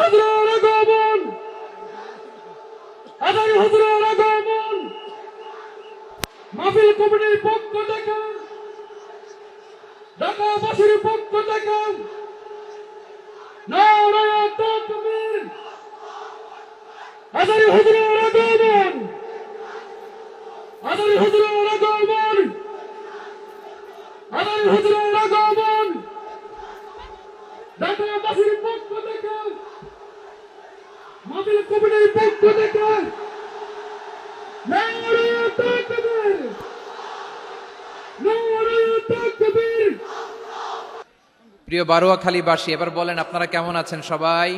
হুজুরের আগমন, আদারি হুজুরের আগমন, মাহফিল কমিটির পক্ষ থেকে, ঢাকাবাসীর পক্ষ থেকে নারায়ে তাকবীর। আদারি হুজুরের আগমন, আদারি হুজুরের আগমন, আদারি হুজুরের আগমন, ঢাকাবাসীর পক্ষ থেকে, মাহফিল কমিটির পক্ষ থেকে নারায়ে তাকবীর, নারায়ে তাকবীর। প্রিয় বারুয়াখালীবাসী, এবার বলেন আপনারা কেমন আছেন সবাই?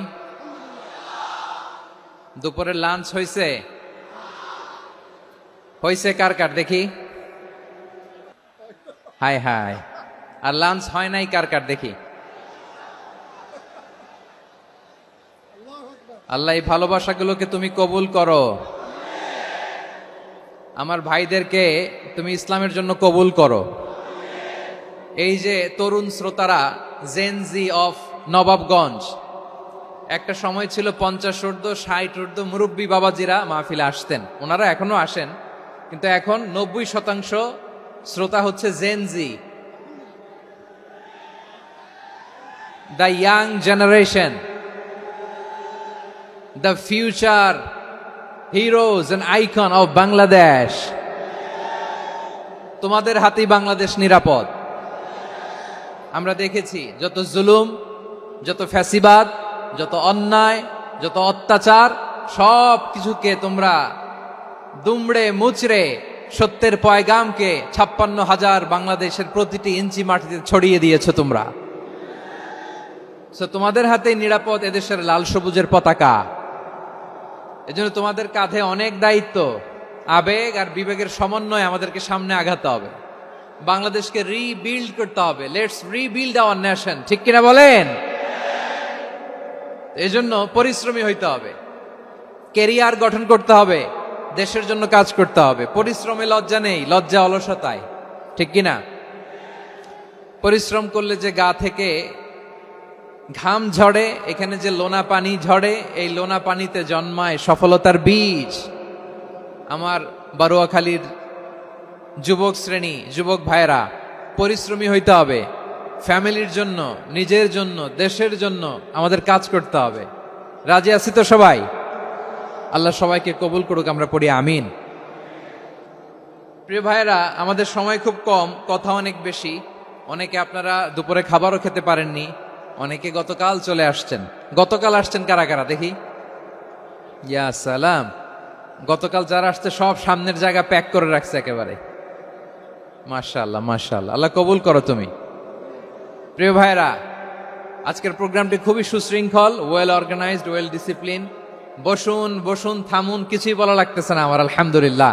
দুপুরের লাঞ্চ হয়েছে? হয়েছে কার কার দেখি? High high. আর লাঞ্চ হয় নাই কার কার দেখি? আল্লাহ এই ভালোবাসাগুলোকে তুমি কবুল করো। আমার ভাইদেরকে তুমি ইসলামের জন্য কবুল করো। এই যে তরুণ শ্রোতারা, জেনজি অফ নবাবগঞ্জ, একটা সময় ছিল 50 ঊর্ধ্ব 60 ঊর্ধ্ব মুরব্বী বাবাজিরা মাহফিলে আসতেন, ওনারা এখনো আসেন, কিন্তু এখন 90% শ্রোতা হচ্ছে Gen Z, the young generation, the future heroes and icon of Bangladesh. তোমাদের হাতেই বাংলাদেশ নিরাপদ। আমরা দেখেছি যত জুলুম, যত ফ্যাসিবাদ, যত অন্যায়, যত অত্যাচার, সব কিছুকে তোমরা দুমড়ে মুচড়ে সত্যের পয়গামকে 56,000 বাংলাদেশের প্রতিটি ইঞ্চি মাটিতে ছড়িয়ে দিয়েছো তোমরা। তোমাদের হাতে নিরাপদ এদেশের লাল সবুজের পতাকা। এজন্য তোমাদের কাঁধে অনেক দায়িত্ব। আবেগ আর বিবেকের সমন্বয়ে আমাদেরকে সামনে আগাতে হবে, বাংলাদেশকে রিবিল্ড করতে হবে। লেটস রিবিল্ড আওয়ার নেশন, ঠিক কিনা বলেন? এজন্য পরিশ্রমী হইতে হবে, কেরিয়ার গঠন করতে হবে, দেশের জন্য কাজ করতে হবে। পরিশ্রমে লজ্জা নেই, লজ্জা অলসতায়, ঠিক কিনা? পরিশ্রম করলে যে গা থেকে ঘাম ঝরে, এখানে যে লোনা পানি ঝরে, এই লোনা পানিতে জন্মায় সফলতার বীজ। আমার বারুয়াখালীর যুবক শ্রেণী, যুবক ভাইরা, পরিশ্রমী হইতে হবে। ফ্যামিলির জন্য, নিজের জন্য, দেশের জন্য আমাদের কাজ করতে হবে। রাজি আছি তো সবাই? আল্লাহ সবাইকে কবুল করুক, আমরা পড়ি আমিন। প্রিয় ভাইরা, আমাদের সময় খুব কম, কথা অনেক বেশি। অনেকে আপনারা দুপুরে খাবারও খেতে পারেননি, অনেকে গতকাল চলে আসছেন। গতকাল আসছেন কারা কারা দেখি? ইয়া সালাম। গতকাল যারা আসছে সব সামনের জায়গা প্যাক করে রাখছে একেবারে। মাশাআল্লাহ, মাশাআল্লাহ, আল্লাহ কবুল করো তুমি। প্রিয় ভাইরা, আজকের প্রোগ্রামটি খুবই সুশৃঙ্খল, ওয়েল অর্গানাইজড, ওয়েল ডিসিপ্লিন। বসুন বসুন, থামুন, কিছুই বলা লাগতেছে না আমার। আলহামদুলিল্লাহ,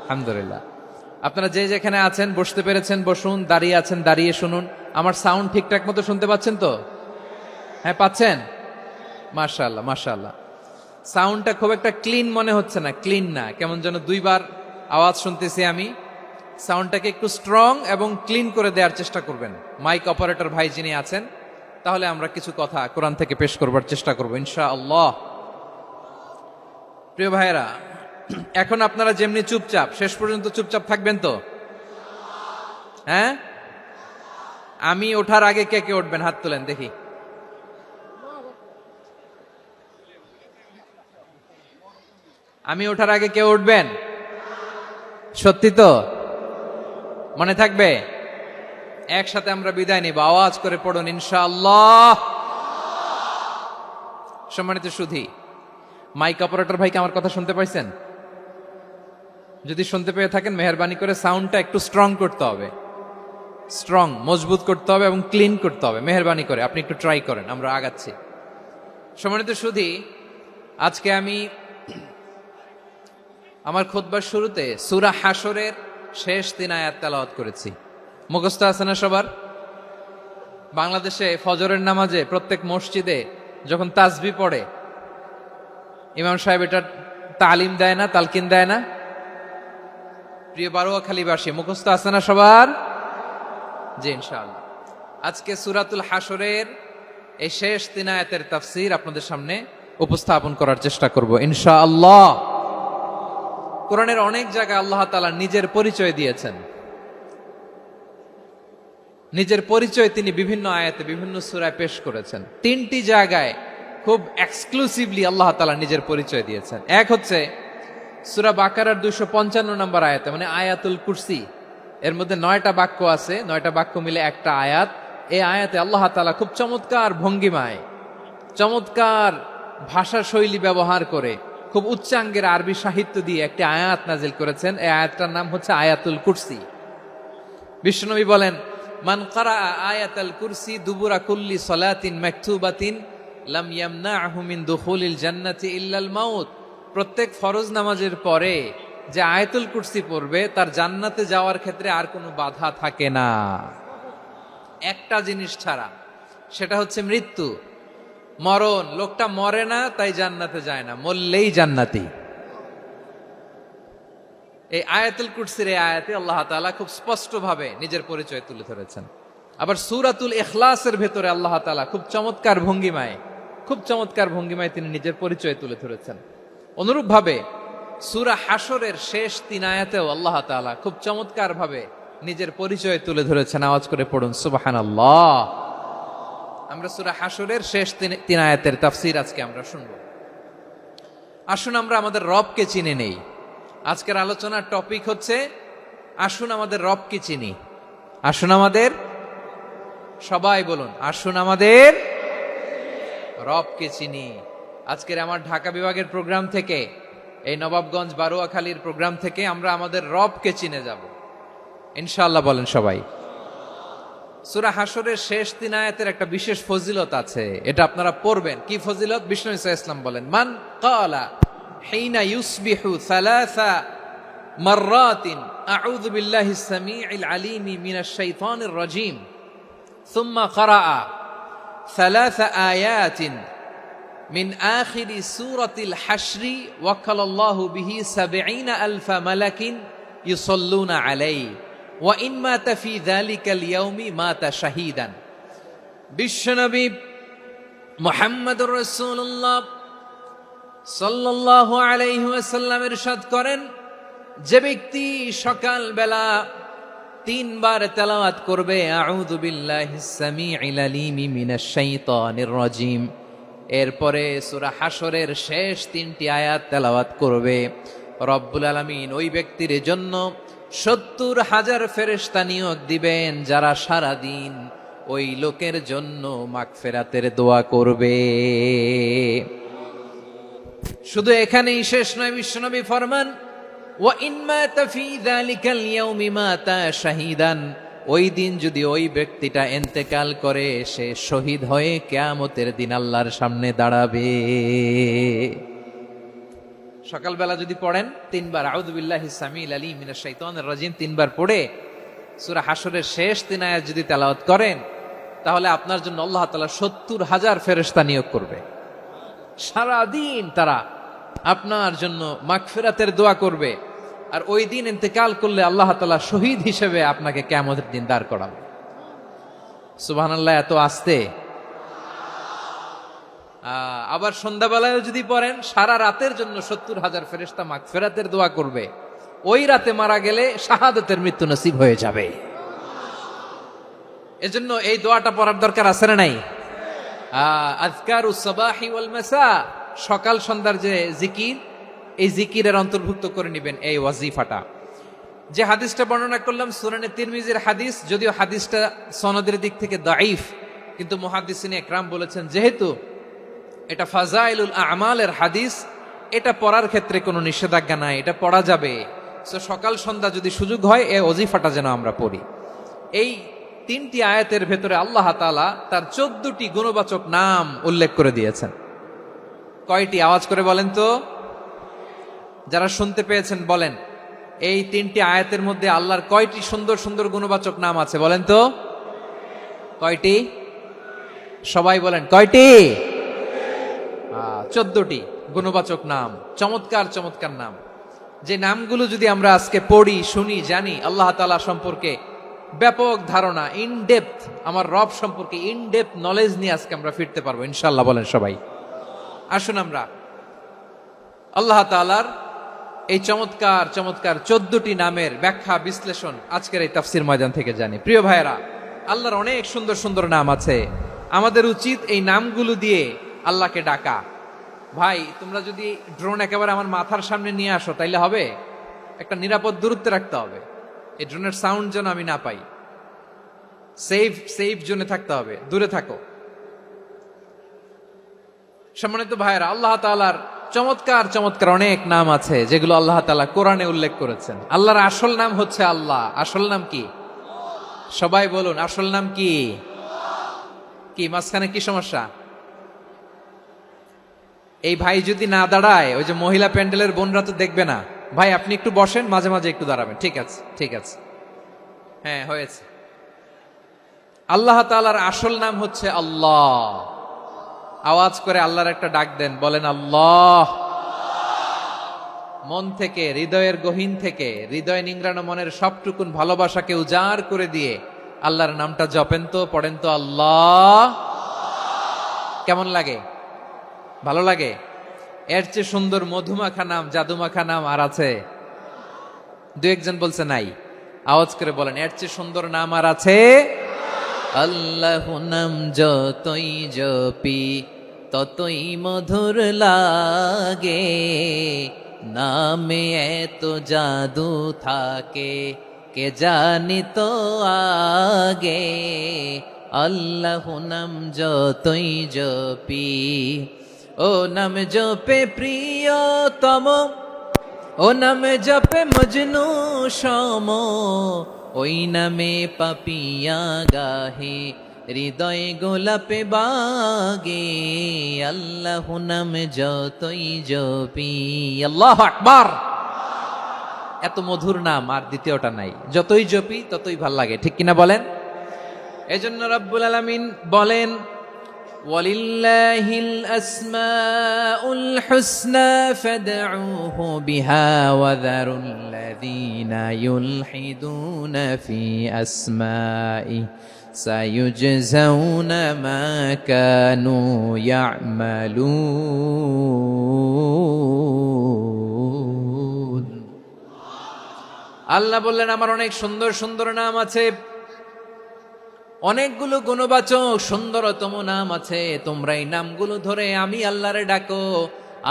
আলহামদুলিল্লাহ। আপনারা যে যেখানে আছেন বসতে পেরেছেন বসুন, দাঁড়িয়ে আছেন দাঁড়িয়ে শুনুন। আমার সাউন্ড ঠিকঠাক মতো শুনতে পাচ্ছেন তো? হ্যাঁ, পাচ্ছেন? মাশাআল্লাহ, মাশাআল্লাহ। সাউন্ডটা খুব একটা ক্লিন মনে হচ্ছে না, ক্লিন না, কেমন যেন দুইবার আওয়াজ শুনতেছি আমি। সাউন্ডটাকে একটু স্ট্রং এবং ক্লিন করে দেওয়ার চেষ্টা করবেন মাইক অপারেটর ভাই যিনি আছেন। তাহলে আমরা কিছু কথা কোরআন থেকে পেশ করবার চেষ্টা করব ইনশাআল্লাহ। প্রিয় ভাইয়েরা, এখন আপনারা যেমনি চুপচাপ, শেষ পর্যন্ত চুপচাপ থাকবেন তো? হ্যাঁ, আমি ওঠার আগে কে কে উঠবেন? হাত তোলেন দেখি। আমি ওঠার আগে কে উঠবেন? সত্যি তো? মনে থাকবে? একসাথে আমরা বিদায় নিব, আওয়াজ করে পড়ুন ইনশাআল্লাহ। সম্মানিত সুধী, মাইক অপারেটর ভাইকে আমার কথা শুনতে পাইছেন? যদি শুনতে পেয়ে থাকেন, মেহেরবানি করে সাউন্ডটা একটু স্ট্রং করতে হবে, স্ট্রং, মজবুত করতে হবে এবং ক্লিন করতে হবে। মেহেরবানি করে আপনি একটু ট্রাই করেন, আমরা আগাচ্ছি। সম্মানিত সুধী, আজকে আমি আমার খুতবার শুরুতে সূরা হাশরের শেষ 3 আয়াত তেলাওয়াত করেছি। মুখস্থ আছে না সবার? বাংলাদেশে ফজরের নামাজে প্রত্যেক মসজিদে যখন তাসবিহ পড়ে, ইমাম সাহেব এটা তালিম দেয় না, তালকিন দেয় না? প্রিয় বারুয়াখালীবাসী, মুখস্থ আছে না সবার? জি ইনশাআল্লাহ। আজকে সূরাতুল হাশরের এই শেষ 3 আয়াতের তাফসীর আপনাদের সামনে উপস্থাপন করার চেষ্টা করব ইনশাআল্লাহ। কোরআনের অনেক জায়গায় আল্লাহ তাআলা নিজের পরিচয় দিয়েছেন। নিজের পরিচয় তিনি বিভিন্ন আয়াতে বিভিন্ন সূরায় পেশ করেছেন। 3টি জায়গায় খুব এক্সক্লুসিভলি আল্লাহ তাআলা নিজের পরিচয় দিয়েছেন। এক হচ্ছে সূরা বাকারার 255 নম্বর আয়াতে, মানে আয়াতুল কুরসি। এর মধ্যে 9টা বাক্য আছে, 9টা বাক্য মিলে একটা আয়াত। এই আয়াতে আল্লাহ তাআলা খুব চমৎকার ভঙ্গিমায়, চমৎকার ভাষা শৈলী ব্যবহার করে, খুব উচ্চাঙ্গের আরবি সাহিত্য দিয়ে একটি আয়াত নাজিল করেছেন। এই আয়াতটার নাম হচ্ছে আয়াতুল কুরসি। বিশ্বনবী বলেন, মান ক্বারা আয়াতুল কুরসি দুবুরা কুল্লি সালাতিন মাকতুবাতিন লাম ইয়ামনাহু মিন দুখুলিল জান্নাতি ইল্লাল মাউত। প্রত্যেক ফরজ নামাজের পরে যে আয়াতুল কুরসি পড়বে তার জান্নাতে যাওয়ার ক্ষেত্রে আর কোনো বাধা থাকে না, একটা জিনিস ছাড়া, সেটা হচ্ছে মৃত্যু, মরণ। লোকটা মরে না তাই জান্নাতে যায় না, মরলেই জান্নাতি। এই আয়াতুল কুরসির এই আয়াতে আল্লাহ তাআলা খুব স্পষ্টভাবে নিজের পরিচয় তুলে ধরেছেন। আবার সূরাতুল ইখলাসের ভেতরে আল্লাহ তাআলা খুব চমৎকার ভঙ্গিমায় তিনি নিজের পরিচয় তুলে ধরেছেন। অনুরূপভাবে সূরা হাশরের শেষ 3 আয়াতেও আল্লাহ তাআলা খুব চমৎকার ভাবে নিজের পরিচয় তুলে ধরেছেন। আওয়াজ করে পড়ুন সুবহানাল্লাহ। আমরা সূরা হাশরের শেষ 3 আয়াতের তাফসীর আজকে আমরা শুনব। আসুন আমরা আমাদের রবকে চিনে নেই। আজকের আলোচনার টপিক হচ্ছে আসুন আমাদের রবকে চিনি। আসুন আমাদের, সবাই বলুন, আসুন আমাদের রবকে চিনি। আজকের আমার ঢাকা বিভাগের প্রোগ্রাম থেকে, এই নবাবগঞ্জ বারোয়াখালীর প্রোগ্রাম থেকে আমরা আমাদের রবকে চিনে যাব ইনশাআল্লাহ। বলেন সবাই। সূরা হাশরের শেষ 3 আয়াতের একটা বিশেষ ফজিলত আছে, এটা আপনারা পড়বেন। কি ফজিলত? বিষ্ণু ঈসা ইসলাম বলেন, মান ক্বালা হিনা ইউসবিহু সালাসা মাররাতিন আউযু বিল্লাহিস সামিউল আলীম মিনাশ শাইতানির রাজীম সুম্মা ক্বারাআ সালাসা আয়াতিন মিন আখিরি সূরাতিল হাশরি ওয়াক্কালাল্লাহু বিহি ৭০,০০০ মালাকিন ইউসাল্লুনা আলাইহি ওয়া ইন মাতা ফি যালিকাল ইয়াউমি মাতা শাহীদান। বিশ্বনবী মুহাম্মদুর রাসূলুল্লাহ সাল্লাল্লাহু আলাইহি ওয়াসাল্লাম ইরশাদ করেন, যে ব্যক্তি সকাল বেলা 3 বার তেলাওয়াত করবে আউযু বিল্লাহিস সামিউল আলীম মিনাশ শাইতানির রাজীম, এরপরে সূরা হাশরের শেষ 3টি আয়াত তেলাওয়াত করবে, রব্বুল আলামিন ওই ব্যক্তির জন্য ৭০,০০০ ফেরেশতা নিয়োগ দিবেন যারা সারা দিন ওই লোকের জন্য মাগফিরাতের দোয়া করবে। শুধু এখানেই শেষ নয়, বিশ্বনবী ফরমান, ওয়া ইন মাতা ফি যালিকাল ইয়াউমি মাতা শাহীদান, ওই দিন যদি ওই ব্যক্তিটা ইন্তেকাল করে সে শহীদ হয়ে কিয়ামতের দিন আল্লাহর সামনে দাঁড়াবে। সকালবেলা যদি পড়েন 3 বার আউযু বিল্লাহিস সামিউল আলীম মিনাশ শাইতানির রাজীম 3 বার পড়ে সূরা হাশরের শেষ 3 আয়াত যদি তেলাওয়াত করেন, তাহলে আপনার জন্য আল্লাহ তাআলা ৭০,০০০ ফেরেশতা নিয়োগ করবে। সারা দিন তারা আপনার জন্য মাগফিরাতের দোয়া করবে। আর ওই দিন ইন্তেকাল করলে আল্লাহ তাআলা শহীদ হিসেবে আপনাকে কিয়ামতের দিন দাঁড় করাবে। সুবহানাল্লাহ। এত আস্তে। আবার সন্ধ্যাবেলায় যদি পড়েন, সারা রাতের জন্য ৭০,০০০ ফেরেশতা মাগফিরাতের দোয়া করবে। ওই রাতে মারা গেলে শাহাদাতের মৃত্যু নসিব হয়ে যাবে। এজন্য এই দোয়াটা পড়ার দরকার আছে না নাই? আযকারুস সাবাহি ওয়াল মাসা, সকাল সন্ধ্যার যে জিকির, এই জিকিরের অন্তর্ভুক্ত করে নেবেন এই ওয়াজিফাটা। যে হাদিসটা বর্ণনা করলাম সুনানে তিরমিজির হাদিস, যদিও হাদিসটা সনদের দিক থেকে দাঈফ, কিন্তু মুহাদ্দিসিনে ইকরাম বলেছেন যেহেতু এটা ফাজাইলুল আমালের হাদিস, এটা পড়ার ক্ষেত্রে কোনো নিষেধাজ্ঞা নাই, এটা পড়া যাবে। সো সকাল সন্ধ্যা যদি সুযোগ হয় এই ওয়াজিফাটা যেন আমরা পড়ি। এই 3টি আয়াতের ভেতরে আল্লাহ তাআলা তার 14টি গুণবাচক নাম উল্লেখ করে দিয়েছেন। কয়টি? আওয়াজ করে বলেন তো, যারা শুনতে পেয়েছেন বলেন। এই 3টি আয়াতের মধ্যে আল্লাহর কয়টি সুন্দর সুন্দর গুণবাচক নাম আছে বলেন তো? কয়টি? সবাই বলেন কয়টি? 14টি গুণবাচক নাম, চমৎকার চমৎকার নাম। যে নামগুলো যদি আমরা আজকে পড়ি, শুনি, জানি, আল্লাহ তাআলা সম্পর্কে ব্যাপক ধারণা, ইন ডেপথ আমার রব সম্পর্কে ইন ডেপথ নলেজ নিয়ে আজকে আমরা ফিরতে পারবো ইনশাআল্লাহ। বলেন সবাই। আসুন আমরা আল্লাহ তাআলার এই চমৎকার চমৎকার 14টি নামের ব্যাখ্যা বিশ্লেষণ আজকের এই তাফসীর ময়দান থেকে জানি। প্রিয় ভাইয়েরা, আল্লাহর অনেক সুন্দর সুন্দর নাম আছে। আমাদের উচিত এই নামগুলো দিয়ে আল্লাহকে ডাকা। ভাই, তোমরা যদি ড্রোন একেবারে আমার মাথার সামনে নিয়ে আসো তাইলে হবে? একটা নিরাপদ দূরত্বে রাখতে হবে, এই ড্রোনের সাউন্ড যেন আমি না পাই। সেফ জোনে থাকতে হবে, দূরে থাকো। সম্মানিত ভাইয়েরা, আল্লাহ তাআলার চমৎকার চমৎকার অনেক নাম আছে যেগুলো আল্লাহ তাআলা কোরআনে উল্লেখ করেছেন। আল্লাহর আসল নাম হচ্ছে আল্লাহ। আসল নাম কি? সবাই বলুন, আসল নাম কি? কি মাঝখানে কি সমস্যা? এই ভাই যদি না দাঁড়ায়, ওই যে মহিলা প্যান্ডেলের বোনরা তো দেখবে না। ভাই আপনি একটু বসেন, মাঝে মাঝে একটু দাঁড়াবেন। ঠিক আছে, ঠিক আছে, হ্যাঁ হয়েছে। আল্লাহ তাআলার আসল নাম হচ্ছে আল্লাহ। আওয়াজ করে আল্লাহর একটা ডাক দেন, বলেন আল্লাহ। মন থেকে, হৃদয়ের গহীন থেকে, হৃদয় নিংড়ানো মনের সবটুকুন ভালোবাসাকে উজাড় করে দিয়ে আল্লাহর নামটা জপেন তো, পড়েন তো আল্লাহ। কেমন লাগে? ভালো লাগে? এর চেয়ে সুন্দর মধুমাখা নাম, জাদুমাখা নাম আর আছে? দু একজন বলছে নাই। আওয়াজ করে বলেন, এর চেয়ে সুন্দর নাম আর আছে? আল্লাহ নাম যতই জপি ততই মধুর লাগে, নামে এত জাদু থাকে কে জানি তো আগে। আল্লাহ নাম যতই জপি, ও নাম জপে প্রিয়তম, ও নাম জপে মজনু সম, ওই নামে পাপিয়া গাহে হৃদয় গোলাপে বাগে। আল্লাহ নাম যতই জপি। আল্লাহু আকবার। এত মধুর নাম আর দ্বিতীয়টা নাই। যতই জপি ততই ভাল লাগে, ঠিক কিনা বলেন? এজন্য রব্বুল আলামিন বলেন, ওয়ালিল্লাহিল আসমাউল হুসনা ফাদউহু বিহা ওয়া যারুল্লাযীনা ইউলহিদুনা ফি আসমাইহি সায়ুজজাউনা মা কানু ইয়ামালুন। আল্লাহ বললেন, আমার অনেক সুন্দর সুন্দর নাম আছে, অনেকগুলো গুণবাচক সুন্দরতম নাম আছে। তোমরা এই নামগুলো ধরে আমি আল্লাহরে ডাকো,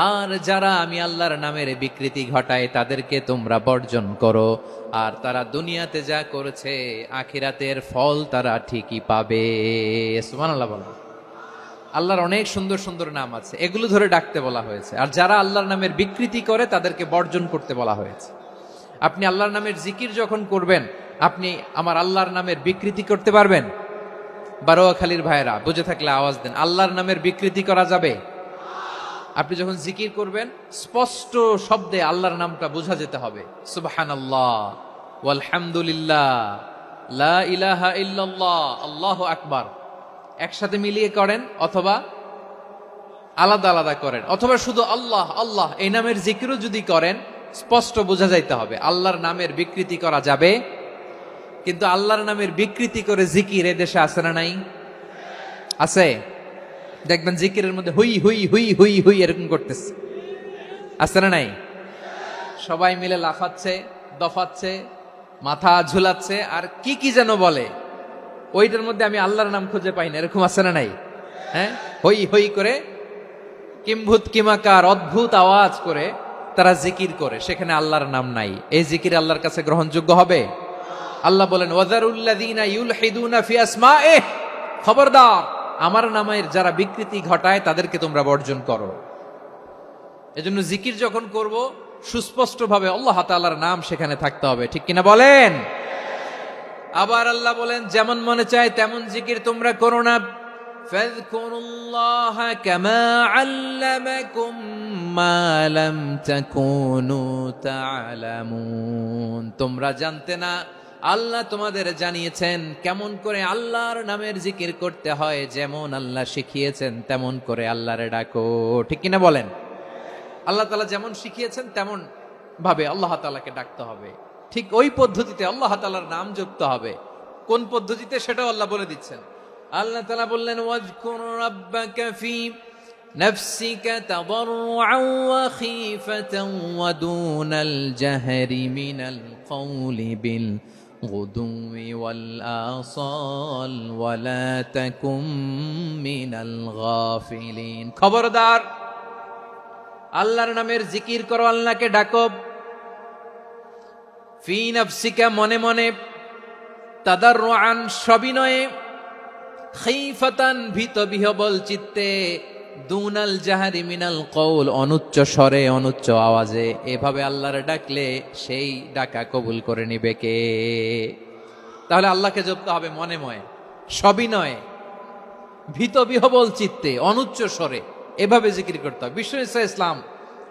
আর যারা আমি আল্লাহর নামের বিকৃতি ঘটায় তাদেরকে তোমরা বর্জন করো। আর তারা দুনিয়াতে যা করেছে আখিরাতের ফল তারা ঠিকই পাবে। সুবহানাল্লাহ বলো। আল্লাহর অনেক সুন্দর সুন্দর নাম আছে, এগুলো ধরে ডাকতে বলা হয়েছে। আর যারা আল্লাহর নামের বিকৃতি করে তাদেরকে বর্জন করতে বলা হয়েছে। আপনি আল্লাহর নামের জিকির যখন করবেন, আপনি আমার আল্লাহর নামের বিকৃতি করতে পারবেন? বারোয়াখালীর ভাইয়েরা বুঝে থাকলে আওয়াজ দেন, আল্লাহর নামের বিকৃতি করা যাবে? আপনি যখন জিকির করবেন স্পষ্ট শব্দে আল্লাহর নামটা বোঝা যেতে হবে। সুবহানাল্লাহ, ওয়ালহামদুলিল্লাহ, লা ইলাহা ইল্লাল্লাহ, আল্লাহু আকবার। একসাথে মিলিয়ে করেন অথবা আলাদা আলাদা করেন, অথবা শুধু আল্লাহ আল্লাহ এই নামের জিকিরও যদি করেন স্পষ্ট বোঝা যাইতে হবে। আল্লাহর নামের বিকৃতি করা যাবে? কিন্তু আল্লাহর নামের বিকৃতি করে জিকির এদেশে আছে না নাই? আছে। দেখবেন জিকিরের মধ্যে হুই হুই হুই হুই হুই এরকম করতেছে, আছে না নাই? সবাই মিলে লাফাচ্ছে, দফাচ্ছে, মাথা ঝুলাচ্ছে, আর কি কি যেন বলে। ওইটার মধ্যে আমি আল্লাহর নাম খুঁজে পাই না, এরকম আছে না নাই? হ্যাঁ, হই হই করে কিম্ভূত কিমাকার অদ্ভুত আওয়াজ করে তারা জিকির করে, সেখানে আল্লাহর নাম নাই। এই জিকির আল্লাহর কাছে গ্রহণযোগ্য হবে? আল্লাহ বলেন, ওয়াযারুল্লাযীনা ইউলহিদুনা ফি আসমাইহি, খবরদার আমার নামের যারা বিকৃতি ঘটায় তাদেরকে তোমরা বর্জন করো। এজন্য জিকির যখন করব সুস্পষ্টভাবে আল্লাহ তাআলার নাম সেখানে থাকতে হবে, ঠিক কিনা বলেন? আবার আল্লাহ বলেন, যেমন মনে চায় তেমন জিকির তোমরা করো না। ফাযকুরুল্লাহা কামা আল্লামাকুম মা লাম তাকুনু তা'লামুন। তোমরা জানতে না, আল্লাহ তোমাদের জানিয়েছেন কেমন করে আল্লাহর নামের জিকির করতে হয়। যেমন আল্লাহ শিখিয়েছেন তেমন করে আল্লাহরে ডাকো, ঠিক কিনা বলেন? আল্লাহ তাআলা যেমন শিখিয়েছেন তেমন ভাবে আল্লাহ তাআলাকে ডাকতে হবে, ঠিক ওই পদ্ধতিতে আল্লাহ তাআলার নাম জপতে হবে। কোন পদ্ধতিতে সেটাও আল্লাহ বলে দিচ্ছেন। আল্লাহ তাআলা বললেন ওয়াজকুর রাব্বাকা ফি নাফসিকা তাদাররুআন ওয়া খীফাতান ওয়া দুনাল জাহরি মিনাল কওলি বিল গুদুই ওয়াল আসাল ওয়া লা তাকুম মিনাল গাফিলিন। খবরদার, আল্লাহর নামের জিকির করো, আল্লাহকে ডাকো। ফি নাফসিকা, মনে মনে, তাদাররুআন, সবিনয়ে, খীফাতান, ভীত বিহবল চিত্তে, দুনাল জাহারি মিনাল কওল, অনুচ্চ স্বরে, অনুচ্চ আওয়াজে। এভাবে আল্লাহর ডাকলে সেই ডাকা কবুল করে নিবে কে? তাহলে আল্লাহকে জপতে হবে মনে মনে, সবিনয়ে, ভীত বিহবল চিত্তে, অনুচ্চ স্বরে, এভাবে জিকির করতে হবে। বিষ্ণু ইসলাম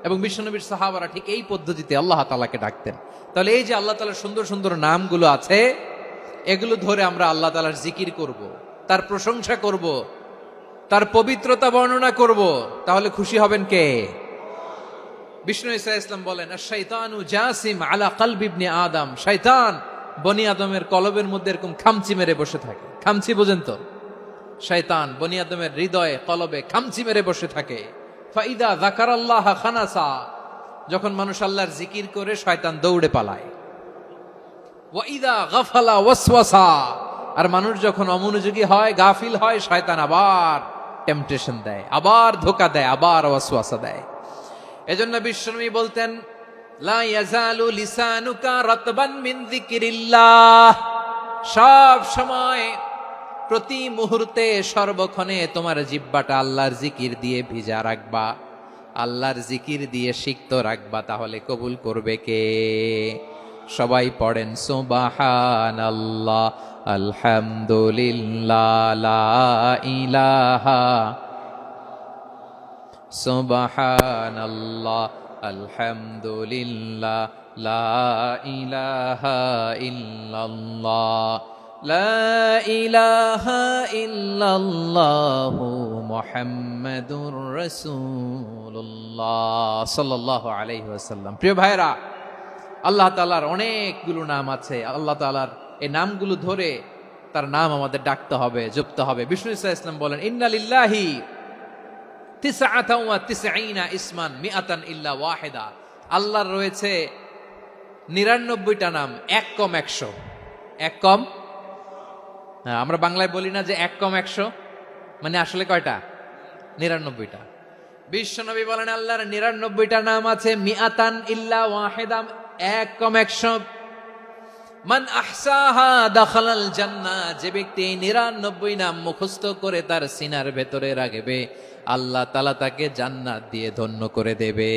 এবং বিশ্বনবীর সাহাবারা ঠিক এই পদ্ধতিতে আল্লাহ তাআলাকে ডাকতেন। তাহলে এই যে আল্লাহ তাআলার সুন্দর সুন্দর নামগুলো আছে, এগুলো ধরে আমরা আল্লাহ তাআলার জিকির করব, তার প্রশংসা করব, তার পবিত্রতা বর্ণনা করব, তাহলে খুশি হবেন কে? বিষ্ণু ইসলাম বলেন আশ-শাইতানু জাসিম আলা কলবি ইবনে আদম, শয়তান বনি আদমের কলবের মধ্যে এরকম খামচি মেরে বসে থাকে। খামচি বোঝেন তো? শয়তান বনি আদমের হৃদয়ে, কলবে খামচি মেরে বসে থাকে। ফাইদা যাকারাল্লাহ খানাসা, যখন মানুষ আল্লাহর জিকির করে শয়তান দৌড়ে পালায়। ওয়া ইদা গাফালা ওয়াসওয়াসা, আর মানুষ যখন অমনোযোগী হয়, গাফিল হয়, শয়তান আবার টেম্পটেশন দেয়, আবার ধোঁকা দেয়, আবার ওয়াসওয়াসা দেয়। এজন্য বিশ্বনবী বলতেন লা ইয়াজালু লিসানুকা রাতবান মিন যিকরিল্লাহ, সব সময়, প্রতি মুহূর্তে, সর্বক্ষণে তোমার জিহ্বাটা আল্লাহর জিকির দিয়ে ভিজা রাখবা, আল্লাহর জিকির দিয়ে সিক্ত রাখবা, তাহলে কবুল করবে কে? সবাই পড়েন সুবহানাল্লাহ, আলহামদুলিল্লাহ, লা ইলাহা, সুবহানাল্লাহ, আলহামদুলিল্লাহ, লা ইলাহা ইল্লাল্লাহ, লা ইলাহা ইল্লাল্লাহু মুহাম্মাদুর রাসূলুল্লাহ সাল্লাল্লাহু আলাইহি ওয়াসাল্লাম। প্রিয় ভাইরা, আল্লাহ তাআলার অনেকগুলো নাম আছে। আল্লাহ তাআলার এই নামগুলো ধরে তার নাম আমাদের ডাকতে হবে, জপতে হবে। বিষ্ণু ইসলাম বলেন ইন্না লিল্লাহি 99 ইসমান মিআতান ইল্লা ওয়াহিদা, আল্লাহর রয়েছে 99টা নাম, এক কম 100। এক কম, হ্যাঁ, আমরা বাংলায় বলি না যে এক কম 100, মানে আসলে কয়টা? 99টা। বিশ্বনবী বলেন আল্লাহর 99টা নাম আছে, মিআতান ইল্লা ওয়াহিদা, এক কম 100। মান আহসাহা দাখালাল জান্নাহ, যে ব্যক্তি 99 নাম মুখস্থ করে তার সিনার ভেতরে রাখবে, আল্লাহ তাআলা তাকে জান্নাত দিয়ে ধন্য করে দেবে।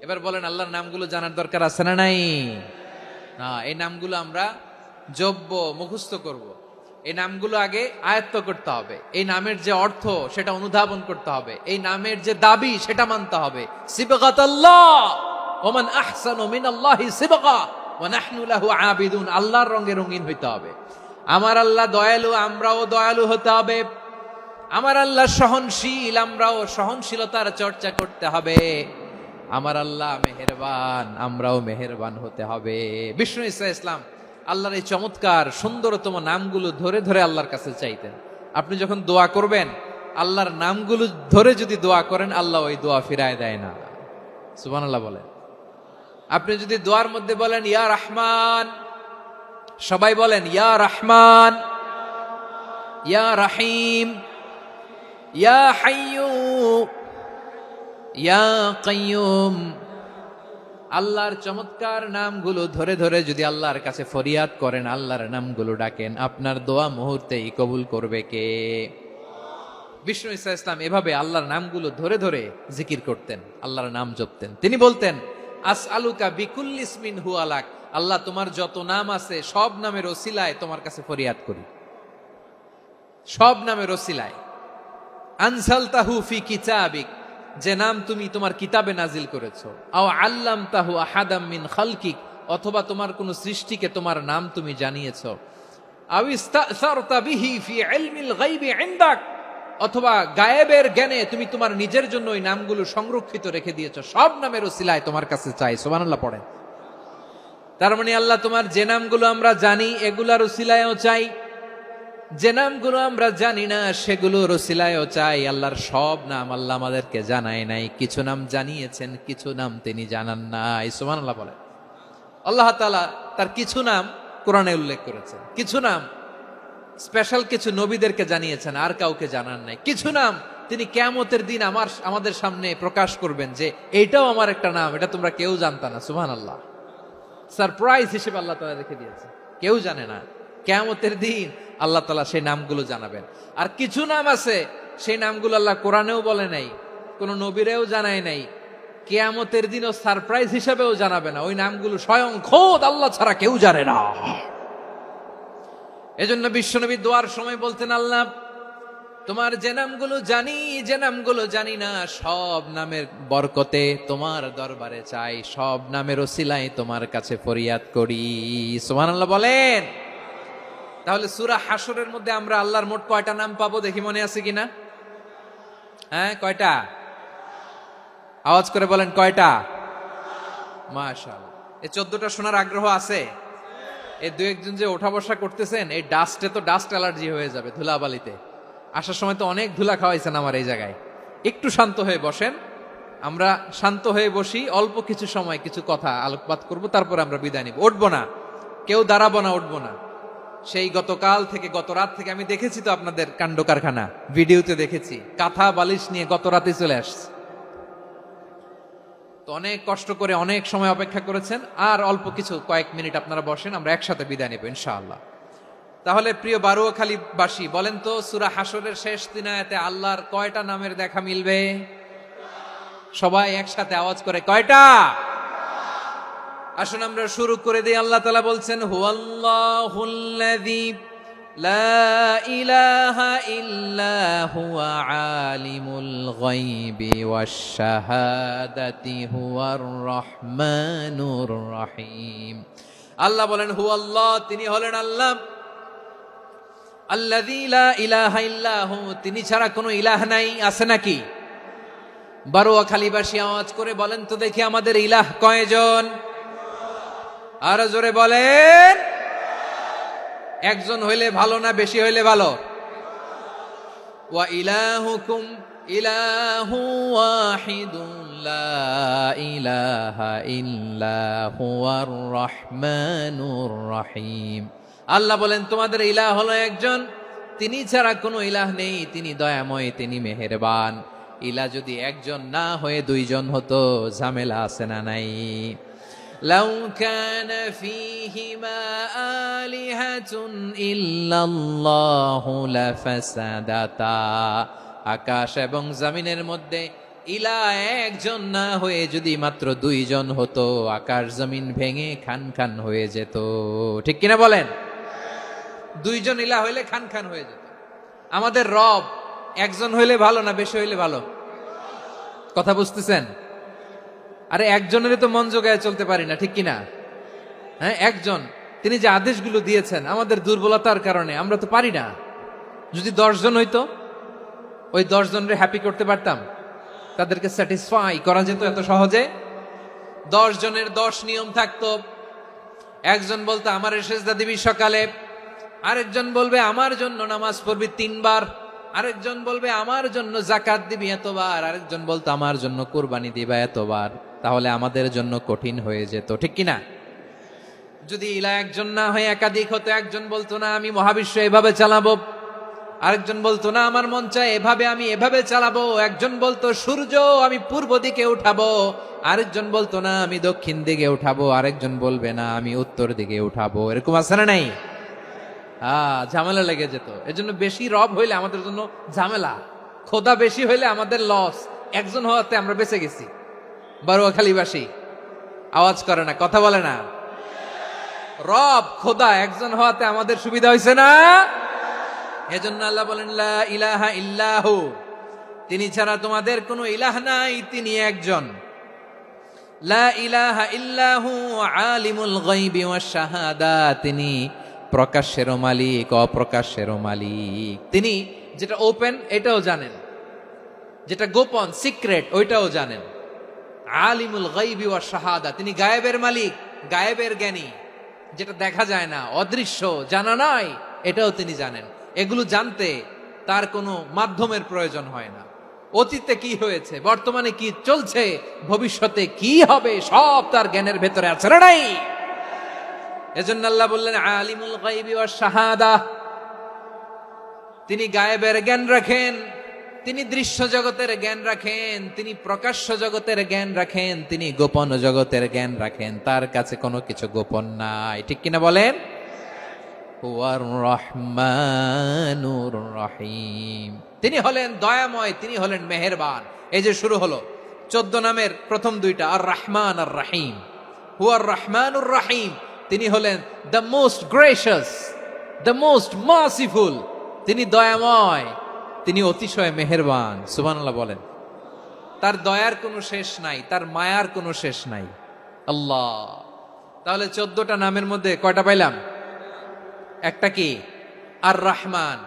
এবার বলেন আল্লাহর নামগুলো জানার দরকার আছে না নাই? না, এই নামগুলো আমরা জপব, মুখস্থ করব। এই নামগুলো আগে আয়ত্ত করতে হবে। এই নামের যে অর্থ সেটা অনুধাবন করতে হবে। এই নামের যে দাবি সেটা মানতে হবে। সিবগাতাল্লাহ ওয়া মান আহসানু মিনাল্লাহি সিবগা ওয়া নাহনু লাহু আবিদুন, আল্লাহর রঙে রঙিন হইতে হবে। আমার আল্লাহ দয়ালু, আমরাও দয়ালু হতে হবে। আমার আল্লাহ সহনশীল, আমরাও সহনশীলতার চর্চা করতে হবে। আমার আল্লাহ মেহেরবান, আমরাও মেহেরবান হতে হবে। বিষ্ণু ইসলাম আল্লাহর এই চমৎকার সুন্দরতম নামগুলো ধরে ধরে আল্লাহর কাছে চাইতেন। আপনি যখন দোয়া করবেন, আল্লাহর নামগুলো ধরে যদি দোয়া করেন, আল্লাহ ওই দোয়া ফিরায় দেয় না। সুবহানাল্লাহ বলেন। আপনি যদি দোয়ার মধ্যে বলেন ইয়া রহমান, সবাই বলেন ইয়া রহমান, ইয়া রহিম, ইয়া হাইয়্যু, ইয়া কাইয়্যুম, আল্লাহর চমৎকার নামগুলো ধরে ধরে যদি আল্লাহর কাছে ফরিয়াদ করেন, আল্লাহর নামগুলো ডাকেন, আপনার দোয়া মুহূর্তেই কবুল করবে কে? বিষ্ণু ইসলাম এভাবে আল্লাহর নামগুলো ধরে ধরে জিকির করতেন, আল্লাহর নাম জপতেন। তিনি বলতেন আসআলুকা বিকুল্লি ইসমিন হুয়া লাক, আল্লাহ তোমার যত নাম আছে সব নামের ওসিলায় তোমার কাছে ফরিয়াদ করি, সব নামের ওসিলায়। আনসালতাহু ফি কিতাবিক, যে নাম তুমি তোমার কিতাবে নাজিল করেছো। আও আল্লামতাহু আহাদাম মিন খালকিক, অথবা তোমার কোন সৃষ্টিকে তোমার নাম তুমি জানিয়েছো। আও ইস্তাসারতা বিহি ফি ইলমিল গায়বি ইনদাক, অথবা গায়েবের জ্ঞানে তুমি তোমার নিজের জন্য ওই নামগুলো সংরক্ষিত রেখে দিয়েছো। সব নামের ওসিলায় তোমার কাছে চাই। সুবহানাল্লাহ পড়েন। তার মানে আল্লাহ তোমার যে নামগুলো আমরা জানি এগুলার উসিলায়ও চাই, যে নামগুলো আমরা জানি না সেগুলোর উসিলায়ও চাই। আল্লাহর সব নাম আল্লাহ আমাদেরকে জানায় নাই, কিছু নাম জানিয়েছেন, কিছু নাম তিনি জানান নাই। সুবহানাল্লাহ বলেন। আল্লাহ তাআলা তার কিছু নাম কোরআনে উল্লেখ করেছেন, কিছু নাম স্পেশাল কিছু নবীদেরকে জানিয়েছেন, আর কাউকে জানান নাই। কিছু নাম তিনি কিয়ামতের দিন আমাদের সামনে প্রকাশ করবেন যে এইটাও আমার একটা নাম, এটা তোমরা কেউ জানতা না। সুবহানাল্লাহ, সারপ্রাইজ হিসেবে আল্লাহ তাআলা রেখে দিয়েছে, কেউ জানে না। কিয়ামতের দিন আল্লাহ তাআলা সেই নামগুলো জানাবেন। আর কিছু নাম আছে সেই নামগুলো আল্লাহ কোরআনেও বলে নাই, কোন নবীরেও জানায় নাই, কিয়ামতের দিনও সারপ্রাইজ হিসেবেও জানাবে না। ওই নামগুলো স্বয়ং খোদ আল্লাহ ছাড়া কেউ জানে না। এজন্য বিশ্বনবী দোয়ার সময় বলতেন, আল্লাহ তোমার যে নামগুলো জানি, যে নামগুলো জানি না, সব নামের বরকতে তোমার দরবারে চাই, সব নামের ওসিলায় তোমার কাছে ফরিয়াদ করি। সুবহানাল্লাহ বলেন। তাহলে সূরা হাশরের মধ্যে আমরা আল্লাহর মোট কয়টা নাম পাবো দেখি, মনে আছে কিনা? হ্যাঁ, কয়টা? আওয়াজ করে বলেন, কয়টা? মাশাআল্লাহ। এই 14টা শোনার আগ্রহ আছে? এই দু একজন যে ওঠা বসা করতেছেন, এই ডাস্টে তো ডাস্ট অ্যালার্জি হয়ে যাবে, ধুলাবালিতে আসার সময় তো অনেক ধুলা খাওয়াইছেন আমার এই জায়গায়। একটু শান্ত হয়ে বসেন, আমরা শান্ত হয়ে বসি, অল্প কিছু সময় কিছু কথা আলোকপাত করব, তারপরে আমরা বিদায় নিব। উঠবো না, কেউ দাঁড়াবো না, উঠবো না। সেই গতকাল থেকে, গত রাত থেকে আমি দেখেছি তো আপনাদের কাণ্ড কারখানা, ভিডিওতে দেখেছি, কাঁথা বালিশ নিয়ে গত রাতে চলে আসছে। তো অনেক কষ্ট করে অনেক সময় অপেক্ষা করেছেন, আর অল্প কিছু কয়েক মিনিট আপনারা বসেন, আমরা একসাথে বিদায় নেব ইনশাআল্লাহ। তাহলে প্রিয় বারুয়াখালীবাসী, বলেন তো সূরা হাশরের শেষ 3 আয়াতে আল্লাহর কয়টা নামের দেখা মিলবে? সবাই একসাথে আওয়াজ করে, কয়টা? আসুন আমরা শুরু করে দিই। আল্লাহ তাআলা বলছেন, হুয়াল্লাহুল্লাযী লা ইলাহা ইল্লা হুয়া আলিমুল গায়বি ওয়াশ শাহাদাতি হুয়ার রহমানুর রহিম। আল্লাহ বলেন, হুয়াল্লাহ, তিনি হলেন আল্লাহ, আল্লাযী লা ইলাহা ইল্লা হু, তিনি ছাড়া কোনো ইলাহ নাই। আছে নাকি? বারুয়াখালীবাসী আওয়াজ করে বলেন তো দেখি, আমাদের ইলাহ কয়জন? আর জোরে বলেন। একজন হইলে ভালো না বেশি হইলে ভালো? ওয়া ইলাহুকুম ইলাহু ওয়াহিদুন লা ইলাহা ইল্লা হুয়ার রহমানুর রহিম। আল্লাহ বলেন, তোমাদের ইলাহ হলো একজন, তিনি ছাড়া কোনো ইলাহ নেই, তিনি দয়াময়, তিনি মেহেরবান। ইলাহ যদি একজন না হয়ে দুইজন হতো, ঝামেলা আছে না নাই? লাউ কানা ফীহিমা আলিহাতুন ইল্লাল্লাহু লাফাসাদাতা। আকাশ এবং জমিনের মধ্যে ইলাহ একজন না হয়ে যদি মাত্র দুইজন হতো, আকাশ জমিন ভেঙে খান খান হয়ে যেত। ঠিক কিনা বলেন? দুইজন ইলাহ হইলে খান খান হয়ে যেত। আমাদের রব একজন হইলে ভালো না বেশি হইলে ভালো? কথা বুঝতেছেন? আরে একজনের তো মন জোগায় চলতে পারি না, ঠিক কিনা? হ্যাঁ, একজন, তিনি যে আদেশগুলো দিয়েছেন আমাদের দুর্বলতার কারণে আমরা তো পারি না। যদি 10 জন হইতো, ওই 10 জনের হ্যাপি করতে পারতাম, তাদেরকে স্যাটিসফাই করা যেত এত সহজে। 10 জনের 10 নিয়ম থাকতো। একজন বলতো আমার সেজদা দিবি সকালে, আরেকজন বলবে আমার জন্য নামাজ পড়বি 3 বার, আরেকজন বলবে আমার জন্য যাকাত দিবি এতবার, আরেকজন বলতো আমার জন্য কুরবানি দিবা এতবার। তাহলে আমাদের জন্য কঠিন হয়ে যেত, ঠিক কিনা? যদি ইলাহ একজন না হয়ে একাধিক হতো, একজন বলতো না আমি মহাবিশ্ব এভাবে চালাবো, আরেকজন বলতো না আমার মন চায় এভাবে, আমি এভাবে চালাবো, একজন বলতো সূর্য আমি পূর্ব দিকে উঠাবো, আরেকজন বলতো না আমি দক্ষিণ দিকে উঠাবো, আরেকজন বলবে না আমি উত্তর দিকে উঠাবো। এরকম আছে না নাই? ঝামেলা লেগে যেত। এজন্য বেশি রব হইলে আমাদের জন্য ঝামেলা, খোদা বেশি হইলে আমাদের লস। একজন হওয়াতে আমরা বেঁচে গেছি। বারুয়াখালীবাসী আওয়াজ করে না, কথা বলে না। রব খোদা একজন হওয়াতে আমাদের সুবিধা হয়েছে না? এজন্য আল্লাহ বলেন, লা ইলাহা ইল্লাহু, তিনি ছাড়া তোমাদের কোনো ইলাহ নাই, তিনি একজন। লা ইলাহা ইল্লাহু আলিমুল গায়বি ওয়াশ শাহাদা, তিনি প্রকাশ্যেরও মালিক, অপ্রকাশ্যেরও মালিক। তিনি যেটা ওপেন এটাও জানেন, যেটা গোপন সিক্রেট ওইটাও জানেন। আলিমুল গায়বি ওয়াশ শাহাদা, তিনি গায়েবের মালিক, গায়েবের জ্ঞানী, যেটা দেখা যায় না, অদৃশ্য, জানা নাই, এটাও তিনি জানেন। এগুলো জানতে তার কোনো মাধ্যমের প্রয়োজন হয় না। অতীতে কি হয়েছে, বর্তমানে কি চলছে, ভবিষ্যতে কি হবে, সব তার জ্ঞানের ভেতরে আছে না নাই? এজন্য আল্লাহ বললেন আলিমুল গায়বি ওয়াশ শাহাদা, তিনি গায়েবের জ্ঞান রাখেন, তিনি দৃশ্য জগতের জ্ঞান রাখেন, তিনি প্রকাশ্য জগতের জ্ঞান রাখেন, তিনি গোপন জগতের জ্ঞান রাখেন। তার কাছে কোনো কিছু গোপন নাই, ঠিক কিনা বলেন? হুয়ার রহমানুর রহিম, তিনি হলেন দয়াময়, তিনি হলেন মেহেরবান। এই যে শুরু হলো 14 নামের প্রথম দুইটা, আর রহমান আর রহিম। হুয়ার রহমানুর রহিম, তিনি হলেন the most gracious, the most merciful, তিনি দয়াময়, তিনি অতিশয় মেহেরবান। সুবহানাল্লাহ বলেন। তার দয়ার কোনো শেষ নাই, তার মায়ার কোনো শেষ নাই। আল্লাহ, তাহলে 14টা নামের মধ্যে কয়টা পাইলাম? একটা কি? আর রহমান।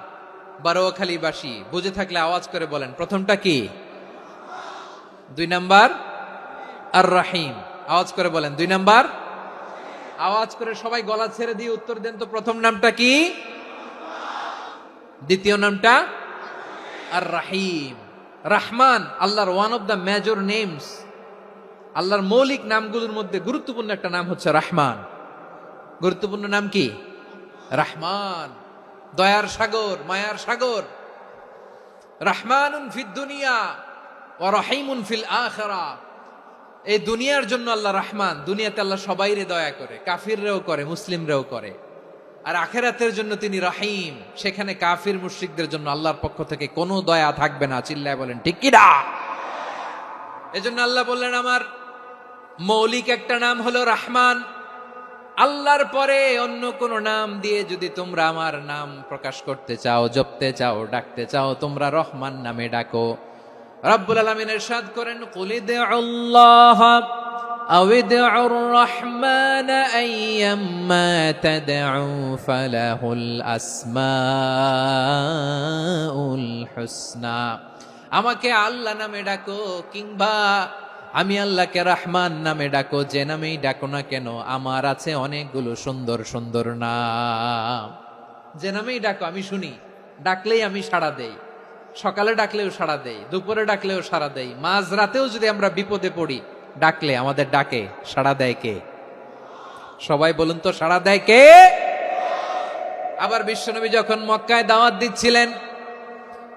বারোয়াখালীবাসী বুঝে থাকলে আওয়াজ করে বলেন, প্রথমটা কি? 2 নাম্বার আর রহিম। আওয়াজ করে বলেন 2 নাম্বার। আওয়াজ করে সবাই গলা ছেড়ে দিয়ে উত্তর দেন তো, প্রথম নামটা কি? দ্বিতীয় নামটা? আর রাহিম। রহমান আল্লাহর one of the major names, আল্লাহর মৌলিক নামগুলোর মধ্যে গুরুত্বপূর্ণ একটা নাম হচ্ছে রহমান। গুরুত্বপূর্ণ নাম কি? রহমান, দয়ার সাগর, মায়ার সাগর। রহমানুন ফিদ দুনিয়া ওয়া রহিমুন ফিল আখিরাহ। এই দুনিয়ার জন্য আল্লাহ রহমান, দুনিয়াতে আল্লাহ সবাইরে দয়া করে, কাফিররেও করে, মুসলিমরেও করে। আর আখিরাতের জন্য তিনি রহিম, সেখানে কাফির মুশরিকদের জন্য আল্লাহর পক্ষ থেকে কোনো দয়া থাকবে না। চিল্লায় বলেন ঠিক কি না? এজন্য আল্লাহ বললেন আমার মৌলিক একটা নাম হলো রহমান। আল্লাহর পরে অন্য কোন নাম দিয়ে যদি তোমরা আমার নাম প্রকাশ করতে চাও, জপতে চাও, ডাকতে চাও, তোমরা রহমান নামে ডাকো। রব্বুল আলামিন ইরশাদ করেন, কুল ইদউল্লাহ আও ইদউর রহমান আইয়াম্মা তাদউ ফালাহুল আসমাউল হুসনা। আমাকে আল্লাহ নামে ডাকো, কিংবা আমি আল্লাহকে রহমান নামে ডাকো, যে নামেই ডাকো না কেন আমার আছে অনেকগুলো সুন্দর সুন্দর নাম। যে নামেই ডাকো আমি শুনি, ডাকলেই আমি সাড়া দেই। সকালে ডাকলেও সাড়া দেই, দুপুরে ডাকলেও সাড়া দেই, মাঝরাতেও যদি আমরা বিপদে পড়ি ডাকলে আমাদের ডাকে সাড়া দেয় কে? সবাই বলুন তো, সাড়া দেয় কে? আবার বিশ্বনবী যখন মক্কায় দাওয়াত দিচ্ছিলেন,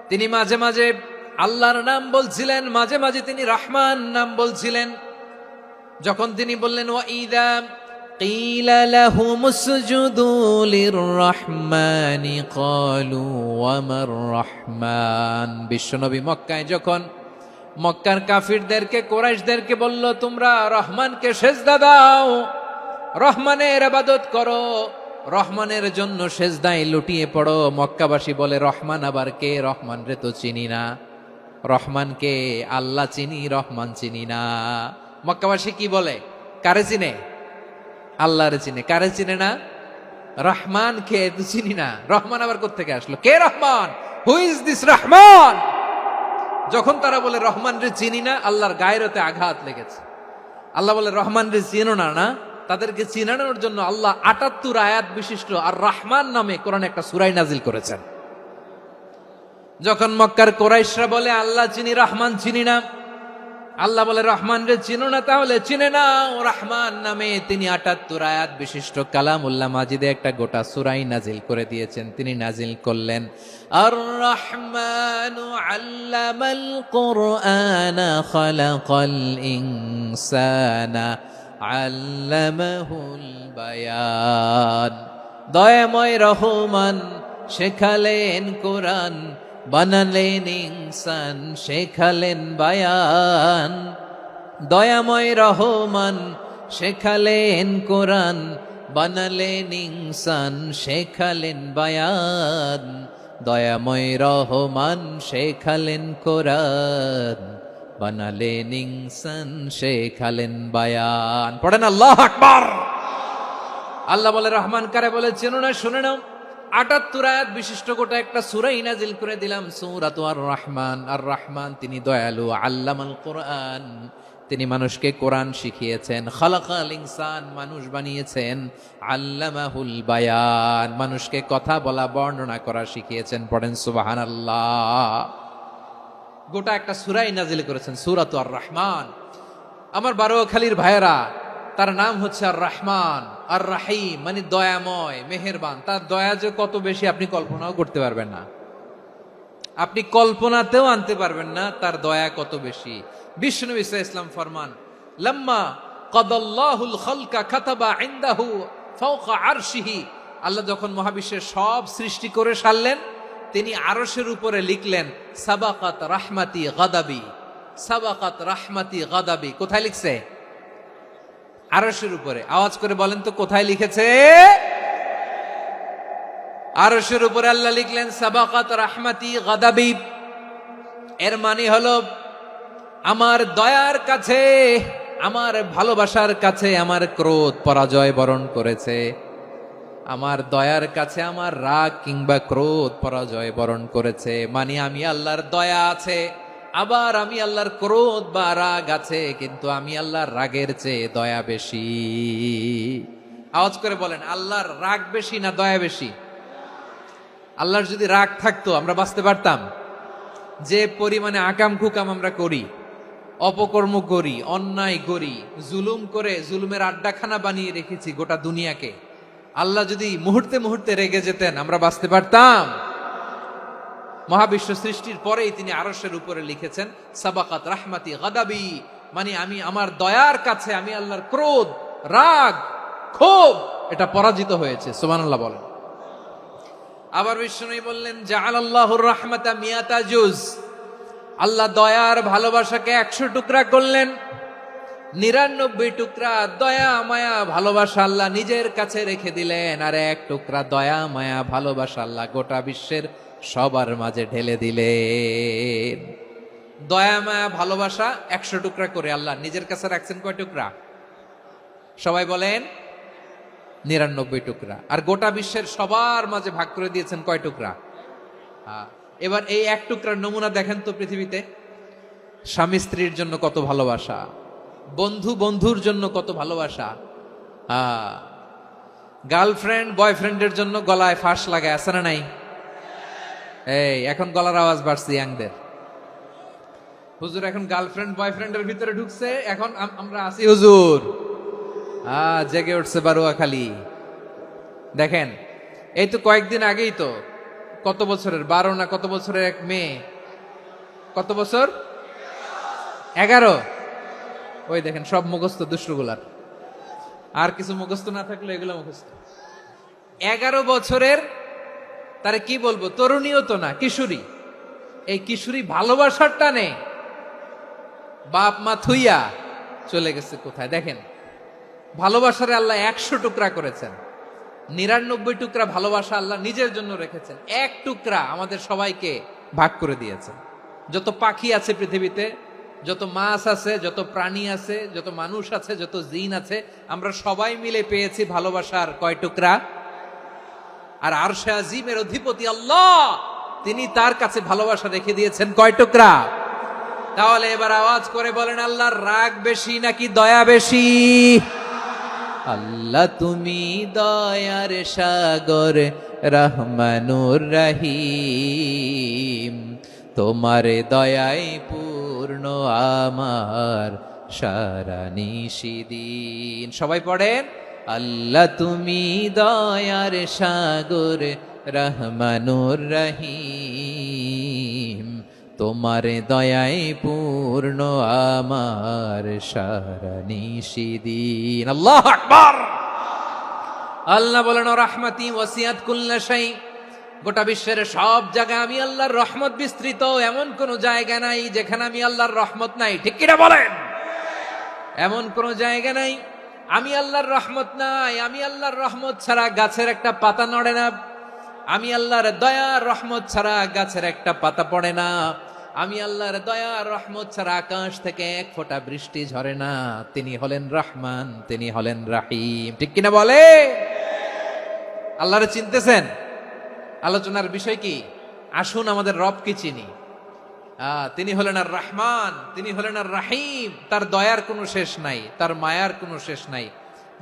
তিনি মাঝে মাঝে আল্লাহর নাম বলছিলেন, মাঝে মাঝে তিনি রহমান নাম বলছিলেন। যখন তিনি বললেন ওয়াইদা কিলা লাহুমুসজুদু লিররহমানি ক্বালু ওয়ামার রহমান। বিশ্বনবী মক্কায় যখন মক্কার কাফিরদেরকে, কুরাইশদেরকে বলল তোমরা রহমানকে সেজদা দাও, রহমানের ইবাদত করো, রহমানের জন্য সেজদায় লুটিয়ে পড়ো, মক্কাবাসী বলে রহমান আবার কে? রহমান রে তো চিনি না। রহমানকে আল্লাহ চিনি, রহমান চিনি না। মক্কাবাসী কি বলে? কারে চিনে? আল্লাহরে চিনে। কারে চিনে না? রহমান কে তো চিনি না। রহমান আবার কোত্থেকে আসলো? কে Rahman? Who is this Rahman? যখন তারা বলে রহমান রে চিনি না, আল্লাহর গায়রতে আঘাত লেগেছে। আল্লাহ বলে রহমান রে চিনো না, না? তাদেরকে চিনানোর জন্য আল্লাহ ৭৮ আয়াত বিশিষ্ট আর রহমান নামে কোরআনে একটা সূরা নাজিল করেছেন। যখন মক্কার কুরাইশরা বলে আল্লাহ চিনি, রহমান চিনি না, আল্লাহ বলে রহমান রে চিনো না, তাহলে চিনে নাও রহমান নামে। তিনি ৭৮ আয়াত বিশিষ্ট কালামুল্লাহ মাজিদে একটা গোটা সূরাই নাজিল করে দিয়েছেন। তিনি নাজিল করলেন আর রহমানু আল্লামাল কুরআনা খালাকাল ইনসানা আল্লামাহুল বায়ান। দয়াময় রহমান শেখালেন কোরআন, বানালেন ইনসান, শেখালেন বায়ান। দয়াময় রহমান শেখালেন কোরআন, বানালেন ইনসান, শেখালেন বায়ান। দয়াময় রহমান শেখালেন কোরআন, বানালেন ইনসান, শেখালেন বায়ান। পড়েন আল্লাহু আকবার। আল্লাহ বলে রহমান কারে বলে চেনো না? শুনে নাও, ৭৮ আয়াত বিশিষ্ট গোটা একটা সূরাই নাজিল করে দিলাম, সূরাতু আর রহমান। আর রহমান তিনি দয়ালু, আল্লামাল কোরআন, তিনি মানুষকে কোরআন শিখিয়েছেন। খালাকাল ইনসান, মানুষ বানিয়েছেন। আল্লামাহুল বায়ান, মানুষকে কথা বলা বর্ণনা করা শিখিয়েছেন। পড়েন সুবহানাল্লাহ। গোটা একটা সূরাই নাজিল করেছেন, সূরাতু আর রহমান। আমার বারোয়াখালীর ভাইয়েরা, তার নাম হচ্ছে আর রহমান আর রাহিম, মানে দয়াময়, মেহেরবান। তার দয়া যে কত বেশি আপনি কল্পনাও করতে পারবেন না, আপনি কল্পনাতেও আনতে পারবেন না তার দয়া কত বেশি। বিষ্ণু ইসলাম ফরমান, লাম্মা কাদাল্লাহুল খালকা কাতাবা ইনদাহু ফাওকা আরশিহি, আল্লাহ যখন মহাবিশ্বের সব সৃষ্টি করে সারলেন, তিনি আরশের উপরে লিখলেন সাবাকাত রাহমাতি গাদাবি, সাবাকাত রাহমাতি গাদাবি। কোথায় লিখছে? আরশের উপরে। আওয়াজ করে বলেন তো কোথায় লিখেছে? আরশের উপরে আল্লাহ লিখলেন সাবাকাত রাহমাতি গাদাবি। এর মানে হলো আমার দয়ার কাছে, আমার ভালোবাসার কাছে আমার ক্রোধ পরাজয় বরণ করেছে। আমার দয়ার কাছে আমার রাগ কিংবা ক্রোধ পরাজয় বরণ করেছে। মানে আমি আল্লাহর দয়া আছে, আবার আমি আল্লাহর ক্রোধ বা রাগ আছে, কিন্তু আমি আল্লাহর রাগের চেয়ে দয়া বেশি। আওয়াজ করে বলেন, আল্লাহর রাগ বেশি না দয়া বেশি? আল্লাহর যদি রাগ থাকতো আমরা বাঁচতে পারতাম? যে পরিমাণে আকাম কুকাম আমরা করি, অপকর্ম করি, অন্যায় করি, জুলুম করে জুলুমের আড্ডাখানা বানিয়ে রেখেছি গোটা দুনিয়াকে, আল্লাহ যদি মুহূর্তে মুহূর্তে রেগে যেতেন আমরা বাঁচতে পারতাম? মহাবিশ্ব সৃষ্টির পরেই তিনি আরশের উপরে লিখেছেন সাবাকাত রাহমাতি গাদাবি, মানে আমি আমার দয়ার কাছে আমি আল্লাহর ক্রোধ, রাগ, ক্ষোভ এটা পরাজিত হয়েছে। সুবহানাল্লাহ বলেন। আবার বিষ্ণু বললেন জাআলাল্লাহুর রাহমাতা মিয়াতা জুজ, আল্লাহ দয়ার ভালোবাসাকে 100 টুকরা করলেন। 99 টুকরা দয়া মায়া ভালোবাসা আল্লাহ নিজের কাছে রেখে দিলেন, আর 1 টুকরা দয়া মায়া ভালোবাসা আল্লাহ গোটা বিশ্বের সবার মাঝে ঢেলে দিলেন। দয়া মায়া ভালোবাসা 100 টুকরা করে আল্লাহ নিজের কাছে রাখছেন। কয় টুকরা? সবাই বলেন 99 টুকরা। আর গোটা বিশ্বের সবার মাঝে ভাগ করে দিয়েছেন কয় টুকরা? এবার এই 1 টুকরার নমুনা দেখেন তো পৃথিবীতে। স্বামী স্ত্রীর জন্য কত ভালোবাসা, বন্ধু বন্ধুর জন্য কত ভালোবাসা, গার্লফ্রেন্ড বয়ফ্রেন্ডের জন্য গলায় ফাঁস লাগায়, আছে না নাই? এই এখন গলার আওয়াজ বাড়ছে ইয়াংদের। হুজুর এখন গার্লফ্রেন্ড বয়ফ্রেন্ডের ভিতরে ঢুকছে, এখন আমরা আছি হুজুর। জেগে উঠছে বারোয়াখালী। দেখেন এই তো কয়েকদিন আগেই তো, কত বছরের 12 না কত বছরের এক মেয়ে, কত বছর? 11। ওই দেখেন সব মুখস্থ দুষ্টগুলার, আর কিছু মুখস্থ না থাকলে এগুলো মুখস্থ। 11 বছরের, তারে কি বলবো, তরুণীও তো না, কিশোরী। এই কিশোরী ভালোবাসার টানে বাপ মা থুইয়া চলে গেছে কোথায়? দেখেন ভালোবাসারে আল্লাহ 100 টুকরা করেছেন, 99 টুকরা ভালোবাসা আল্লাহ নিজের জন্য রেখেছেন, 1 টুকরা আমাদের সবাইকে ভাগ করে দিয়েছেন। যত পাখি আছে পৃথিবীতে, যত মাছ আছে, যত প্রাণী আছে, যত মানুষ আছে, যত জিন আছে, আমরা সবাই মিলে পেয়েছি ভালোবাসার কয় টুকরা? আর আরশে আজিমের অধিপতি আল্লাহ, তিনি তার কাছে ভালোবাসা রেখে দিয়েছেন কয় টুকরা? তাহলে এবার আওয়াজ করে বলেন, আল্লাহর রাগ বেশি নাকি দয়া বেশি? আল্লাহ তুমি দয়ার সাগর রহমানুর রহিম, তোমার দয়ায় পূর্ণ আমার সারা নিশিদিন। সবাই পড়েন, আল্লাহ তুমি দয়ার সাগর রহমানুর রহিম, তোমার দয়ায় পূর্ণ আমার সারা নিশিদিন। আল্লাহু আকবার। আল্লাহ বলেন রাহমাতি ওয়াসিআত কুল্লা শাই, গোটা বিশ্বের সব জায়গায় আমি আল্লাহর রহমত বিস্তৃত, এমন কোন জায়গা নাই যেখানে আমি আল্লাহর রহমত নাই। ঠিক কিনা বলেন? এমন কোন জায়গা নাই আমি আল্লাহর রহমত নাই। আমি আল্লাহর রহমত ছাড়া গাছের একটা পাতা নড়ে না, আমি আল্লাহর দয়ার রহমত ছাড়া গাছের একটা পাতা পড়ে না, আমি আল্লাহর দয়ার রহমত ছাড়া আকাশ থেকে 1 ফোঁটা বৃষ্টি ঝরে না। তিনি হলেন রহমান, তিনি হলেন রাহিম। ঠিক কিনা বলে? আল্লাহরে চিনতেছেন? আলোচনার বিষয় কি? আসুন আমাদের রবকে চিনি। তিনি হলেন আর রহমান, তিনি হলেন আর রাহিম। তার দয়ার কোনো শেষ নাই, তার মায়ার কোনো শেষ নাই।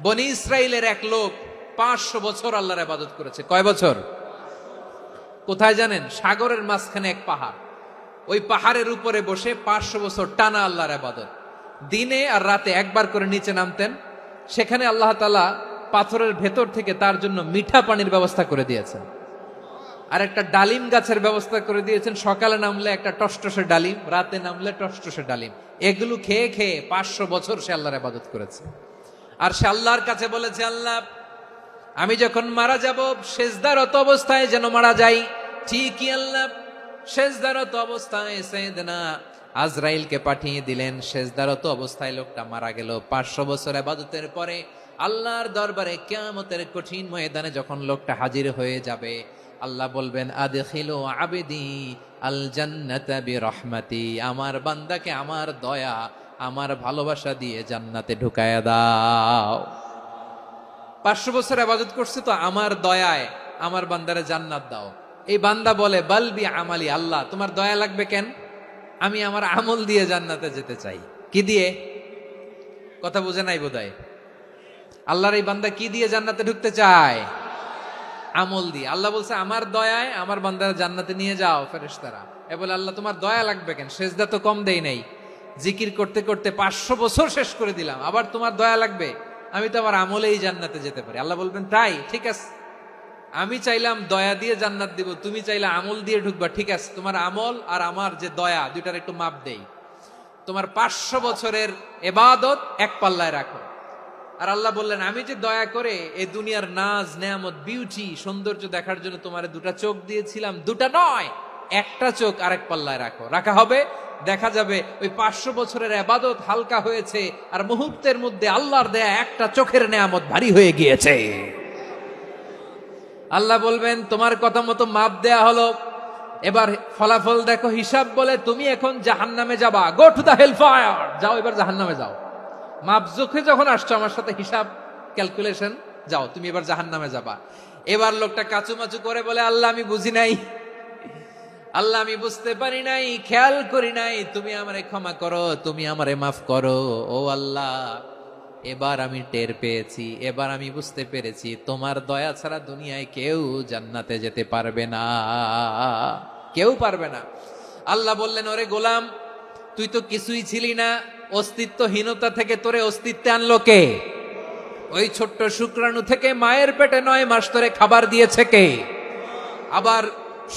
বনি ইসরাইলের এক লোক 500 বছর আল্লাহর ইবাদত করেছে। কয় বছর? কোথায় জানেন? সাগরের মাঝখানে এক পাহাড়, ওই পাহাড়ের উপরে বসে 500 বছর টানা আল্লাহর ইবাদত। দিনে আর রাতে একবার করে নিচে নামতেন। সেখানে আল্লাহ তাআলা পাথরের ভেতর থেকে তার জন্য মিঠা পানির ব্যবস্থা করে দিয়েছেন, আর একটা ডালিম গাছের ব্যবস্থা করে দিয়েছেন। সকালে নামলে একটা টসটসে ডালিম, রাতে নামলে টসটসে ডালিম। এগুলো খেয়ে খেয়ে 500 বছর সে আল্লাহর ইবাদত করেছে। আর সে আল্লাহর কাছে বলেছে, আল্লাহ আমি যখন মারা যাব সেজদারত অবস্থায় যেন মারা যাই। ঠিকই আল্লাহ সেজদারত অবস্থায় সাইয়েদনা আজরাইলকে পাঠিয়ে দিলেন। সেজদারত অবস্থায় লোকটা মারা গেল। 500 বছর ইবাদতের পরে আল্লাহর দরবারে কিয়ামতের কঠিন ময়দানে যখন লোকটা হাজির হয়ে যাবে, আল্লাহ বলবেন, আদখিলু আবদি আল জান্নাতা বিরহমাতি, আমার বান্দাকে আমার দয়া, আমার ভালোবাসা দিয়ে জান্নাতে ঢুকায়া দাও। 500 বছর ইবাদত করছে তো আমার দয়ায় আমার বান্দারে জান্নাত দাও। এই বান্দা বলে, বালবি আমালি, আল্লাহ তোমার দয়া লাগবে কেন? আমি আমার আমল দিয়ে জান্নাতে যেতে চাই। কি দিয়ে? কথা বুঝে নাই বোধহয়। আল্লাহর এই বান্দা কি দিয়ে জান্নাতে ঢুকতে চায়? আমল দিয়ে। আল্লাহ বলছে, আমার দয়ায় আমার বান্দারা জান্নাতে নিয়ে যাও ফেরেশতারা। এ বলে, আল্লাহ তোমার দয়া লাগবে কেন? সেজদা তো কম দেই নাই, জিকির করতে করতে 500 বছর শেষ করে দিলাম, আবার তোমার দয়া লাগবে? আমি তো আমার আমলেই জান্নাতে যেতে পারি। আল্লাহ বলবেন, তাই ঠিক আছে, আমি চাইলাম দয়া দিয়ে জান্নাত দিব, তুমি চাইলে আমল দিয়ে ঢুকবা, ঠিক আছে, তোমার আমল আর আমার যে দয়া দুইটার একটু মাপ দেই। তোমার 500 বছরের ইবাদত এক পাল্লায় রাখো। আর আল্লাহ বললেন, আমি যে দয়া করে এই দুনিয়ার নাজ নেয়ামত বিউটি সৌন্দর্য দেখার জন্য তোমার দুটা চোখ দিয়েছিলাম, দুটা নয় একটা চোখ আরেক পাল্লায় রাখো। রাখা হবে, দেখা যাবে ওই 500 বছরের ইবাদত হালকা হয়েছে, আর মুহূর্তের মধ্যে আল্লাহর দেয়া একটা চোখের নেয়ামত ভারী হয়ে গিয়েছে। আল্লাহ বলবেন, তোমার কথা মতো মাপ দেয়া হলো, এবার ফলাফল দেখো। হিসাব বলে, তুমি এখন জাহান্নামে যাবা, go to the hell fire, যাও এবার জাহান্নামে যাও। মাপ জোখে যখন আসছো আমার সাথে হিসাব ক্যালকুলেশন, যাও তুমি এবার জাহান্নামে যাবা। এবার লোকটা কাচুমাচু করে বলে, আল্লাহ আমি বুঝি নাই, আল্লাহ আমি বুঝতে পারি নাই, খেয়াল করি নাই, তুমি আমারে ক্ষমা করো, তুমি আমারে মাফ করো। ও আল্লাহ, এবার আমি টের পেয়েছি, এবার আমি বুঝতে পেরেছি, তোমার দয়া ছাড়া দুনিয়ায় কেউ জান্নাতে যেতে পারবে না, কেউ পারবে না। আল্লাহ বললেন, ওরে গোলাম, তুই তো কিছুই ছিলি না, অস্তিত্বহীনতা থেকে তোরে অস্তিত্বে আনলো কে? ওই ছোট্ট শুক্রাণু থেকে মায়ের পেটে 9 মাস ধরে খাবার দিয়েছে কে? আবার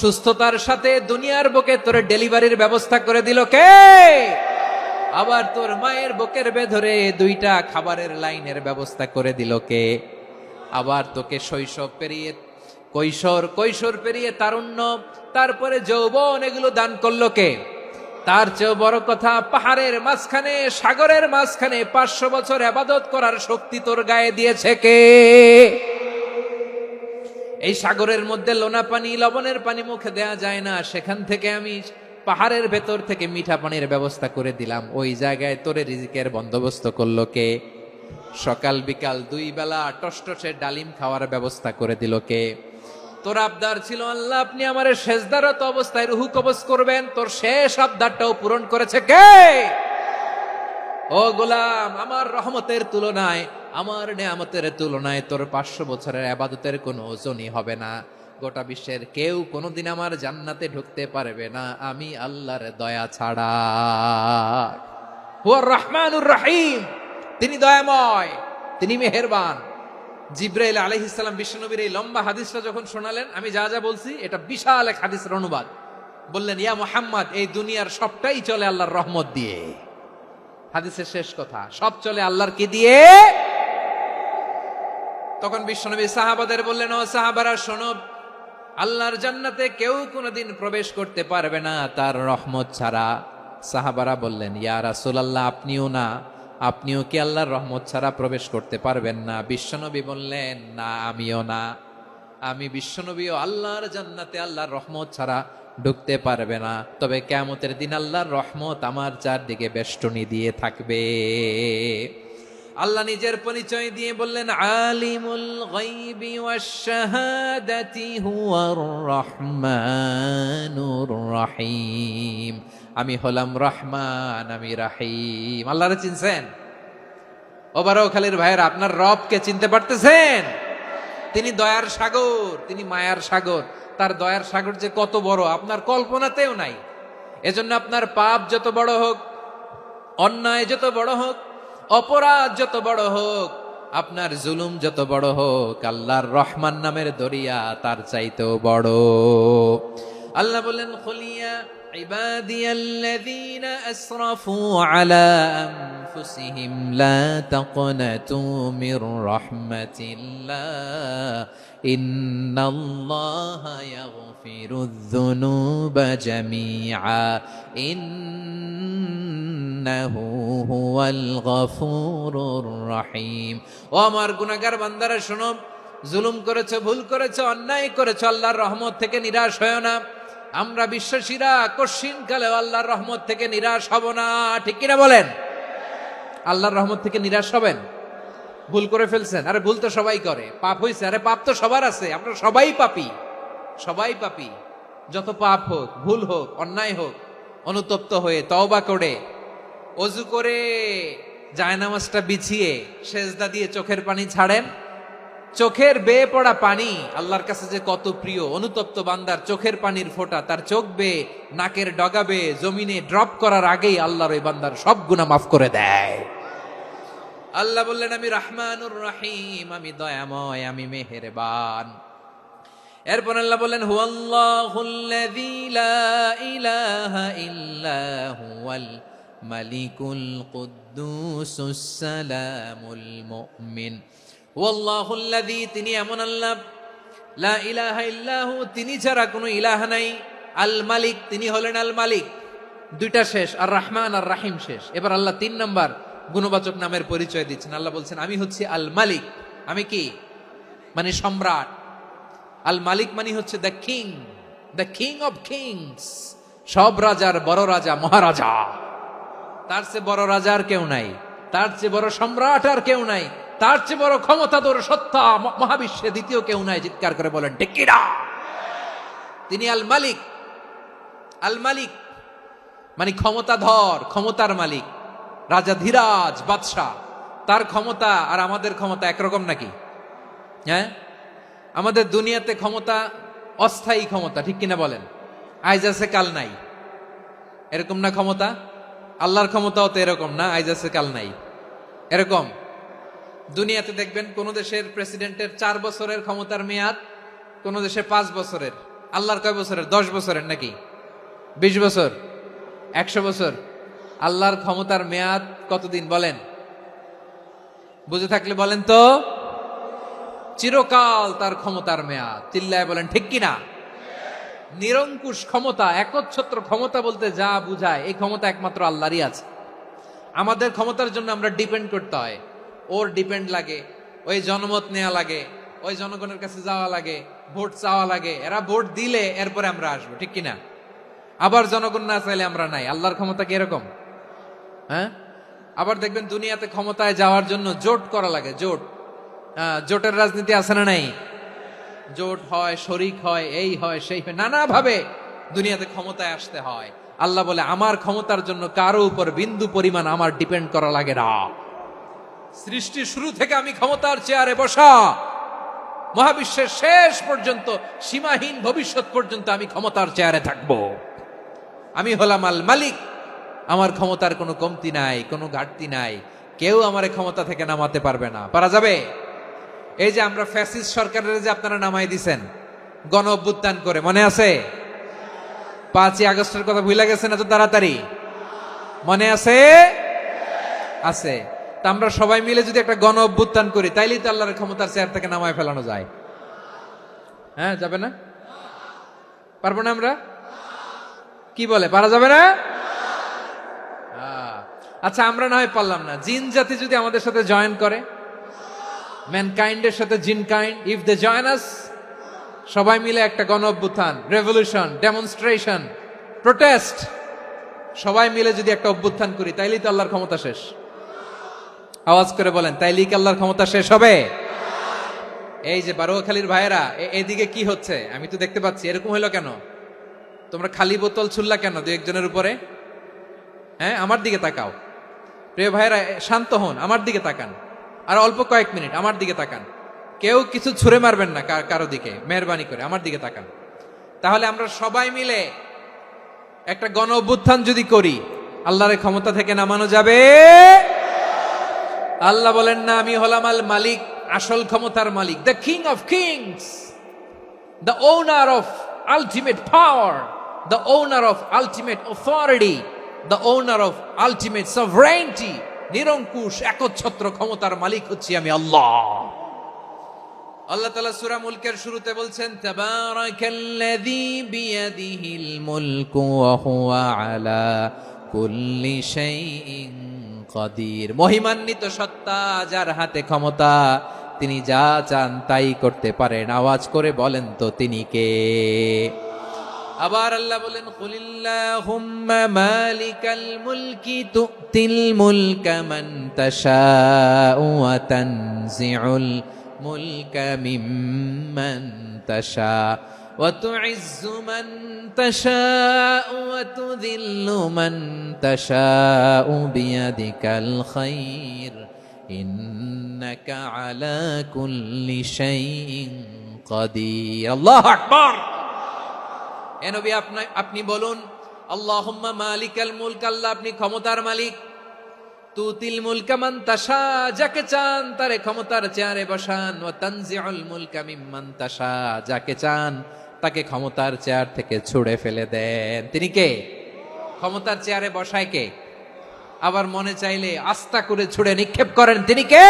সুস্থতার সাথে দুনিয়ার বুকে তোরে ডেলিভারির ব্যবস্থা করে দিল কে? আবার তোর মায়ের বুকের ভেতরে 2টা খাবারের লাইনের ব্যবস্থা করে দিল কে? আবার তোকে শৈশব পেরিয়ে কৈশোর পেরিয়ে তারুণ্য, তারপরে যৌবন, এগুলো দান করলো কে? তার চেয়েও বড় কথা, পাহাড়ের মাঝখানে সাগরের মাঝখানে 500 বছর ইবাদত করার শক্তি তোর গায়ে দিয়েছে কে? এই সাগরের মধ্যে লোনা পানি, লবণের পানি মুখে দেয়া যায় না, সেখান থেকে আমি পাহাড়ের ভেতর থেকে মিঠা পানির ব্যবস্থা করে দিলাম। ওই জায়গায় তোরে রিজিকের বন্দোবস্ত করলো কে? সকাল বিকাল 2 বেলা টসটসে ডালিম খাওয়ার ব্যবস্থা করে দিল কে? তোর আবদার ছিল, আল্লাহ আপনি আমারে সেজদারত অবস্থায় রুহু কবজ করবেন, তোর শেষ আবদারটাও পূরণ করেছে কে? ও গোলাম, আমার রহমতের তুলনায়, আমার নেয়ামতের তুলনায় তোর 500 বছরের ইবাদতের কোনো ওজনই হবে না। গোটা বিশ্বের কেউ কোনোদিন আমার জান্নাতে ঢুকতে পারবে না আমি আল্লাহর দয়া ছাড়া। হুয়ার রহমানুর রহিম, তিনি দয়াময়, তিনি মেহেরবান। জিব্রাইল আলাইহিস সালাম বিশ্বনবীর এই লম্বা হাদিসটা যখন শোনালেন, আমি যা যা বলছি এটা বিশাল এক হাদিসের অনুবাদ। বললেন, ইয়া মুহাম্মদ, এই দুনিয়ার সবটাই চলে আল্লাহর রহমত দিয়ে। হাদিসের শেষ কথা, সব চলে আল্লাহর কি দিয়ে? তখন বিশ্বনবী সাহাবাদের বললেন, ও সাহাবারা শোনো, আল্লাহর জান্নাতে কেউ কোনোদিন প্রবেশ করতে পারবে না তার রহমত ছাড়া। সাহাবারা বললেন, ইয়া রাসূলুল্লাহ, আপনিও না, আপনিও কি আল্লাহর রহমত ছাড়া প্রবেশ করতে পারবেন না? বিশ্বনবী বললেন, না আমিও না, আমি বিশ্বনবীও আল্লাহর জান্নাতে আল্লাহর রহমত ছাড়া ঢুকতে পারবে না। তবে কিয়ামতের দিন আল্লাহর রহমত আমার চারদিকে বেষ্টনী দিয়ে থাকবে। আল্লাহ নিজের পরিচয় দিয়ে বললেন, আলিমুল গায়বি ওয়াশ শাহাদাতি হুয়ার রহমানুর রহিম। আমি হলাম রহমান, আমি রাহিম। আল্লাহরে চিনছেন? ও বারোখালীর ভাইয়ের, আপনার রবকে চিনতে পারতেছেন? তিনি দয়ার সাগর, তিনি মায়ার সাগর। তার দয়ার সাগর যে কত বড় আপনার কল্পনাতেও নাই। এজন্য আপনার পাপ যত বড় হোক, অন্যায় যত বড় হোক, অপরাধ যত বড় হোক, আপনার জুলুম যত বড় হোক, আল্লাহর রহমান নামের দরিয়া তার চাইতেও বড়। আল্লাহ বলেন, খুলিয়া ইবাদিয়াল্লাযীনা আসরাফু আলা আনফুসিহিম লা তাকনাতু মির রাহমাতিল্লাহ ইন্নাল্লাহা ইয়াগফিরুয যুনুবা জামিআ ইন্নাহু হুয়াল গফুরুর রহিম। ও আমার গুনাহগার বান্দারা শোনো, জুলুম করেছো, ভুল করেছো, অন্যায় করেছো, আল্লাহর রহমত থেকে নিরাশ হয়ো না। আমরা বিশ্বাসীরা কঠিন কালে আল্লাহর রহমত থেকে নিরাশ হব না, ঠিক কিনা বলেন? আল্লাহর রহমত থেকে নিরাশ হবেন? ভুল করে ফেলছেন, আরে ভুল তো সবাই করে। পাপ হয়েছে, আরে পাপ তো সবার আছে, আমরা সবাই পাপী, সবাই পাপী। যত পাপ হোক, ভুল হোক, অন্যায় হোক, অনুতপ্ত হয়ে তওবা করে, অজু করে, জায়নামাজটা বিছিয়ে সেজদা দিয়ে চোখের পানি ছাড়েন। চোখের বেয়ে পড়া পানি আল্লাহর কাছে যে কত প্রিয়। অনুতপ্ত বান্দার চোখের পানির ফোঁটা তার চোখ বেয়ে, নাকের ডগা বেয়ে জমিনে ড্রপ করার আগেই আল্লাহর ওই বান্দার সব গুনাহ মাফ করে দেয়। আল্লাহ বললেন, আমি রহমানুর রহিম, আমি দয়াময়, আমি মেহেরবান। এরপর আল্লাহ বললেন, হুয়াল্লাহুল্লাযী লা ইলাহা ইল্লা হুয়াল মালিকুল কুদ্দুসুস সালামুল মুমিন। ওয়াল্লাহুল্লাযী, তিনি এমন আল্লাহ, লা ইলাহা ইল্লাহু, তিনি ছাড়া কোনো ইলাহ নাই। আল মালিক, তিনি হলেন আল মালিক। দুইটা শেষ, আর রহমান আর রাহিম শেষ। এবার আল্লাহ 3 নম্বর গুণবাচক নামের পরিচয় দিচ্ছেন। আল্লাহ বলছেন, আমি হচ্ছি আল মালিক। আমি কি? মানে সম্রাট। আল মালিক মানে হচ্ছে the king, the king of kings. সব রাজার বড় রাজা, মহারাজা। তার চেয়ে বড় রাজা আর কেউ নাই, তার চেয়ে বড় সম্রাট আর কেউ নাই, তার চেয়ে বড় ক্ষমতাধর সত্তা মহাবিশ্বে দ্বিতীয় কেউ নাই। চিৎকার করে বলেন, ঠিক কিনা? তিনি আল মালিক। আল মালিক মানে ক্ষমতাধর, ক্ষমতার মালিক, রাজা ধীরাজ বাদশাহ। তার ক্ষমতা আর আমাদের ক্ষমতা একরকম নাকি? হ্যাঁ, আমাদের দুনিয়াতে ক্ষমতা অস্থায়ী ক্ষমতা, ঠিক কিনা বলেন? আইজ আছে কাল নাই, এরকম না ক্ষমতা? আল্লাহর ক্ষমতাও তো এরকম না, আইজ আছে কাল নাই এরকম। দুনিয়াতে দেখবেন কোন দেশের প্রেসিডেন্টের 4 বছরের ক্ষমতার মেয়াদ, কোন দেশে 5 বছরের। আল্লাহর কয় বছরের? 10 বছরের নাকি 20 বছর, 100 বছর। আল্লাহর ক্ষমতার মেয়াদ কতদিন বলেন? বুঝে থাকলে বলেন তো। চিরকাল তার ক্ষমতার মেয়াদ। চিল্লায় বলেন, ঠিক কিনা? নিরঙ্কুশ ক্ষমতা, একচ্ছত্র ক্ষমতা বলতে যা বুঝায়, এই ক্ষমতা একমাত্র আল্লাহরই আছে। আমাদের ক্ষমতার জন্য আমরা ডিপেন্ড করতে হয়, ওর ডিপেন্ড লাগে, ওই জনমত নেওয়া লাগে, ওই জনগণের কাছে যাওয়া লাগে, ভোট চাওয়া লাগে। এরা ভোট দিলে এরপরে আমরা আসবো, ঠিক কিনা? আবার জনগণ না চাইলে আমরা নাই। আল্লাহর ক্ষমতা কি এরকম? হ্যাঁ। আবার দেখবেন দুনিয়াতে ক্ষমতায় যাওয়ার জন্য জোট করা লাগে, জোট। জোটের রাজনীতি আছে না নাই? জোট হয়, শরিক হয়, এই হয়, সেই হয়, নানাভাবে দুনিয়াতে ক্ষমতায় আসতে হয়। আল্লাহ বলে, আমার ক্ষমতার জন্য কারো উপর বিন্দু পরিমাণ আমার ডিপেন্ড করা লাগে না। সৃষ্টির শুরু থেকে আমি ক্ষমতার চেয়ারে বসা, মহাবিশ্বের শেষ পর্যন্ত, সীমাহীন ভবিষ্যৎ পর্যন্ত আমি ক্ষমতার চেয়ারে থাকব। আমি হলাম আল মালিক। আমার ক্ষমতার কোনো কমতি নাই, কোনো ঘাটতি নাই। কেউ আমার ক্ষমতা থেকে নামাতে পারবে না। পারা যাবে? এই যে আমরা ফ্যাসিস্ট সরকারের যে আপনারা নামাই দিছেন গণ অভ্যুত্থান করে, মনে আছে? 5ই আগস্টের কথা ভুলে গেছেন এত তাড়াতাড়ি? মনে আছে? আছে। তা আমরা সবাই মিলে যদি একটা গণ অভ্যুত্থান করি, তাইলেই তো আল্লাহর ক্ষমতার চেয়ার থেকে নামায় ফেলানো যায়। হ্যাঁ, যাবে না? পারবো না আমরা? কি বলে, পারা যাবে না? আচ্ছা, আমরা না হয় পারলাম না, জিন জাতি যদি আমাদের সাথে জয়েন করে, ম্যানকাইন্ডের সাথে জিনকাইন্ড, ইফ দে জয়েন আস, সবাই মিলে একটা গণ অভ্যুত্থান, রেভলিউশন, ডেমনস্ট্রেশন, প্রোটেস্ট, সবাই মিলে যদি একটা অভ্যুত্থান করি, তাইলেই তো আল্লাহর ক্ষমতা শেষ। আওয়াজ করে বলেন, তাইলেই কি আল্লাহর ক্ষমতা শেষ হবে? এই যে বারোয়াখালীর ভাইয়েরা, এদিকে কি হচ্ছে আমি তো দেখতে পাচ্ছি। এরকম হইলো কেন? তোমরা খালি বোতল ছুড়লা কেন 2-1 জনের উপরে? হ্যাঁ, আমার দিকে তাকাও। প্রিয় ভাইরা, শান্ত হন, আমার দিকে তাকান। আর অল্প কয়েক মিনিট আমার দিকে তাকান। কেউ কিছু ছুঁড়ে মারবেন না কারো দিকে, মেহরবানি করে আমার দিকে তাকান। তাহলে আমরা সবাই মিলে একটা গণ অভ্যুত্থান যদি করি, আল্লাহর ক্ষমতা থেকে নামানো যাবে। আল্লাহ বলেন না, আমি হলাম আল মালিক, আসল ক্ষমতার মালিক, the king of kings, the owner of ultimate power, the owner of ultimate authority, the owner of ultimate sovereignty. নিরঙ্কুশ একচ্ছত্র ক্ষমতার মালিক হচ্ছি আমি আল্লাহ। আল্লাহ তাআলা সূরা মুলকের শুরুতে বলছেন, তাবারাকাল্লাযী বিয়াদিহিল মুলকু ওয়া হুয়া আলা কুল্লি শাইইন কাদির। মহিমান্বিত সত্তা, যার হাতে ক্ষমতা, তিনি যা চান তাই করতে পারেন। আওয়াজ করে বলেন তো তিনি কে? আবার আল্লাহ বলেন, কুলিল্লাহুম্মা মালিকাল মুলকি তুতিল মুলকা মান তাশাউ ওয়া তানজিউল মুলকা মিম্মান তাশা ওয়া তুইজ্জু মান তাশাউ ওয়া তুযিল্লু মান তাশাউ বিয়াদিকাল খায়র ইন্নাকা আলা কুল্লি শাইইন কাদির। আল্লাহু আকবার। এ নবী, আপনি বলুন, আল্লাহুম্মা মালিকাল মুলক, আল্লাহ আপনি ক্ষমতার মালিক। তুতিল মুলকা মান তাশা, যাকে চান তারে ক্ষমতার চেয়ারে বসান। ওয়া তানজিউল মুলকা মিম্মান তাশা, যাকে চান তাকে ক্ষমতার চেয়ার থেকে ছুঁড়ে ফেলে দেন। তিনি কে? ক্ষমতার চেয়ারে বসায় কে? আবার মনে চাইলে আস্থা করে ছুঁড়ে নিক্ষেপ করেন, তিনি কে?